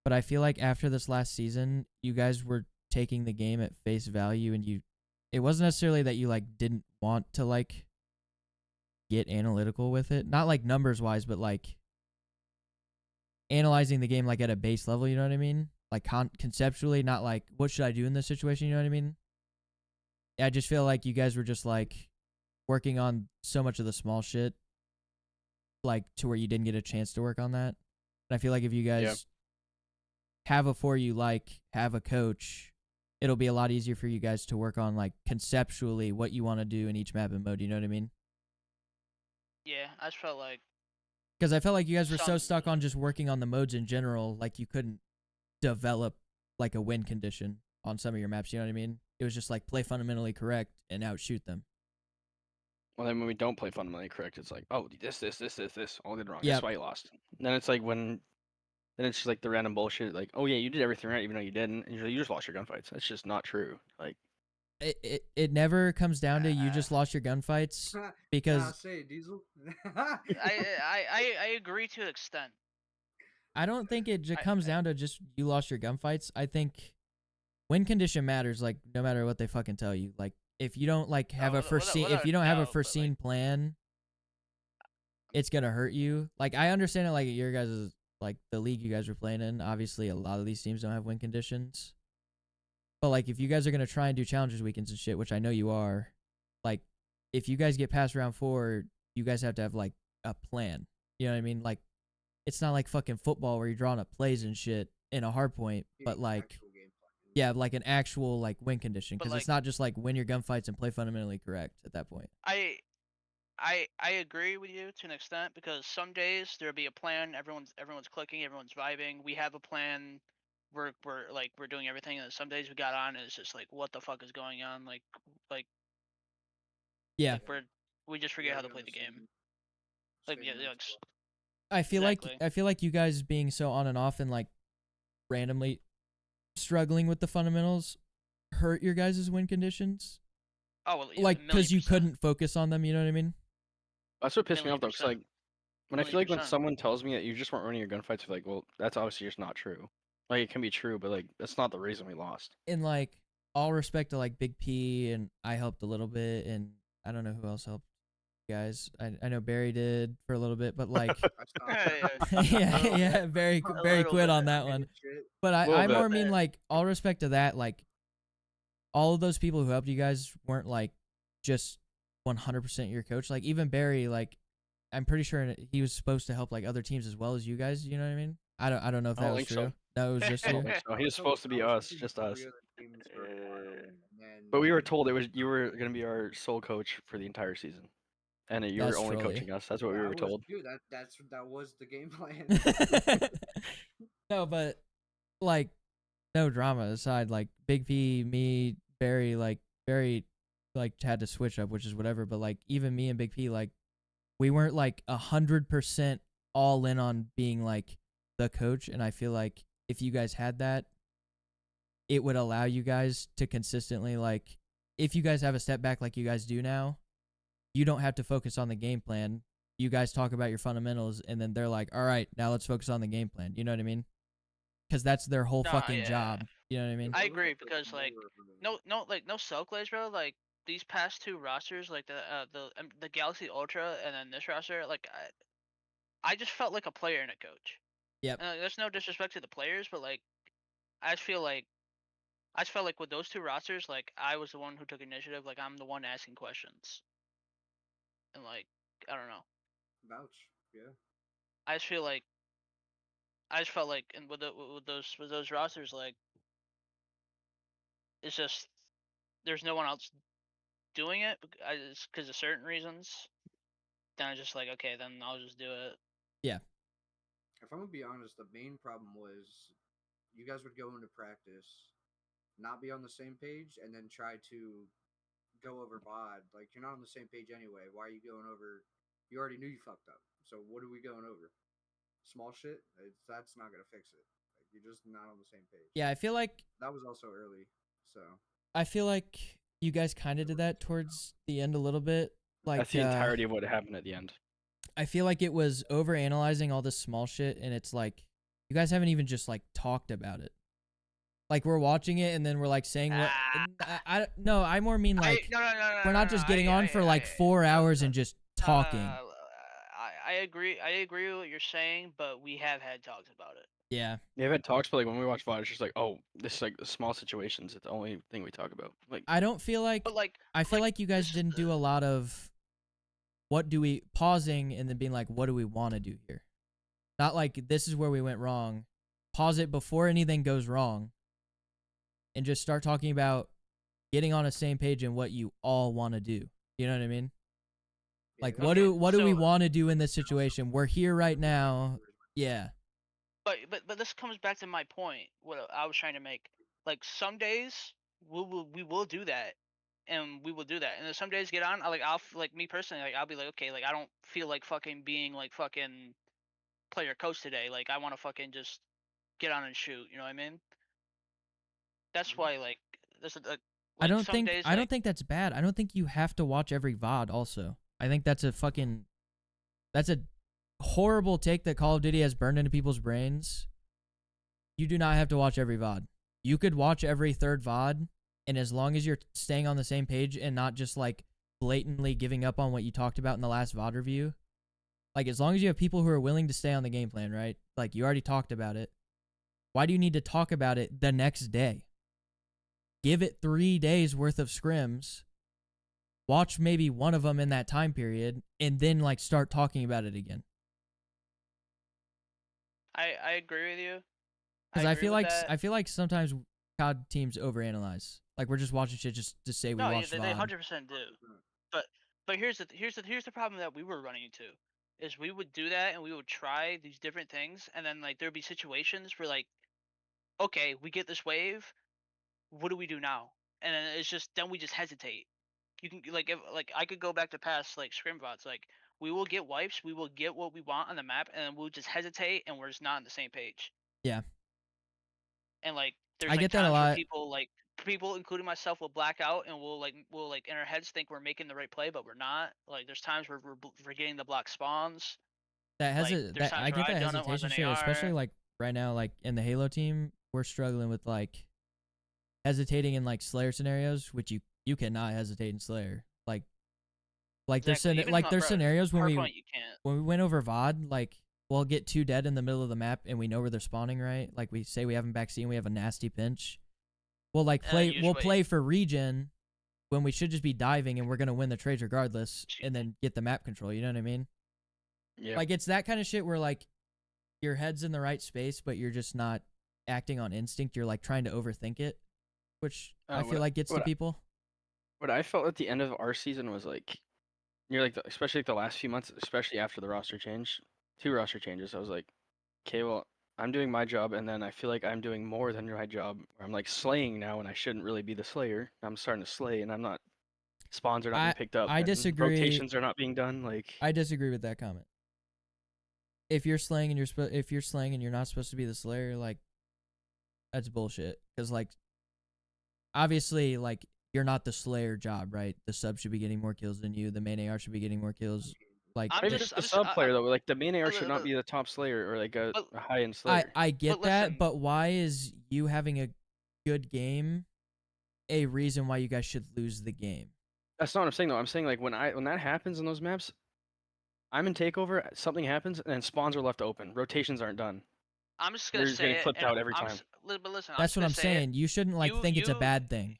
But I feel like after this last season, you guys were taking the game at face value, and it wasn't necessarily that you like didn't want to like get analytical with it, not like numbers wise, but like analyzing the game like at a base level, you know what I mean? Like conceptually, not like what should I do in this situation, you know what I mean? I just feel like you guys were just like working on so much of the small shit, like to where you didn't get a chance to work on that. And I feel like if you guys have a have a coach, it'll be a lot easier for you guys to work on like conceptually what you want to do in each map and mode. You know what I mean? Yeah, I just felt like Because I felt like you guys were so Some- stuck on just working on the modes in general, like you couldn't develop like a win condition on some of your maps. You know what I mean? It was just like play fundamentally correct and outshoot them. Well, then when we don't play fundamentally correct, it's like, oh, this, all did wrong. Yep. That's why you lost. And then it's like then it's just like the random bullshit, like, oh yeah, you did everything right, even though you didn't, and you just lost your gunfights. That's just not true. Like, It never comes down to you just lost your gunfights because Nah, say it, Diesel. I agree to an extent. I don't think it just comes down to just you lost your gunfights. I think win condition matters, like no matter what they fucking tell you. Like if you don't like have a foreseen, if you don't have a foreseen plan, it's gonna hurt you. Like I understand it, like your guys' like the league you guys were playing in. Obviously, a lot of these teams don't have win conditions, but But like, if you guys are gonna try and do challenges weekends and shit, which I know you are, like, if you guys get past round 4, you guys have to have like a plan. You know what I mean? Like, it's not like fucking football where you're drawing up plays and shit in a hard point, but like, Actual game plan. yeah, like an actual like win condition, But, because it's like- not just like win your gunfights and play fundamentally correct at that point. I agree with you to an extent, because some days there'll be a plan, everyone's clicking, everyone's vibing, we have a plan, we're doing everything, and then some days we got on and it's just like, what the fuck is going on? Like Yeah, we just You forget how gotta to be on play the the game. same- Like, same yeah, mental ex- block. I feel Exactly. like you guys being so on and off and like randomly struggling with the fundamentals hurt your guys' win conditions. Oh well, yeah, Like, because you 1,000,000%. couldn't focus on them. You know what I mean? That's what pissed me off though. Cause 1,000,000%. like when I feel like when 1,000,000%. someone tells me that you just weren't winning your gunfights, like, well, that's obviously just not true. Like it can be true, but like that's not the reason we lost. In like all respect to like Big P, and I helped a little bit, and I don't know who else helped you guys. I know Barry did for a little bit, but like I stopped. yeah, Barry A Barry little quit bit. on that I one. hated shit. But I Little more bit. mean like all respect to that, like all of those people who helped you guys weren't like just 100% your coach. Like even Barry, like I'm pretty sure he was supposed to help like other teams as well as you guys. You know what I mean? I don't know if I that don't was think so. true. No, it was just I don't you. think so. He was So supposed to be I was us, coaching just every us. other teams for a while, and then But we were told you were gonna be our sole coach for the entire season, and that you That's were only trolly. coaching us. That's what we that were was, told. dude, that was the game plan. No, but like no drama aside, like Big P, me, Barry, like had to switch up, which is whatever. But like even me and Big P, like we weren't like 100% all in on being like the coach. And I feel like if you guys had that, it would allow you guys to consistently, like, if you guys have a step back like you guys do now, you don't have to focus on the game plan. You guys talk about your fundamentals, and then they're like, all right, now let's focus on the game plan. You know what I mean? Because that's their whole Nah, fucking yeah. job. You know what I mean? I Those agree, are the because, like, more- no self glaze, bro. Like these past two rosters, like the Galaxy Ultra and then this roster, like I just felt like a player and a coach. Yep. And, like, there's no disrespect to the players, but like I just feel like I just felt like with those two rosters, like I was the one who took initiative. Like I'm the one asking questions, and like I don't know. Vouch. Yeah. I just feel like I just felt like, and with those rosters, like it's just there's no one else doing it because of certain reasons. Then I just like, okay, then I'll just do it. If I'm gonna be honest, the main problem was you guys would go into practice, not be on the same page, and then try to go over VOD. Like you're not on the same page anyway. Why are you going over? You already knew you fucked up. So what are we going over? Small shit. That's not gonna fix it. Like, you're just not on the same page. Yeah, I feel like That was also early. So you guys kind of did that towards the end a little bit. Like That's the entirety of what happened at the end. I feel like it was over analyzing all this small shit, and it's like you guys haven't even just like talked about it. Like we're watching it, and then we're like saying what. No, I more mean like no, we're not just getting on for like 4 hours and just talking. I agree. I agree with what you're saying, but we have had talks about it. Yeah, We haven't talked, but like when we watch VOD, it's just like, oh, this is like the small situations. It's the only thing we talk about. Like I don't feel like But like, I feel like you guys this is didn't do a lot of what do we pausing and then being like, what do we want to do here? Not like this is where we went wrong. Pause it before anything goes wrong, and just start talking about getting on a same page and what you all want to do. You know what I mean? yeah, Like that's what do we so- want to do in this situation? We're here right now. Yeah. But this comes back to my point. What I was trying to make. Like some days we will do that, and we will do that. And then some days get on. Like me personally, like I'll be like, okay, like I don't feel like fucking being like fucking player coach today. Like I want to fucking just get on and shoot. You know what I mean? That's why like this is like. I don't some think days, I don't think that's bad. I don't think you have to watch every VOD also. I think that's a horrible take that Call of Duty has burned into people's brains. You do not have to watch every VOD. You could watch every third VOD, and as long as you're staying on the same page and not just like blatantly giving up on what you talked about in the last VOD review, like as long as you have people who are willing to stay on the game plan, right? Like you already talked about it. Why do you need to talk about it the next day? give it 3 days worth of scrims, watch maybe one of them in that time period, and then like start talking about it again. I agree with you. Because I agree feel with like that. I feel like sometimes COD teams overanalyze. Like we're just watching shit just to say we No, yeah, watched they VOD. 100% do. But here's the problem that we were running into is we would do that and we would try these different things, and then like there'd be situations where like, okay, we get this wave, what do we do now? And then it's just then we just hesitate. You can like if like I could go back to past like scrim bots, like we will get wipes, we will get what we want on the map, and then we'll just hesitate and we're just not on the same page. Yeah. And like there's I like get that a times where lot. people including myself will black out and we'll like in our heads think we're making the right play, but we're not. Like there's times where we're getting the block spawns. That has Like, a there's that times I where get that I've done it more hesitation than they shit, especially are. like right now, like in the Halo team, we're struggling with like hesitating in like Slayer scenarios, which you cannot hesitate in Slayer. Like Exactly. Even there's bro, scenarios when Hardpoint you can't. we went over VOD, like we'll get 2 dead in the middle of the map and we know where they're spawning, right? Like we say we have them backseat and we have a nasty pinch. We'll like Usually- play for regen when we should just be diving and we're gonna win the trades regardless, and then get the map control. You know what I mean? Yeah. Like it's that kind of shit where like your head's in the right space, but you're just not acting on instinct. You're like trying to overthink it, which I feel like gets to people. What I felt at the end of our season was like, near like especially like the last few months, especially after the roster change, 2 roster changes. I was like, okay, well, I'm doing my job, and then I feel like I'm doing more than my job. Where I'm like slaying now, and I shouldn't really be the slayer. I'm starting to slay, and I'm not. Spawns are not being picked up. I and disagree. Rotations are not being done. Like I disagree with that comment. If you're slaying and you're not supposed to be the slayer, like that's bullshit. Because like obviously like you're not the slayer job, right? The sub should be getting more kills than you. The main AR should be getting more kills. Like I'm maybe just- just the sub player though. Like the main AR should not but- be the top slayer or like a but- high end slayer. I get But that, listen- but why is you having a good game a reason why you guys should lose the game? That's not what I'm saying though. I'm saying like when that happens in those maps, I'm in takeover. Something happens and then spawns are left open. Rotations aren't done. I'm just gonna They're just say getting it, flipped and out every I'm time. s- li- But listen, That's I'm what I'm just gonna say it, saying. You shouldn't like think it's a bad thing.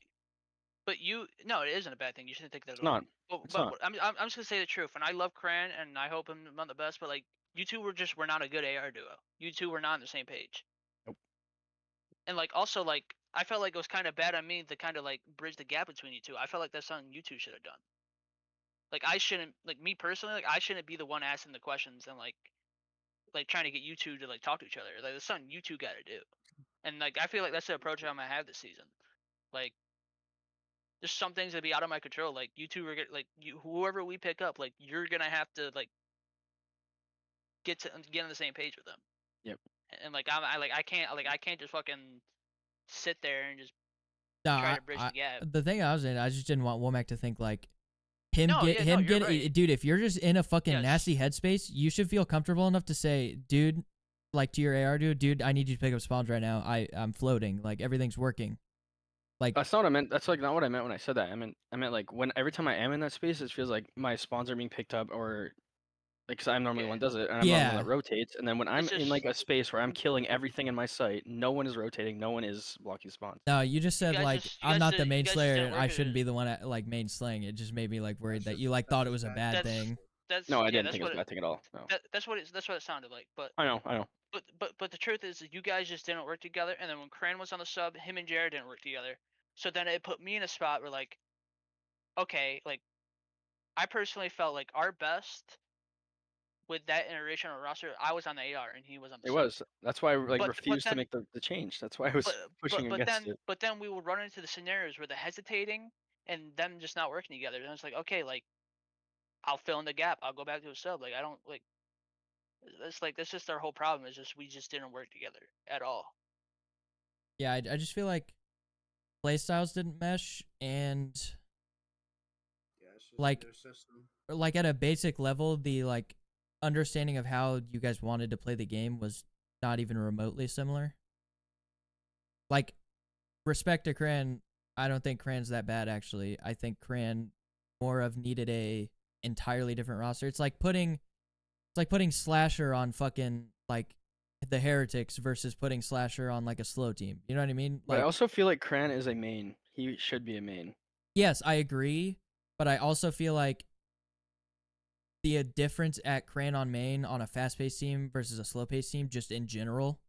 But no, it isn't a bad thing. You shouldn't think that at It's all. not. But, It's but not. I'm just gonna say the truth. And I love Cran, and I hope him not the best. But like you two were not a good AR duo. You two were not on the same page. Nope. And like also like I felt like it was kind of bad on me to kind of like bridge the gap between you two. I felt like that's something you two should have done. Like I shouldn't, like me personally, like I shouldn't be the one asking the questions and like trying to get you two to like talk to each other. Like that's something you two got to do. And like I feel like that's the approach I'm gonna have this season. Like there's some things that be out of my control. Like you two are like whoever we pick up, like you're gonna have to like get on the same page with them. Yep. And like I can't just fucking sit there and just No, try to bridge the gap. the thing I was in, I just didn't want Womack to think like him No, get yeah, him no, you're get right. dude. If you're just in a fucking Yes. nasty headspace, you should feel comfortable enough to say, dude, like to your AR dude, I need you to pick up spawns right now. I'm floating, like everything's working. Like That's not what I meant. That's like not what I meant when I said that. I meant like when every time I am in that space, it feels like my spawns are being picked up, or like 'cause I'm normally the one that does it, and I'm normally the one that rotates. And then when I'm in like a space where I'm killing everything in my sight, no one is rotating, no one is blocking spawns. no, you just said guys like just- you I'm guys not did- the you main guys just slayer, didn't and work I it. shouldn't be the one at like main slaying. It just made me like worried that just- you like that's thought it just was a bad. bad thing. That's No, I yeah, didn't that's think it was a what bad thing at all. No. that's what it sounded like. But I know. but the truth is that you guys just didn't work together. And then when Cran was on the sub, him and Jared didn't work together. So then it put me in a spot where like, okay, like I personally felt like our best with that iteration of roster, I was on the AR and he was on the It sub. was. That's why I like But refused to then- make the change. That's why I was pushing against it. But then we would run into the scenarios where the hesitating and them just not working together. And it's like, okay, like I'll fill in the gap. I'll go back to a sub. Like I don't like. It's like that's just our whole problem. Is just we just didn't work together at all. Yeah, I just feel like playstyles didn't mesh, and Yeah, it's just Like- their system. like at a basic level, the like understanding of how you guys wanted to play the game was not even remotely similar. Like, respect to Cran, I don't think Cran's that bad actually. I think Cran more of needed a entirely different roster. It's like putting Slasher on fucking like the Heretics versus putting Slasher on like a slow team. You know what I mean? But I also feel like Cran is a main. he should be a main. Yes, I agree, but I also feel like the difference at Cran on main on a fast-paced team versus a slow-paced team, just in general,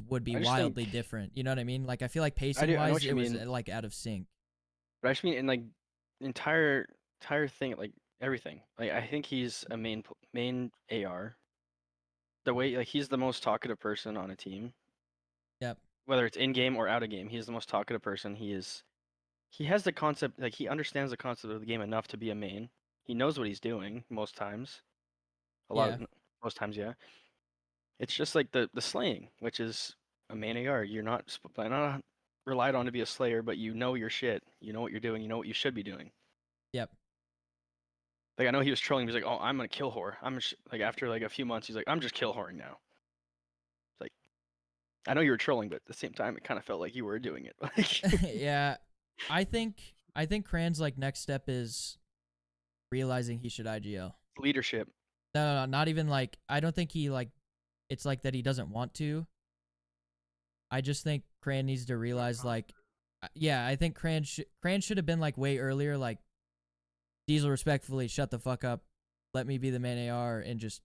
would be I just wildly think- different. You know what I mean? Like I feel like I know pacing-wise, what you it was mean. like out of sync. But I just mean in like entire thing, like everything. Like I think he's a main AR. The way like he's the most talkative person on a team. Yep. Whether it's in game or out of game, he's the most talkative person. He has the concept, like he understands the concept of the game enough to be a main. He knows what he's doing most times. Most times, yeah. It's just like the slaying, which is a main AR. You're not relied on to be a slayer, but you know your shit. You know what you're doing. You know what you should be doing. Yep. Like I know he was trolling. He was like, "Oh, I'm gonna kill whore." Like after like a few months, he's like, "I'm just kill whoring now." It's like, I know you were trolling, but at the same time, it kind of felt like you were doing it. Like, Yeah. I think Cran's like next step is realizing he should IGL. leadership. No, not even like I don't think he like it's like that he doesn't want to. I just think Cran needs to realize like yeah, I think Cran should have been like way earlier like Diesel, respectfully, shut the fuck up. Let me be the main AR and just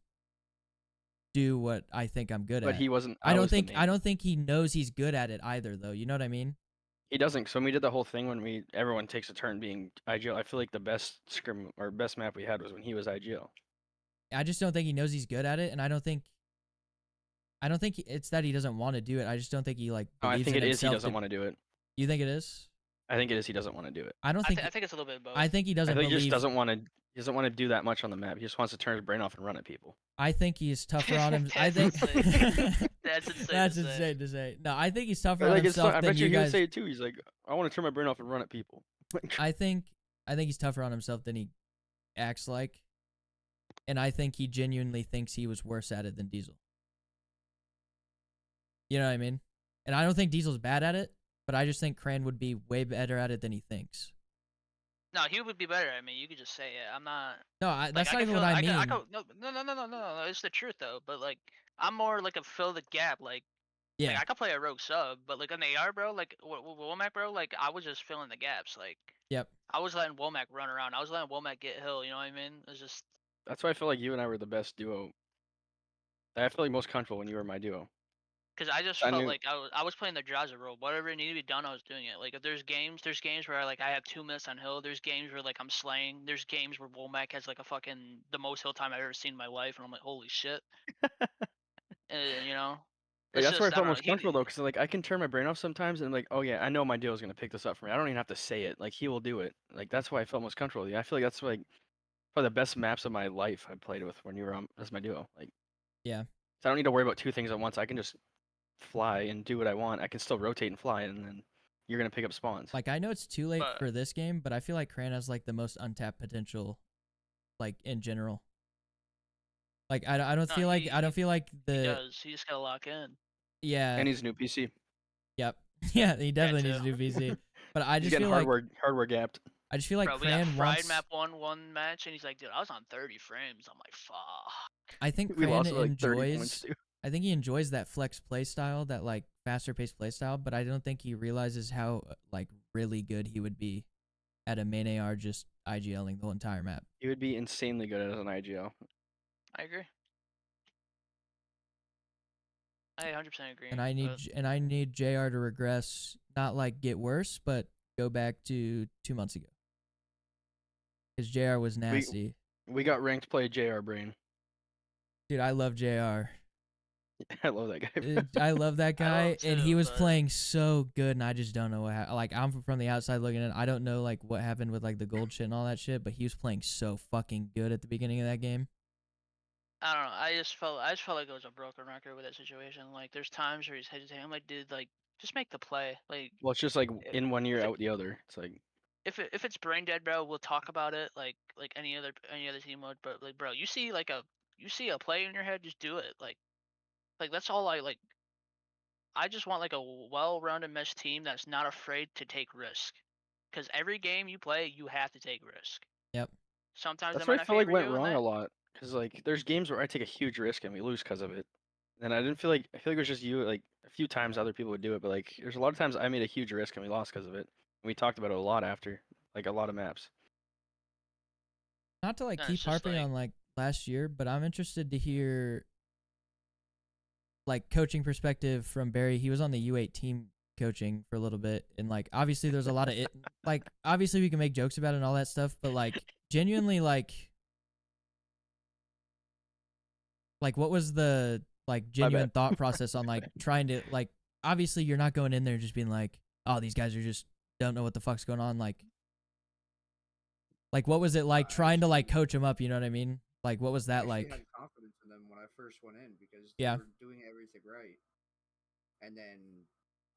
do what I think I'm good at. But he wasn't. I don't was the think main. he knows he's good at it either though. You know what I mean? He doesn't. So when we did the whole thing when everyone takes a turn being IGL, I feel like the best scrim or best map we had was when he was IGL. I just don't think he knows he's good at it, and I don't think it's that he doesn't want to do it. I just don't think he like No, I believes think in it is he himself doesn't to- want to do it. You think it is? I think it is he doesn't want to do it. I don't I think think it's a little bit of both. I think he I doesn't think he believe just doesn't want to. He doesn't want to do that much on the map. He just wants to turn his brain off and run at people. I think he's tougher on him. I That's think insane. That's insane. that's to say. insane to say. No, I think he's tougher Or, on like it's. himself I than bet you you he would guys. say it too. He's like, I want to turn my brain off and run at people. I think he's tougher on himself than he acts like, and I think he genuinely thinks he was worse at it than Diesel. You know what I mean? And I don't think Diesel's bad at it, but I just think Cran would be way better at it than he thinks. No, he would be better. I mean, you could just say it. I'm not. No, Like, that's I not can even feel, what I can- mean. No. It's the truth though. But like, I'm more like a fill the gap. Like Yeah, I could play a rogue sub, but like on the AR, bro, like Womack, bro, like I was just filling the gaps. Like yep. I was letting Womack run around. I was letting Womack get hill. You know what I mean? It's just That's why I feel like you and I were the best duo. I feel like most comfortable when you were my duo. because I just I felt knew- like I was playing the Jaza role. Whatever it needed to be done, I was doing it. Like if there's games where like I have 2 minutes on hill. There's games where like I'm slaying. There's games where Womack has like the most hill time I've ever seen in my life, and I'm like, holy shit. And you know. Like, It's that's where I just, felt don't most know, comfortable though, because like I can turn my brain off sometimes and like, oh yeah, I know my duo's gonna pick this up for me. I don't even have to say it. Like he will do it. Like that's why I felt most comfortable with you. I feel like that's like probably the best maps of my life I played with when you were on as my duo. Like Yeah. So I don't need to worry about two things at once. I can just fly and do what I want. I can still rotate and fly, and then you're gonna pick up spawns. Like I know it's too late But- for this game, but I feel like Cran has like the most untapped potential, like in general. Like I don't No, feel like he- I don't feel like He the does. He just gotta lock in. yeah And he's a new PC. yep yeah he definitely needs too. a new PC. But I He's just getting feel like hardware gapped. I just feel like Bro, we got Cran fried wants. map one match, and he's like, dude, I was on 30 frames. I'm like, fuck. I think We Cran lost like 30 points enjoys. too. I think he enjoys that flex play style, that like faster paced play style. But I don't think he realizes how like really good he would be at a main AR just IGLing the whole entire map. He would be insanely good as an IGL. I agree. I 100% agree. And I need JR to regress, not like get worse, but go back to 2 months ago. Because JR was nasty. We got ranked play JR Brain. Dude, I love JR. I love that guy. I love that I guy, love and he too, was but- playing so good, and I just don't know what happened. Like I'm from the outside looking in. I don't know like what happened with like the gold shit and all that shit, but he was playing so fucking good at the beginning of that game. I don't know. I just felt like it was a broken record with that situation. Like, there's times where he's hesitating. I'm like, dude, like, just make the play. Like, Well, it's just like in one year if it- out the other. It's like if it's brain dead, bro, we'll talk about it. Like any other team would. But like, bro, you see a play in your head, just do it. Like that's all I like. I just want like a well-rounded mesh team that's not afraid to take risk. Because every game you play, you have to take risk. Yep. Sometimes that's they what might I not feel like favor went you in wrong that. a lot. Cause like there's games where I take a huge risk and we lose because of it. And I feel like it was just you. Like a few times other people would do it, but like there's a lot of times I made a huge risk and we lost because of it. We talked about it a lot after, like a lot of maps. Not to like No, keep it's just harping like- on like last year, but I'm interested to hear like coaching perspective from Barry. He was on the U8 team coaching for a little bit, and like obviously there's a lot of it. Like obviously we can make jokes about it and all that stuff, but like genuinely like what was the like genuine bad. thought process on like trying to like obviously you're not going in there just being like, oh, these guys are just don't know what the fuck's going on, like what was it like trying to like coach them up, you know what I mean? Like what was that I like? actually had confidence in them when I first went in because Yeah. they were doing everything right. And then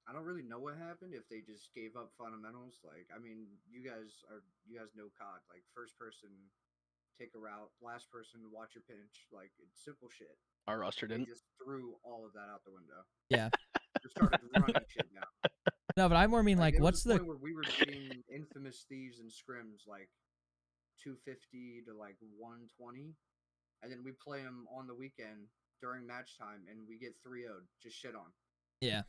I don't really know what happened if they just gave up fundamentals. Like, I mean, you guys know COD. Like, first person take a route, last person watch your pinch. Like, it's simple shit. Our roster They didn't. just threw all of that out the window. Yeah. Just started running shit down. No, but I more mean like there what's was a the point where we were beating infamous thieves and scrims like 250 to like 120, and then we play them on the weekend during match time, and we get 3-0'd, just shit on. yeah.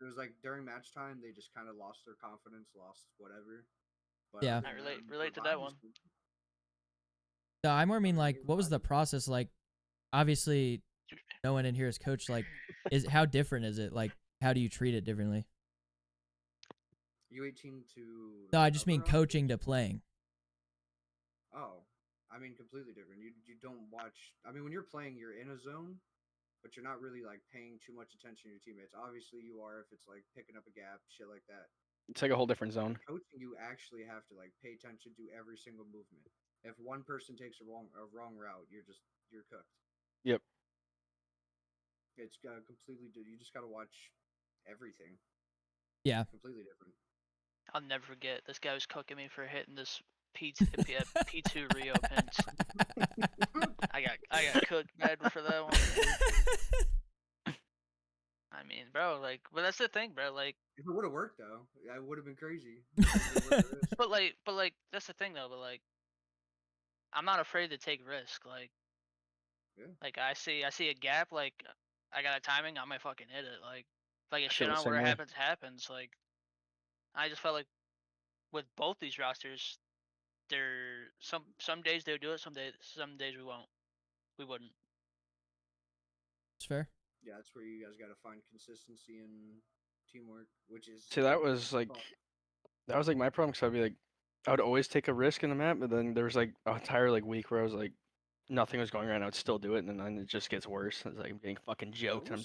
It was like during match time, they just kind of lost their confidence, lost whatever. But Yeah. other I than relate them, to that one. No, I more mean like You're what was the vibing. process like? Obviously, no one in here is coach. Like, is how different is it? Like, how do you treat it differently? U18 to No, I just other mean rosters? coaching to playing. Oh, I mean completely different. You don't watch. I mean, when you're playing, you're in a zone, but you're not really like paying too much attention to your teammates. Obviously, you are if it's like picking up a gap, shit like that. It's like a whole different zone. Coaching, you actually have to like pay attention to every single movement. If one person takes a wrong route, you're cooked. Yep. It's completely. You just gotta watch everything. Yeah. Completely different. I'll never forget. This guy was cooking me for hitting this P2 Rio pinch. I got cooked bad for that one. I mean, bro, like, but that's the thing, bro. Like, If it would have worked though, it would have been crazy. but like, that's the thing though. But like, I'm not afraid to take risk. Like, Yeah. like I see a gap. Like, I got a timing. I might fucking hit it. Like, if I get feel shit the on, where same it way. happens. Like, I just felt like with both these rosters, there some days they'll do it. Some days we won't. We wouldn't. It's fair. Yeah, that's where you guys got to find consistency and teamwork, which is. See, that was like my problem. Cause I'd be like, I would always take a risk in the map, but then there was like an entire like week where I was like, nothing was going right. I would still do it, and then it just gets worse. It's like I'm getting fucking joked. And I'm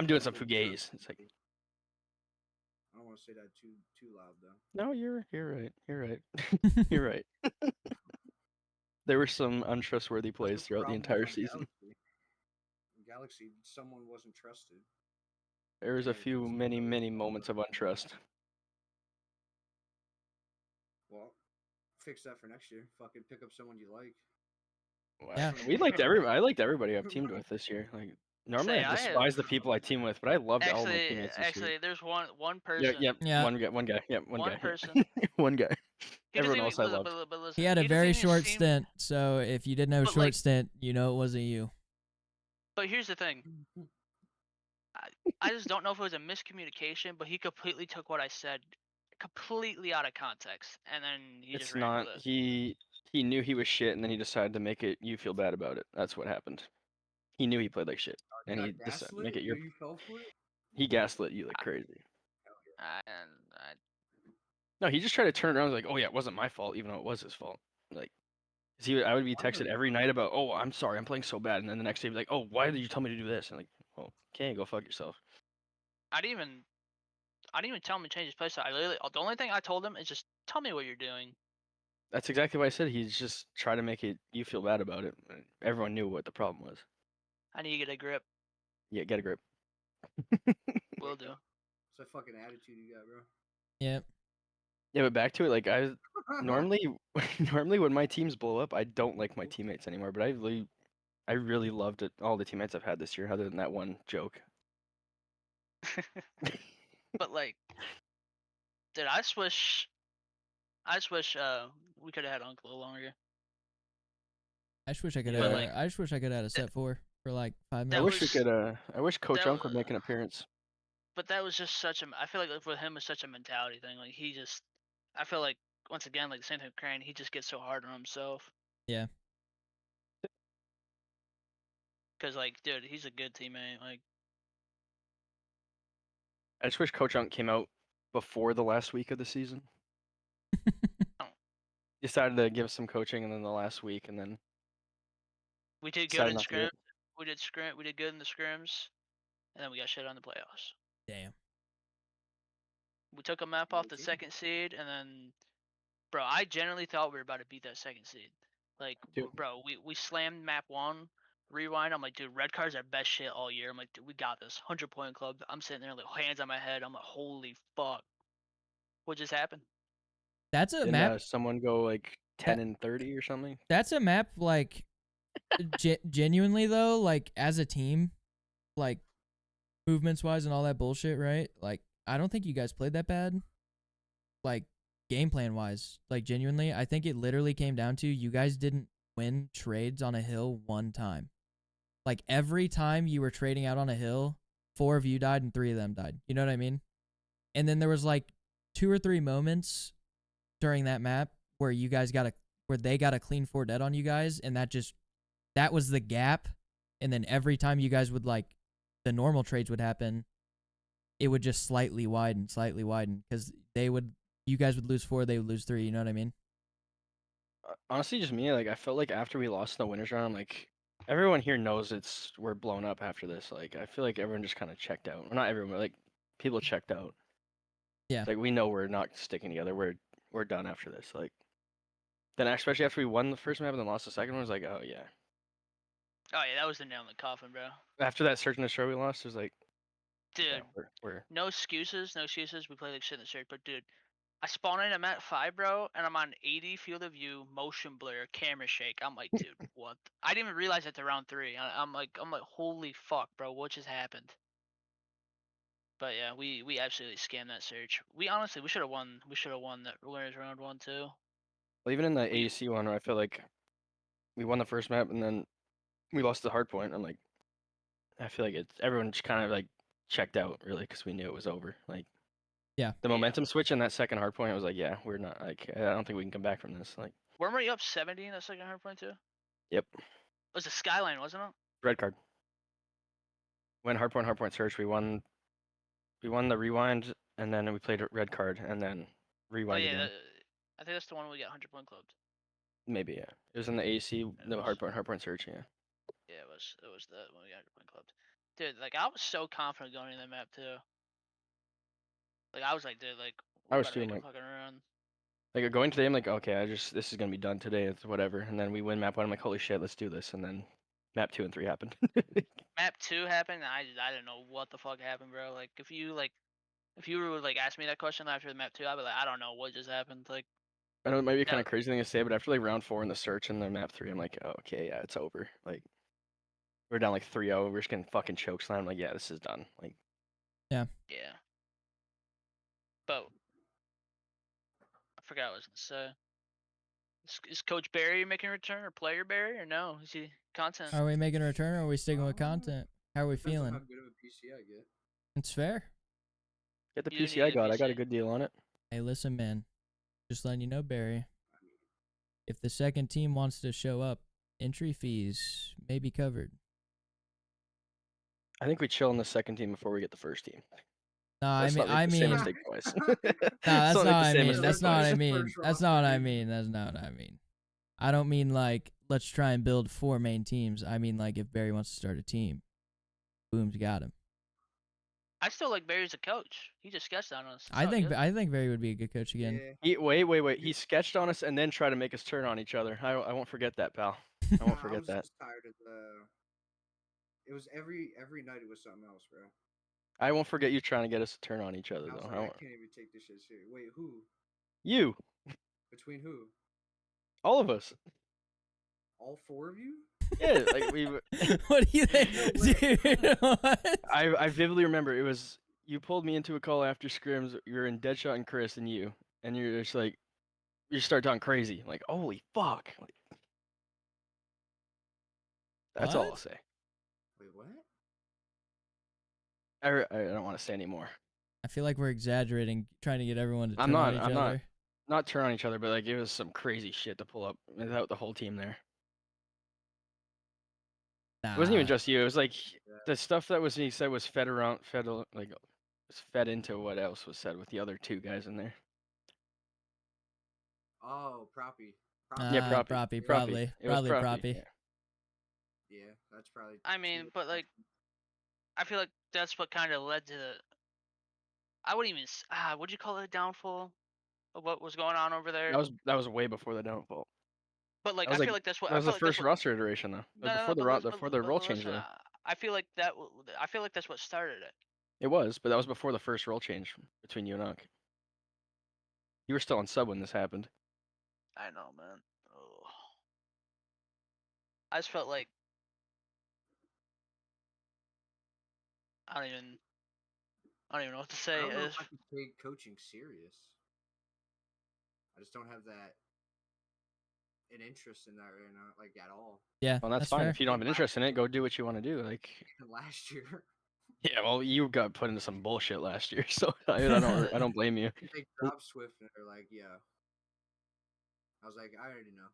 doing some fugazi. It's like, I don't want to say that too loud though. no, you're right. You're right. You're right. There were some untrustworthy That's plays what throughout the problem entire was on season. Galaxy. In Galaxy, someone wasn't trusted. There was a And few some many players moments of untrust. Well, fix that for next year. Fucking pick up someone you like. Yeah. We liked everybody. I liked everybody I've teamed with this year. Like normally, Say, I I have- despise the people I team with, but I loved all my teammates this year. Actually, there's one Yeah, person. yep. Yeah. One guy. Yep, one guy. person. One guy. He doesn't Everyone else I even- loved. but listen, He had a doesn't very even short seem- stint, so if you didn't know But, short like- stint, you know it wasn't you. But here's the thing. I just don't know if it was a miscommunication, but he completely took what I said completely out of context, and then he It's just ran not. with it. He knew he was shit, and then he decided to make it you feel bad about it. That's what happened. He knew he played like shit, and he decided to make it your. You fell for it. He gaslit you like crazy. And No, he just tried to turn it around. Like, oh yeah, it wasn't my fault, even though it was his fault. Like, 'cause I would be texted every night about, oh, I'm sorry, I'm playing so bad, and then the next day, he'd be like, oh, why did you tell me to do this? And like, well, okay, go fuck yourself. I didn't even tell him to change his playstyle. The only thing I told him is just tell me what you're doing. That's exactly what I said. He's just trying to make it you feel bad about it. And everyone knew what the problem was. I need to get a grip. Yeah, get a grip. Will do. It's a fucking attitude you got, bro. Yeah. Yeah, but back to it. Like normally when my teams blow up, I don't like my teammates anymore. But I really loved it. All the teammates I've had this year, other than that one joke. But like, dude, I just wish we could have had Uncle a little longer. I just wish I could. Yeah. But, I just wish I could add a set 4 for like 5 That I minutes. wish we was- could. I wish Coach that Unc would wa- make an appearance. but that was just such a. I feel like with him, it's such a mentality thing. Like he just, I feel like once again, like the same thing with Crane, he just gets so hard on himself. Yeah. Cause like, dude, he's a good teammate. Like, I just wish Coach Unk came out before the last week of the season. Decided to give us some coaching, and then the last week, and then we did good decided in not to do scrim. it. We did good in the scrims, and then we got shit on the playoffs. Damn. We took a map off the Okay. second seed, and then, bro, I genuinely thought we were about to beat that second seed. Like, Dude. bro, we slammed map 1, rewind. I'm like, dude, red cards are best shit all year. I'm like, dude, we got this. 100-point club. I'm sitting there, like, hands on my head. I'm like, holy fuck. What just happened? That's a Didn't map. someone go like 10 and 30 or something? That's a map like genuinely though, like as a team, like movements wise and all that bullshit, right? Like I don't think you guys played that bad. Like game plan wise, like genuinely, I think it literally came down to you guys didn't win trades on a hill one time. Like every time you were trading out on a hill, 4 of you died and 3 of them died. You know what I mean? And then there was like 2 or 3 moments during that map where you guys where they got a clean 4 dead on you guys, and that was the gap. And then every time you guys would like the normal trades would happen, it would just slightly widen because you guys would lose 4, they would lose 3. You know what I mean? Honestly, just me. Like I felt like after we lost the winners round, like everyone here knows we're blown up after this. Like I feel like everyone just kind of checked out. Well, not everyone, but like people checked out. Yeah. Like we know we're not sticking together. We're done after this. Like then especially after we won the first map and then lost the second one, it was like, oh yeah. Oh, yeah, that was the nail in the coffin, bro. After that search and destroy we lost, it was like, Dude, yeah, we're no excuses. We played like shit in the search, but dude, I spawned in at map 5, bro, and I'm on 80 field of view, motion blur, camera shake. I'm like, dude, what? I didn't even realize it to round 3. I'm like, holy fuck, bro, what just happened? But yeah, we absolutely scammed that search. We honestly, we should have won. We should have won that winners round 1 too. Well, even in the We- AEC one, where I feel like we won the first map and then we lost the hard point. I'm like, I feel like everyone just kind of like checked out really because we knew it was over. Like, Yeah. the momentum switch in that second hard point, I was like, yeah, we're not like I don't think we can come back from this. Like, Weren't we up 70 in that second hard point too? yep, It was a skyline, wasn't it? red card. When hard point search, we won the rewind and then we played red card and then Oh rewind yeah, again. I think that's the one we got 100-point clubbed. Maybe yeah. It was in the AEC, it the was. hard point search. Yeah. Yeah, it was that when we got 100-point clubbed. Dude, like I was so confident going in that map too. Like I was like, dude, like I we're was about to too. make Like, a fucking run. like going today, I'm like, okay, this is gonna be done today. It's whatever. And then we win map 1. I'm like, holy shit, let's do this. And then map 2 and 3 happened. Map 2 happened, and I didn't know what the fuck happened, bro. Like if you were like ask me that question after the map 2, I'd be like, I don't know what just happened. Like I know it might be kind No. of crazy thing to say, but after like round 4 in the search and the map 3, I'm like, oh, okay, yeah, it's over. Like we're down like 3-0. We're just getting fucking choke slam. I'm like, yeah, this is done. Like yeah. But I forgot what I was gonna say. Is Coach Barry making a return or player Barry or no? Is he content? Are we making a return or are we sticking with content? How are we Depends on how feeling? good of a PC I get. It's fair. get the You PC need I a got. I got a PC. good deal on it. Hey, listen, man. Just letting you know, Barry. If the second team wants to show up, entry fees may be covered. I think we chill on the second team before we get the first team. No, I Let's mean, not make the same no, mistake twice. that's not what I mean. mistake That's not what I twice. mean. First That's not what roster, I dude. mean. That's not what I mean. I don't mean like let's try and build 4 main teams. I mean like if Barry wants to start a team, boom's got him. I still like Barry as a coach. He just sketched on us. It's I all think good. I think Barry would be a good coach again. Yeah. Wait. He sketched on us and then tried to make us turn on each other. I won't forget that, pal. I won't I forget was that. just tired of the. It was every night it was something else, bro. I won't forget you trying to get us to turn on each other, I was though. like, I can't even take this shit serious. Wait, who? You, Between who? all of us. All 4 of you? Yeah, like we. What do you think? No way. Dude, what? I vividly remember it was you pulled me into a call after scrims. You were in Deadshot and Chris and you're just like you start talking crazy. I'm like, holy fuck. Like, that's all I'll What? say. Wait, what? I don't want to say anymore. I feel like we're exaggerating, trying to get everyone to I'm turn on not. each I'm not. other. Not turn on each other, but like it was some crazy shit to pull up without the whole team there. It wasn't even Nah, just you. It was like the stuff that was he said was fed around, like was fed into what else was said with the other two guys in there. Oh, Proppy. Yeah, Ah, Proppy. Proppy, Yeah. probably, It was probably Proppy. Proppy. Yeah. Yeah, that's probably. I mean, but like, I feel like that's what kind of led to the. I wouldn't even. Would you call it a downfall of what was going on over there? That was way before the downfall. But like, That was I like feel like that's what that I was the feel like that's first what. roster iteration though. That was No, before the before the role change listen, though. I feel like that. I feel like that's what started it. It was, but that was before the first role change between you and Uck. You were still on sub when this happened. I know, man. Ugh. I just felt like I don't even. I don't even know what to I say. don't know if It's- I could take coaching serious. I just don't have an interest in that right now, like at all. Yeah, Well, that's fine. fair. If you don't have an interest in it, go do what you want to do. Like, Last year, yeah, well, you got put into some bullshit last year, so I don't blame you. they dropped Swift and they're like, yeah. I was like, I already know.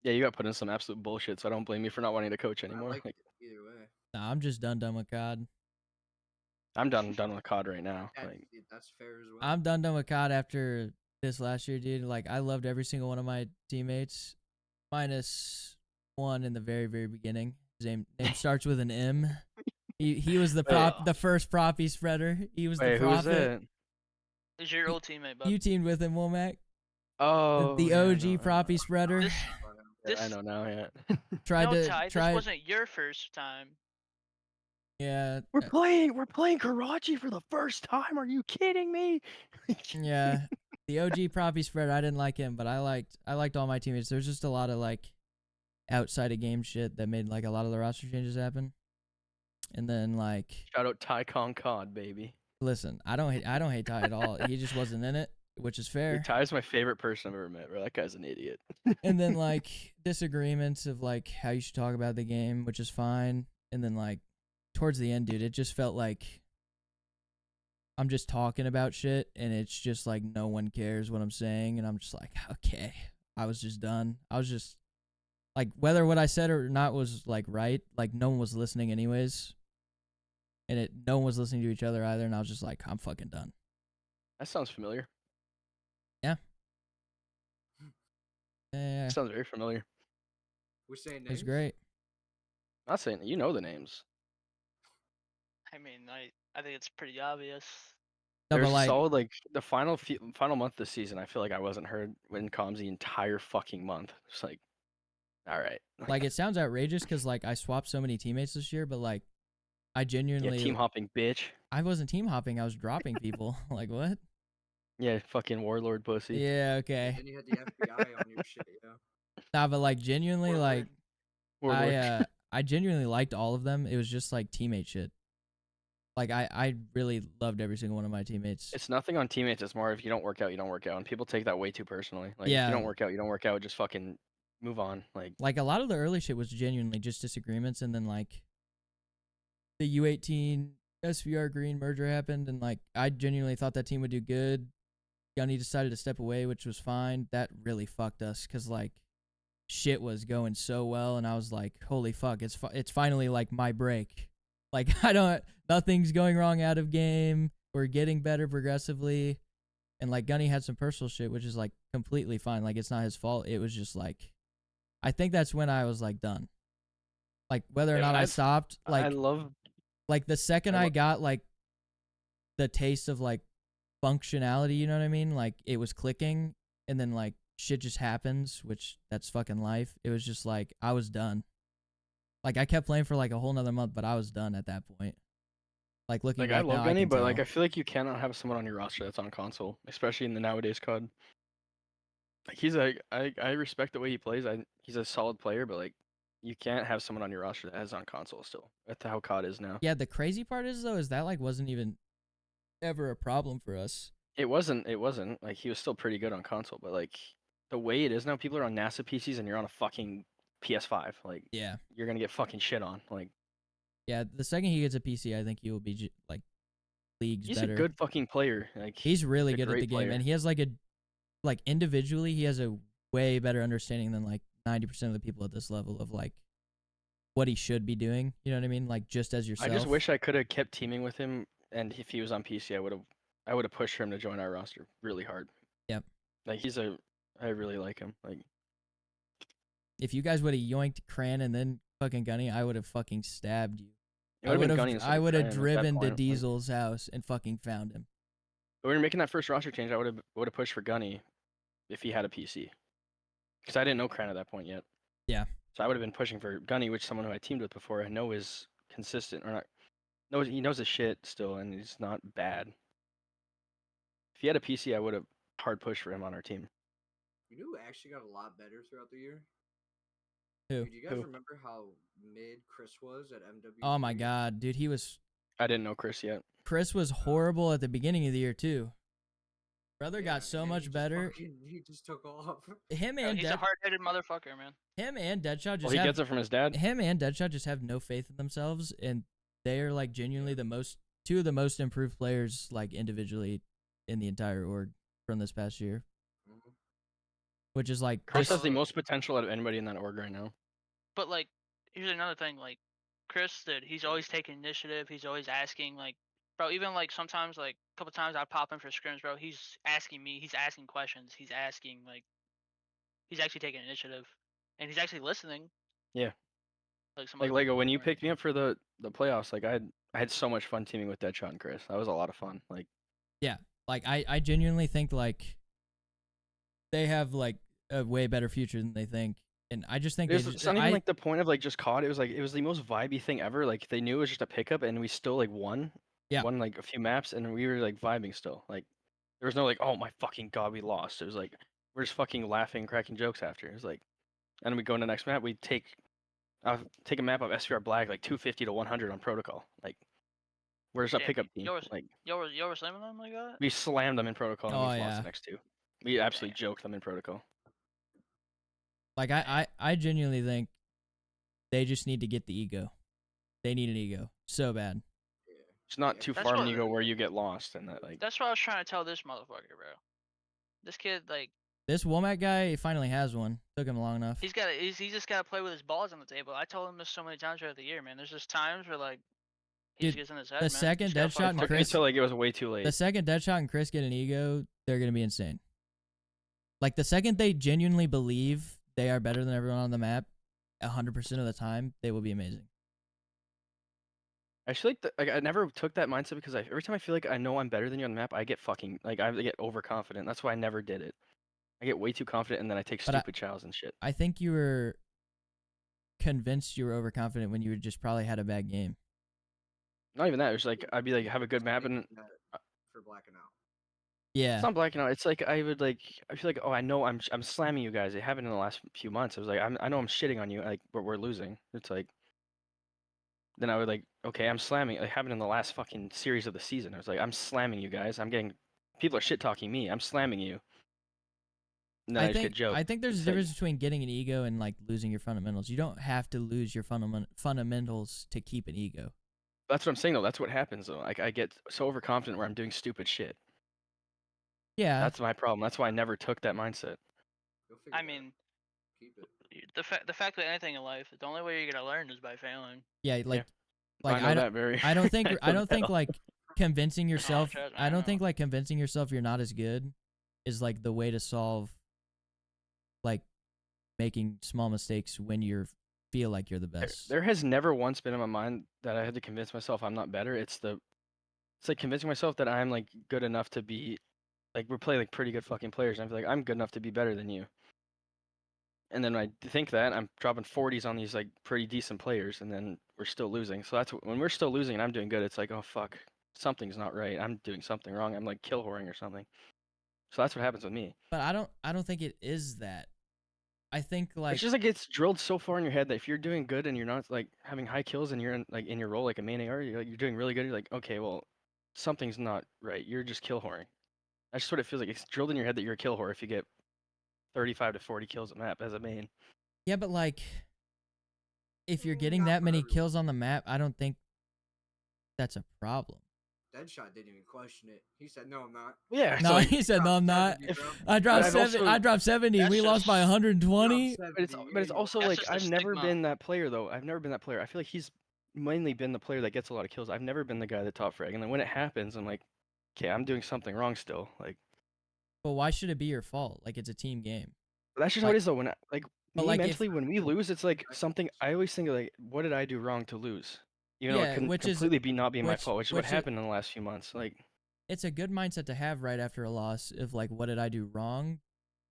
Yeah, you got put in some absolute bullshit, so I don't blame you for not wanting to coach I anymore. liked Like, it either way. Nah, I'm just done with COD. I'm done with COD right now. That's fair as well. I'm done with COD after this last year, dude. Like, I loved every single one of my teammates, minus one in the very, very beginning. His name starts with an M. He was the the first proppy spreader. He was Wait, the who was prophet. it? Who's your old teammate, bud? You teamed with him, Womack. Oh, The yeah, I OG know, proppy spreader. This, Yeah, I know now. Yeah. Tried no, to Ty, try. this wasn't your first time. Yeah. We're playing Karachi for the first time. Are you kidding me? Yeah. The OG proppy spreader. I didn't like him, but I liked all my teammates. There's just a lot of like outside of game shit that made like a lot of the roster changes happen. And then like, Shout out Ty COD, baby. listen, I don't hate Ty at all. He just wasn't in it, which is fair. Dude, Ty's my favorite person I've ever met, bro. That guy's an idiot. And then like disagreements of like how you should talk about the game, which is fine. And then like towards the end, dude, it just felt like I'm just talking about shit and it's just like no one cares what I'm saying, and I'm just like, okay. I was just done. I was just like, whether what I said or not was like right, like no one was listening anyways. And no one was listening to each other either, and I was just like, I'm fucking done. That sounds familiar. Yeah. Yeah. That sounds very familiar. We're saying names. It was great. I'm not saying you know the names. I mean, I think it's pretty obvious. No, There's but a like, solid like the final month this season. I feel like I wasn't heard in comms the entire fucking month. Just like, all right. like it sounds outrageous because like I swapped so many teammates this year, but like I genuinely yeah, team hopping, bitch. I wasn't team hopping. I was dropping people. Like what? Yeah, fucking warlord pussy. Yeah. Okay. Then you had the FBI on your shit, yeah. Nah, but like genuinely, like Warlord. I genuinely liked all of them. It was just like teammate shit. Like I really loved every single one of my teammates. It's nothing on teammates. It's more if you don't work out, you don't work out, and people take that way too personally. Like, Yeah. if you don't work out, you don't work out. Just fucking move on. Like a lot of the early shit was genuinely just disagreements, and then like the U18 SVR Green merger happened, and like I genuinely thought that team would do good. Gunny decided to step away, which was fine. That really fucked us because like shit was going so well, and I was like, holy fuck, it's finally like my break. Like nothing's going wrong out of game. We're getting better progressively, and like Gunny had some personal shit, which is like completely fine. Like it's not his fault. It was just like, I think that's when I was like done. Like whether or not I stopped, like I love like the second I got like the taste of like functionality, you know what I mean? Like it was clicking, and then like shit just happens, which that's fucking life. It was just like I was done. Like I kept playing for like a whole nother month, but I was done at that point. Like looking like back I love now, Gunny, can but like tell. I feel like you cannot have someone on your roster that's on console, especially in the nowadays COD. Like he's I respect the way he plays. He's a solid player, but like you can't have someone on your roster that has on console still. That's how COD is now. Yeah, the crazy part is though, is that like wasn't even ever a problem for us. It wasn't. Like he was still pretty good on console, but like the way it is now, people are on NASA PCs and you're on a fucking PS5. Like Yeah. you're gonna get fucking shit on. Like Yeah, the second he gets a PC, I think he will be like leagues He's better. a good fucking player. Like He's really a good at great the game, player. and he has like individually, he has a way better understanding than like 90% of the people at this level of like what he should be doing. You know what I mean? Like just as yourself. I just wish I could have kept teaming with him, and if he was on PC, I would have pushed him to join our roster really hard. Yep. Like I really like him. Like If you guys would have yoinked Cran and then fucking Gunny, I would have fucking stabbed you. it would have been Gunny instead I of would have Cran at that driven to point, like- Diesel's house and fucking found him. When we were making that first roster change, I would have pushed for Gunny if he had a PC, because I didn't know Cran at that point yet. Yeah. So I would have been pushing for Gunny, which someone who I teamed with before I know is consistent or not. He knows his shit still, and he's not bad. If he had a PC, I would have hard pushed for him on our team. You know who actually got a lot better throughout the year? Who? Dude, do you guys Who? remember how mid Chris was at MW? Oh my god, dude, I didn't know Chris yet. Chris was horrible at the beginning of the year too. Brother Yeah, got so and much better. He just took off. Him Yo, and he's a hard-headed motherfucker, man. Deadshot just Well, he gets it from his dad. him and Deadshot just have no faith in themselves, and they are like genuinely two of the most improved players like individually in the entire org from this past year, Mhm. which is like Chris just- has the most potential out of anybody in that org right now. But like, here's another thing. Like, Chris, dude, he's always taking initiative. He's always asking, like, bro. Even like sometimes, like a couple times, I pop in for scrims, bro. He's asking me. He's asking questions. He's asking like, he's actually taking initiative, and he's actually listening. Yeah. Like some Like other Lego, people when you aren't. picked me up for the playoffs, like I had so much fun teaming with Deadshot and Chris. That was a lot of fun. Like like I genuinely think like they have like a way better future than they think, and I just think it's not even like the point of like just COD. It was the most vibey thing ever. Like they knew it was just a pickup, and we still like won. Yeah. Won like a few maps, and we were like vibing still. Like there was no like, oh my fucking god, we lost. It was like we're just fucking laughing, cracking jokes after. It was like, and then we go into the next map. We take a map of SVR Black like 250 to 100 on protocol. Like we're just a Yeah, pickup team. yours- Like Y'all were slamming them like that? we slammed them in protocol, and Oh, we lost yeah. the next two. We absolutely joked them in protocol. like I genuinely think they just need to get the ego. They need an ego so bad. Yeah. It's not Yeah, too That's far what- when you go where you get lost, and that like That's what I was trying to tell this motherfucker, bro. This kid, like, This Womack guy finally has one. Took him long enough. he just gotta play with his balls on the table. I told him this so many times throughout the year, man. There's just times where like he just Dude, gets in his head. the man. second He's gotta Deadshot fucking and took me Chris- until like it was way too late. The second Deadshot and Chris get an ego, they're gonna be insane. Like the second they genuinely believe they are better than everyone on the map, 100% of the time, they will be amazing. I feel like I never took that mindset because every time I feel like I know I'm better than you on the map, I get fucking like I get overconfident. That's why I never did it. I get way too confident, and then I take But I- stupid chows and shit. I think you were convinced you were overconfident when you just probably had a bad game. Not even that. It was like I'd be like have a good map, and for blacking out. Yeah. it's not blacking out. It's like I feel like, oh, I know I'm slamming you guys. It happened in the last few months. It was like I know I'm shitting on you, like but we're losing. It's like then I would like, okay, I'm slamming. It happened in the last fucking series of the season. I was like, I'm slamming you guys. People are shit talking me. I'm slamming you. And then I just get joked. I think there's a It's like- difference between getting an ego and like losing your fundamentals. You don't have to lose your fundamentals to keep an ego. That's what I'm saying though. That's what happens though. Like I get so overconfident where I'm doing stupid shit. Yeah. That's my problem. That's why I never took that mindset. You'll figure I it out. mean, Keep it. the fact that anything in life, the only way you're gonna learn is by failing. yeah, like I know I don't that very. I don't think I know don't that think a like convincing yourself trust me, I I don't know. think like convincing yourself you're not as good is like the way to solve like making small mistakes when you feel like you're the best. There has never once been in my mind that I had to convince myself I'm not better. It's like convincing myself that I'm like good enough to be like we're playing like pretty good fucking players. And I feel like I'm good enough to be better than you. And then I think that I'm dropping 40s on these like pretty decent players, and then we're still losing. So that's when we're still losing and I'm doing good. It's like, oh fuck, something's not right. I'm doing something wrong. I'm like kill whoring or something. So that's what happens with me. But I don't think it is that. I think like It's just like it's drilled so far in your head that if you're doing good and you're not like having high kills and you're in your role like a main AR, you're doing really good. You're like, okay, well, something's not right. You're just kill whoring. That's just what it feels like. It's drilled in your head that you're a kill whore if you get 35 to 40 kills a map as a main. yeah, but like if you're getting Not that for many everyone. kills on the map, I don't think that's a problem. Deadshot didn't even question it. He said, "No, I'm not." Yeah, it's No, like, he said no, I'm not. 70, bro. I dropped I've also- I dropped 70. That's We lost by just- 120. Drop but it's 70, but it's yeah, also That's like just the I've never stigma. been that player though. I've never been that player. I feel like he's mainly been the player that gets a lot of kills. I've never been the guy that top frag, and then when it happens, I'm like, okay, I'm doing something wrong still. Like But why should it be your fault? Like, it's a team game. that's just how Like- it is though. When But me like, if mentally, when we lose, it's like something. I always think of like, what did I do wrong to lose? Even though Yeah, it couldn't which is- completely be not being my fault, which is what which is- happened in the last few months. Like it's a good mindset to have right after a loss of like, what did I do wrong?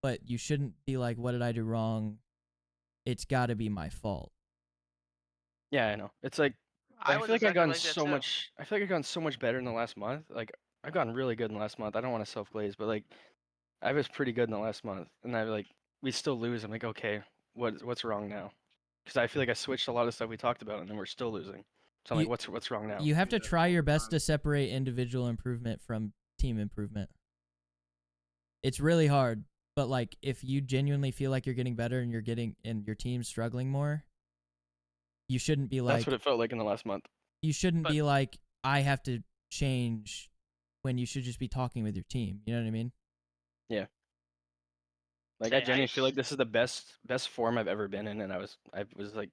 But you shouldn't be like, what did I do wrong? It's got to be my fault. yeah, I know. It's like I I was feel like I've exactly gotten like that so too. much. I feel like I've gotten so much better in the last month. Like I've gotten really good in the last month. I don't want to self glaze, but like I was pretty good in the last month, and I like we still lose. I'm like, okay, what's wrong now? Because I feel like I switched a lot of stuff we talked about, and then we're still losing. So I'm You- like, what's wrong now? You have Do to that try all your the best time. to separate individual improvement from team improvement. It's really hard, but like if you genuinely feel like you're getting better and your team's struggling more, you shouldn't be like That's what it felt like in the last month. you shouldn't But- be like I have to change when you should just be talking with your team. You know what I mean? Like Say, I I genuinely feel like used- this is the best form I've ever been in, and I was like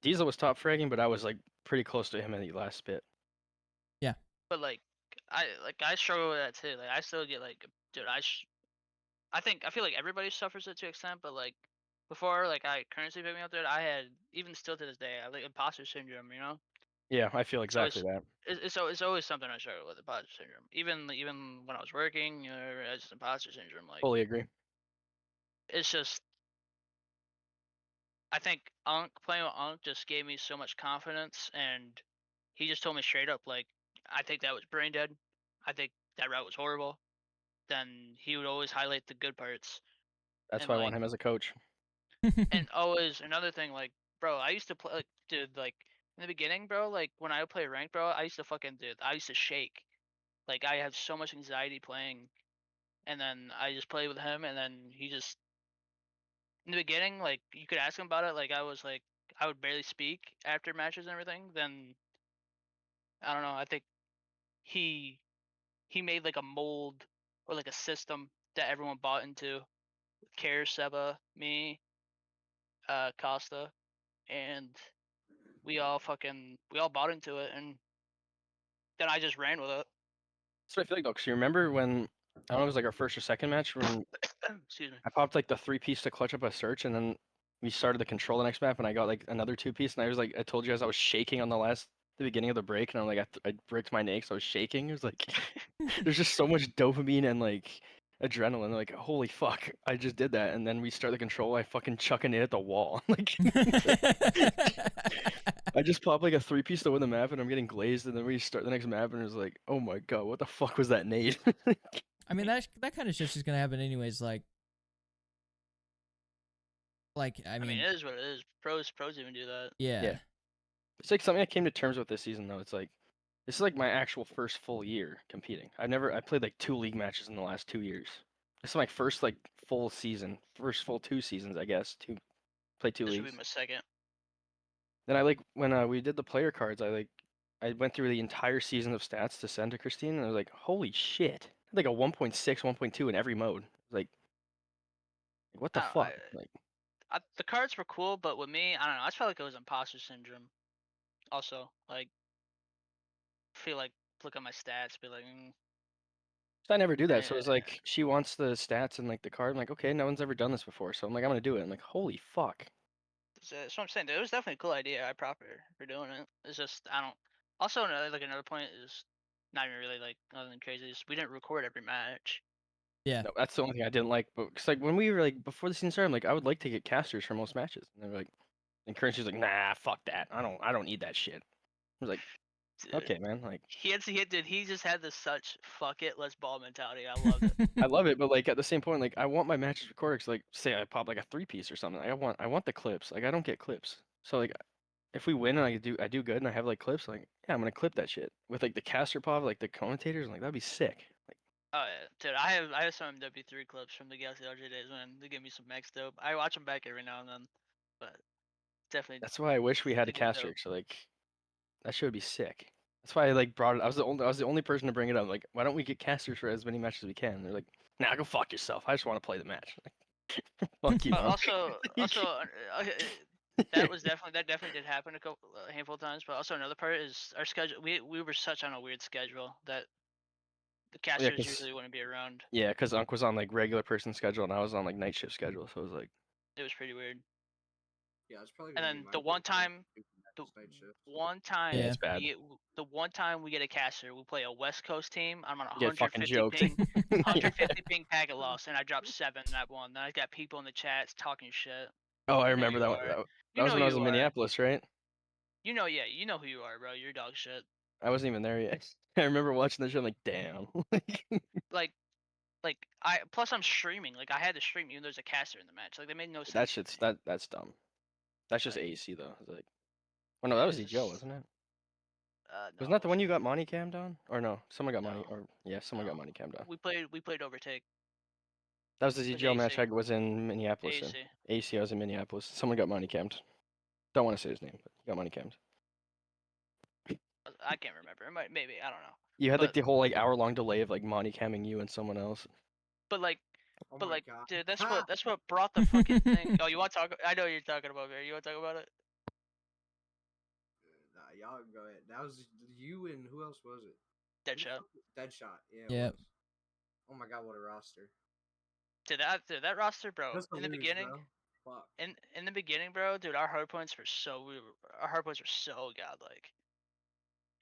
Diesel was top fragging, but I was like pretty close to him in the last bit. But I struggle with that too. Like I still get like, dude, I feel like everybody suffers it to an extent, but like before like I currency picked me up, dude, I had even still to this day, I have like imposter syndrome, you know? Yeah, I feel So exactly that. It's always something I struggle with, imposter syndrome. Even when I was working, you know, as imposter syndrome, like Fully agree. it's just I think playing with Unk just gave me so much confidence, and he just told me straight up, like, I think that was brain dead. I think that route was horrible. Then he would always highlight the good parts. That's And, why I like, want him as a coach. And always another thing, like, bro, I used to play, like, dude, like, in the beginning, bro, like, when I would play ranked, bro, I used to I used to shake. Like, I had so much anxiety playing. And then I just played with him, and then he just, in the beginning, like, you could ask him about it, like, I would barely speak after matches and everything. Then, I don't know, I think he made, like, a mold or, like, a system that everyone bought into. Care, Seba, me, Costa, and we all bought into it, and then I just ran with it. That's what I feel like though, because you remember when I don't know, it was like our first or second match when Excuse me. I popped like the 3-piece to clutch up a search, and then we started the control the next map, and I got like another 2-piece, and I was like, I told you guys I was shaking on the beginning of the break, and I'm like, I bricked my nakes, I was shaking. It was like, there's just so much dopamine and like adrenaline. Like, holy fuck, I just did that, and then we start the control, I fucking chucking it at the wall. Like, I just popped like a 3-piece to win the map, and I'm getting glazed, and then we start the next map, and it's like, oh my god, what the fuck was that nade? I mean that kind of shit's just gonna happen anyways. I I mean, mean, it is what it is. Pros even do that. yeah. Yeah. It's like something I came to terms with this season though. It's like this is like my actual first full year competing. I played like 2 league matches in the last 2 years. This is my first like full season, first full 2 seasons, I guess. Play 2 This would leagues. be my second. Then I like when we did the player cards, I went through the entire season of stats to send to Christine, and I was like, holy shit. I had like a 1.6, 1.2 in every mode. Like what the I don't know, fuck? Like the cards were cool, but with me, I don't know. I just felt like it was imposter syndrome. Also, like, feel like look at my stats, be like, I never do that. So it's eh. like she wants the stats and like the card. I'm like, okay, no one's ever done this before. So I'm like, I'm gonna do it. I'm like, holy fuck. That's what I'm saying. Dude, it was definitely a cool idea. I prop her for doing it. It's just I don't. Also, another point is not even really like nothing crazy. Is we didn't record every match. Yeah. No, that's the only thing I didn't like. But cause like when we were like before the season started, I'm like, I would like to get casters for most matches. And they're like, and Currency's like, nah, fuck that. I don't need that shit. I was like, Dude, okay, man. Like he just had this such fuck it, let's ball mentality. I loved it. I love it, but like at the same point, like I want my matches recorded. Cause like say I pop like a 3-piece or something. Like, I want the clips. Like I don't get clips. So like if we win and I do good and I have like clips, like yeah, I'm gonna clip that shit with like the caster pop, like the commentators. Like that'd be sick. Like Oh yeah, dude. I have some MW3 clips from the Galaxy RJ days when they give me some max dope. I watch them back every now and then, but definitely. That's why I wish we had a Think it'd be caster. dope. So like, that shit would be sick. That's why I like brought it. I was the only person to bring it up. Like, why don't we get casters for as many matches as we can? They're like, nah, go fuck yourself. I just want to play the match. Like, fuck you, But mom. that definitely did happen a handful of times. But also another part is our schedule. We were such on a weird schedule that the casters 'cause- usually wouldn't be around. Yeah, because Unc was on like regular person schedule and I was on like night shift schedule. So it was like, It was pretty weird. Yeah, it's probably And gonna be then my the fault one for time, stupid the night shift. one time Yeah. it's bad. the one time we get a caster, we play a West Coast team. I'm on a Get fucking 150 joked. ping, 150 ping packet loss, and I dropped 7 in that one. Then I got people in the chats talking shit. Oh, I You know remember you that. are. That You was know when I was you in are. Minneapolis, right? You know, yeah, you know who you are, bro. You're dog shit. I wasn't even there yet. I remember watching the show. I'm like, damn. Like plus I'm streaming. Like I had to stream even though there's a caster in the match. Like they made no sense. that to shit's me. that's dumb. That's just Like, AC though. It's like, oh no, that was it's Joe, just- wasn't it? No, Wasn't that it the one you wasn't. got money cammed on? Or no, someone got money. No, Or yeah, someone got no. money cammed on. We played overtake. That was the It was ZGL match AC. I was in Minneapolis in. AC. AC, I was in Minneapolis. Someone got money cammed. Don't want to say his name, but he got money cammed. I can't remember. It might maybe I don't know. You had like But- the whole like hour-long delay of like money camming you and someone else. But like Oh but my like god. dude, that's what brought the fucking thing. Oh, you want to talk? I know you're talking about it. You want to talk about it? Nah, y'all can go ahead. That was you and who else was it? Deadshot. Deadshot. Yeah. Yep. It was. Oh my god, what a roster. Dude, that roster, bro. Just to In the lose, beginning, bro. Fuck. in the beginning, bro, dude, our hard points were our hard points were so godlike.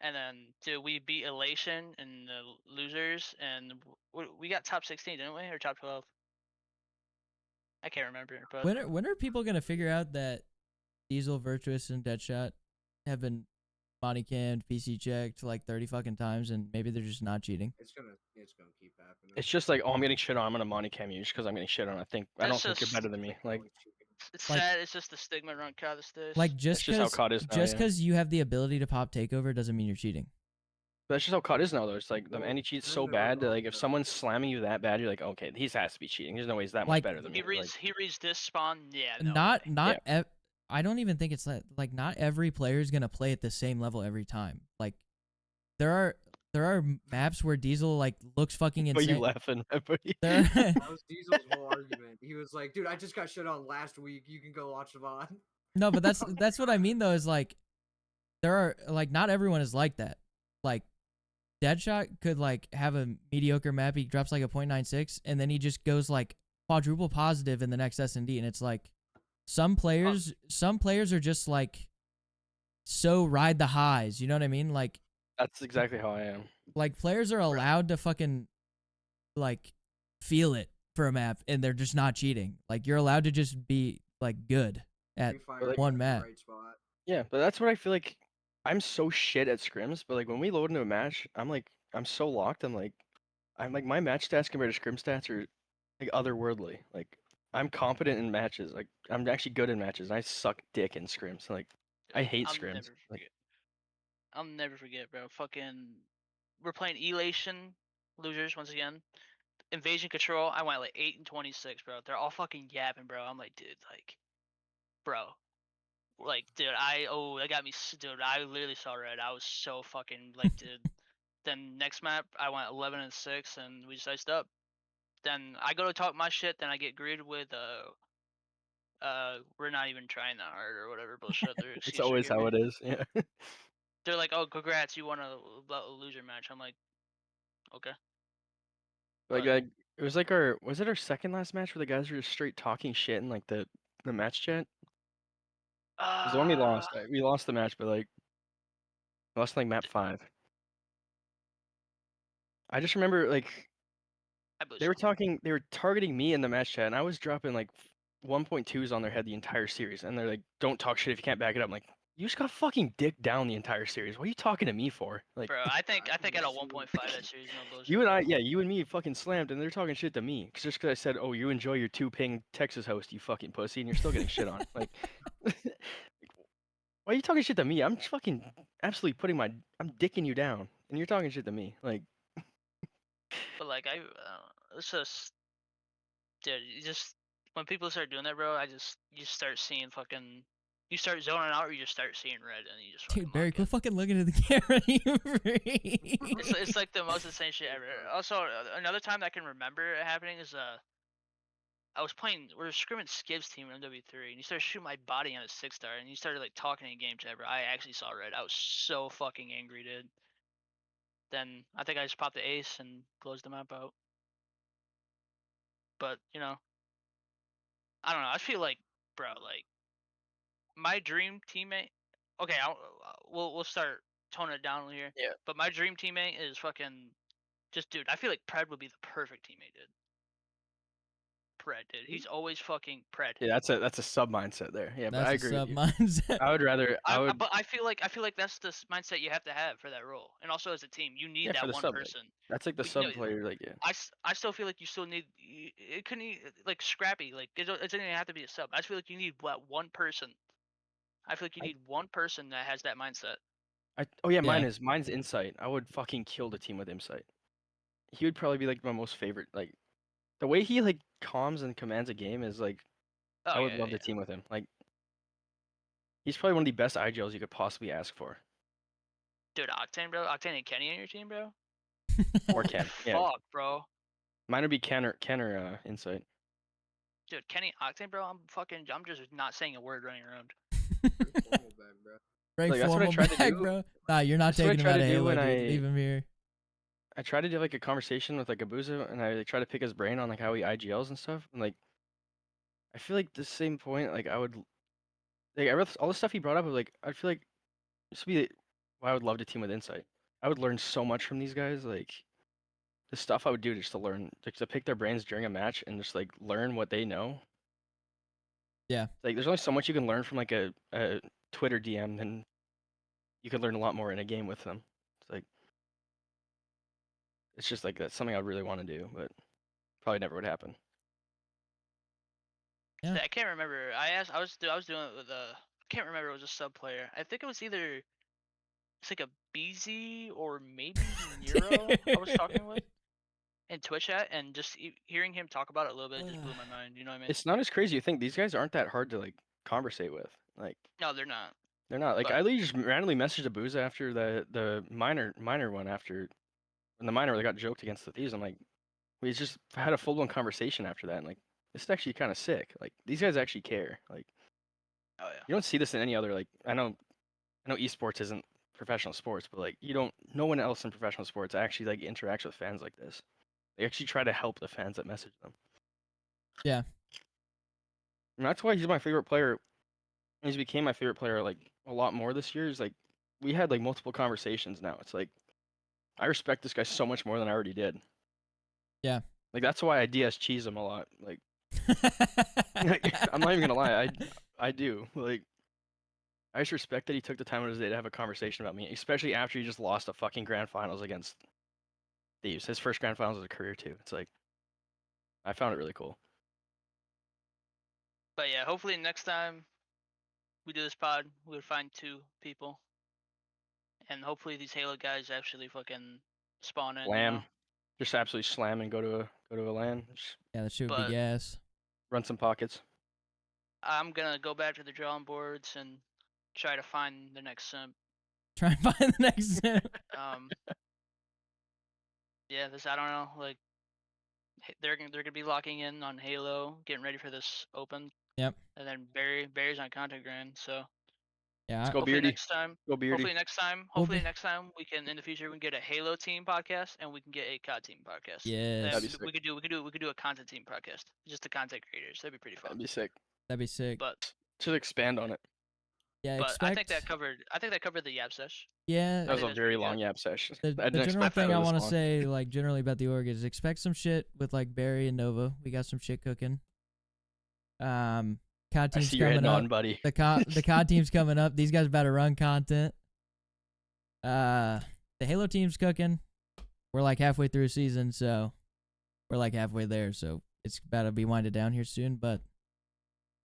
And then, dude, we beat Elation and the losers, and we got top 16, didn't we, or top 12? I can't remember, but When are people gonna figure out that Diesel, Virtuous, and Deadshot have been body cammed, PC checked like 30 fucking times, and maybe they're just not cheating? It's gonna keep happening. It's just like, oh, I'm getting shit on. I'm gonna money cam you just because I'm getting shit on. I don't That's think you're just- better than me. Like, it's Like- sad. It's just the stigma around COD these days. Like just That's just how because COD is now, just yeah. because you have the ability to pop takeover doesn't mean you're cheating. but that's just how COD is now, though. It's like the Well, any cheat's no, so no, bad that no, like if no. someone's slamming you that bad, you're like, okay, he has to be cheating. There's no way he's that much Like- better than me. Like, he reads this spawn. Yeah, no not way. not I don't even think it's like not every player is gonna play at the same level every time. Like there are maps where Diesel like looks fucking but insane. you laughing, buddy. There That was Diesel's whole argument. He was like, "Dude, I just got shit on last week. You can go watch the VOD." No, but that's what I mean though, is like there are like not everyone is like that. Like Deadshot could like have a mediocre map, he drops like a 0.96 and then he just goes like quadruple positive in the next S&D, and it's like some players are just like so ride the highs, you know what I mean? Like That's exactly how I am. players are allowed to fucking like feel it for a map and they're just not cheating. Like you're allowed to just be like good at We find one the map. right spot. Yeah, but that's what I feel like. I'm so shit at scrims, but like when we load into a match, I'm so locked. I'm like my match stats compared to scrim stats are like otherworldly. Like I'm competent in matches. Like I'm actually good in matches. And I suck dick in scrims. Like I hate I'll scrims. Never Like, forget. I'll never forget, bro. Fucking, we're playing Elation losers once again. Invasion Control. I went like 8 and 26, bro. They're all fucking yapping, bro. I'm like, dude, like, bro, like, dude, that got me, dude. I literally saw red. I was so fucking like, dude. Then next map, I went 11 and 6, and we just iced up. Then I go to talk my shit. Then I get greeted with we're not even trying that hard or whatever bullshit. it's always how it is. Yeah. They're like, oh, congrats, you won a loser match. I'm like, okay. Like, But- it was was it our second last match where the guys were just straight talking shit in like the match chat? 'Cause the one we lost, we lost the match, but like we lost like map 5. I just remember like I believe they were targeting me in the match chat, and I was dropping like 1.2s on their head the entire series, and they're like, "Don't talk shit if you can't back it up." I'm like, you just got fucking dick down the entire series. What are you talking to me for? Like, Bro, I think I at a can 1.5 that series, no bullshit. you and I, bro. yeah, you and me fucking slammed, and they're talking shit to me just because I said, "Oh, you enjoy your 2 ping Texas host, you fucking pussy," and you're still getting shit on. Like, why are you talking shit to me? I'm just fucking absolutely I'm dicking you down, and you're talking shit to me. Like, But like it's just, dude, you just when people start doing that, bro, you start seeing fucking you start zoning out or you just start seeing red and you just fucking Dude, Barry, lock quit in. fucking looking at the camera. You freak. It's like the most insane shit ever. Also, another time that I can remember it happening is I was playing. We were scrimming Skiv's team in MW3, and he started shooting my body on a 6-star, and he started like talking in game chat. Bro, I actually saw red. I was so fucking angry, dude. Then I think I just popped the ace and closed the map out. But you know, I don't know. I feel like, bro, like my dream teammate. Okay, we'll start toning it down here. Yeah. But my dream teammate is fucking just dude. I feel like Pred would be the perfect teammate, dude. Pred, dude. He's always fucking Pred. Yeah, that's a sub mindset there. Yeah, but That's I a agree sub with you. mindset. I would rather. But I feel like that's the mindset you have to have for that role, and also as a team, you need Yeah, for that the one sub, like, person. That's like the But, sub player. Like, yeah. I still feel like you still need it. Couldn't like scrappy. Like it doesn't even have to be a sub. I just feel like you need that one person. I feel like you need one person that has that mindset. Mine's Insight. I would fucking kill the team with Insight. He would probably be like my most favorite. Like the way he like calms and commands a game is like Oh, I would yeah, love to team with him. Like he's probably one of the best IGLs you could possibly ask for. Dude, Octane, bro. Octane and Kenny on your team, bro. Or Ken. Yeah. Fuck, bro. Mine would be Ken or Insight. Dude, Kenny, Octane, bro. I'm just not saying a word running around. Formal bag, bro. Break Like, that's what I formal tried to back, do. bro. Nah, you're not That's what I taking him tried out to of do Halo, when dude. Leave him here. I tried to do like a conversation with like Abuza, and I like, try to pick his brain on like how he IGLs and stuff. And like, I feel like the same point. Like I would, like all the stuff he brought up. Like I feel like this would be why I would love to team with Insight. I would learn so much from these guys. Like the stuff I would do just to learn, like to pick their brains during a match and just like learn what they know. Yeah. Like there's only so much you can learn from like a Twitter DM, and you can learn a lot more in a game with them. It's like it's just like that's something I really want to do, but probably never would happen. Yeah. I can't remember. I was doing it with I can't remember. It was a sub player. I think it was either it's like a BZ or maybe Nero. I was talking with in Twitch chat, and just hearing him talk about it a little bit just blew my mind. You know what I mean? It's not as crazy. You think these guys aren't that hard to like conversate with. Like No, they're not. they're not. Like But- I literally just randomly messaged Abuza after the minor one after when the minor really got joked against the thieves. I'm like, we just had a full blown conversation after that. And like this is actually kind of sick. Like these guys actually care. Like Oh yeah. you don't see this in any other like I know esports isn't professional sports, but like no one else in professional sports actually like interacts with fans like this. They actually try to help the fans that message them. Yeah. And that's why he's my favorite player. He's became my favorite player like a lot more this year. Is like we had like multiple conversations now. It's like I respect this guy so much more than I already did. Yeah. Like that's why I DS cheese him a lot. Like I'm not even gonna lie, I do. Like I just respect that he took the time out of his day to have a conversation about me, especially after he just lost a fucking grand finals against Thieves. His first grand finals as a career too. It's like I found it really cool. But yeah, hopefully next time we do this pod, we'll find 2 people, and hopefully these Halo guys actually fucking spawn in. Lamb. You know? Just absolutely slam and go to a LAN. Just Yeah, that should But- be gas. run some pockets. I'm gonna go back to the drawing boards and try to find the next simp. Try and find the next sim. Yeah, this I don't know. Like they're gonna be locking in on Halo, getting ready for this open. Yep. And then Barry's on content grind, so Yeah. Let's go hopefully Beardy. next time. Go Beardy. Hopefully next time we can in the future we can get a Halo team podcast and we can get a COD team podcast. Yes. That'd be Then sick. we could do a content team podcast. Just the content creators. That'd be pretty fun. That'd be sick. That'd be sick. But Should expand on it. Yeah, but expect. I think that covered the Yab sesh. Yeah. That was a that's very pretty long good. yap session. The I didn't general expect that thing I this want to long. say, like generally about the org, is expect some shit with like Barry and Nova. We got some shit cooking. COD I team's see your head coming up. nodding, buddy. The COD team's coming up. These guys about to run content. The Halo team's cooking. We're like halfway through a season, so we're like halfway there. So it's about to be winded down here soon. But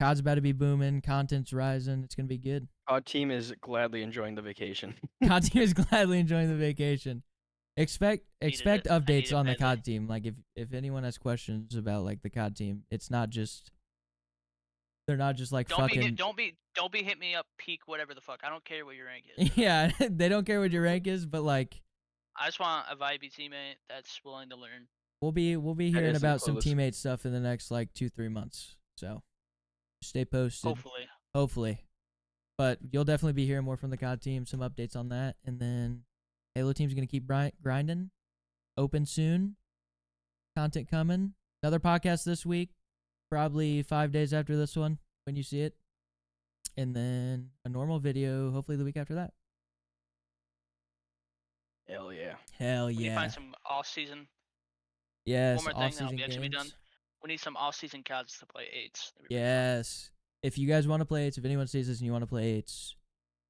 COD's about to be booming. Content's rising. It's gonna be good. COD team is gladly enjoying the vacation. COD team is gladly enjoying the vacation. Expect it. I updates need it on the badly. COD team. Like if anyone has questions about like the COD team, it's not just They're not just like fucking. Don't be hit me up peak whatever the fuck. I don't care what your rank is. Yeah, they don't care what your rank is, but like I just want a vibey teammate that's willing to learn. we'll be That hearing is the about some closest. teammate stuff in the next like 2-3 months. So stay posted. Hopefully. But you'll definitely be hearing more from the COD team, some updates on that, and then Halo team's gonna keep grinding. Open soon. Content coming. Another podcast this week, probably 5 days after this one when you see it, and then a normal video hopefully the week after that. Hell yeah. Hell We need to yeah. find some off-season. Yes. One more thing, then Off-season I'll be done. games. We need some off-season CODs to play 8s. That'd be pretty fun. Yes. If you guys want to play 8s, if anyone sees this and you want to play 8s,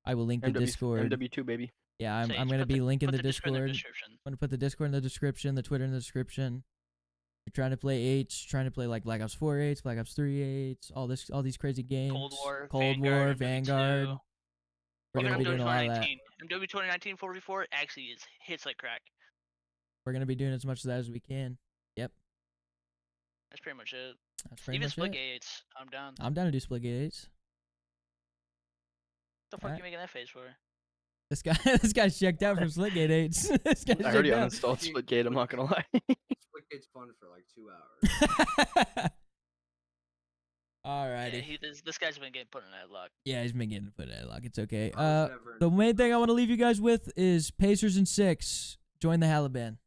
I will link the Discord. MW2 baby. Yeah, I'm Sage, going to put be linking put the Discord in Discord. the description. I'm going to put the Discord in the description, the Twitter in the description. You're trying to play 8s, trying to play like Black Ops 4 8s, Black Ops 3 8s, all these crazy games. Cold War, Vanguard. MW2. We're going to be Even doing a lot of that. MW 2019 4v4 actually hits like crack. We're going to be doing as much of that as we can. Yep. That's pretty much it. That's pretty Even much split it. 8s, I'm down. I'm down to do split gate 8s. What the fuck Alright. you making that face for? This guy's checked out from split gate 8s. This guy's I already checked out. uninstalled Splitgate, I'm not gonna lie. Splitgate's fun for like 2 hours. Alrighty. Yeah, this guy's been getting put in that luck. Yeah, he's been getting put in a lock. It's okay. I was never The in- main thing I want to leave you guys with is Pacers in 6. Join the Haliban.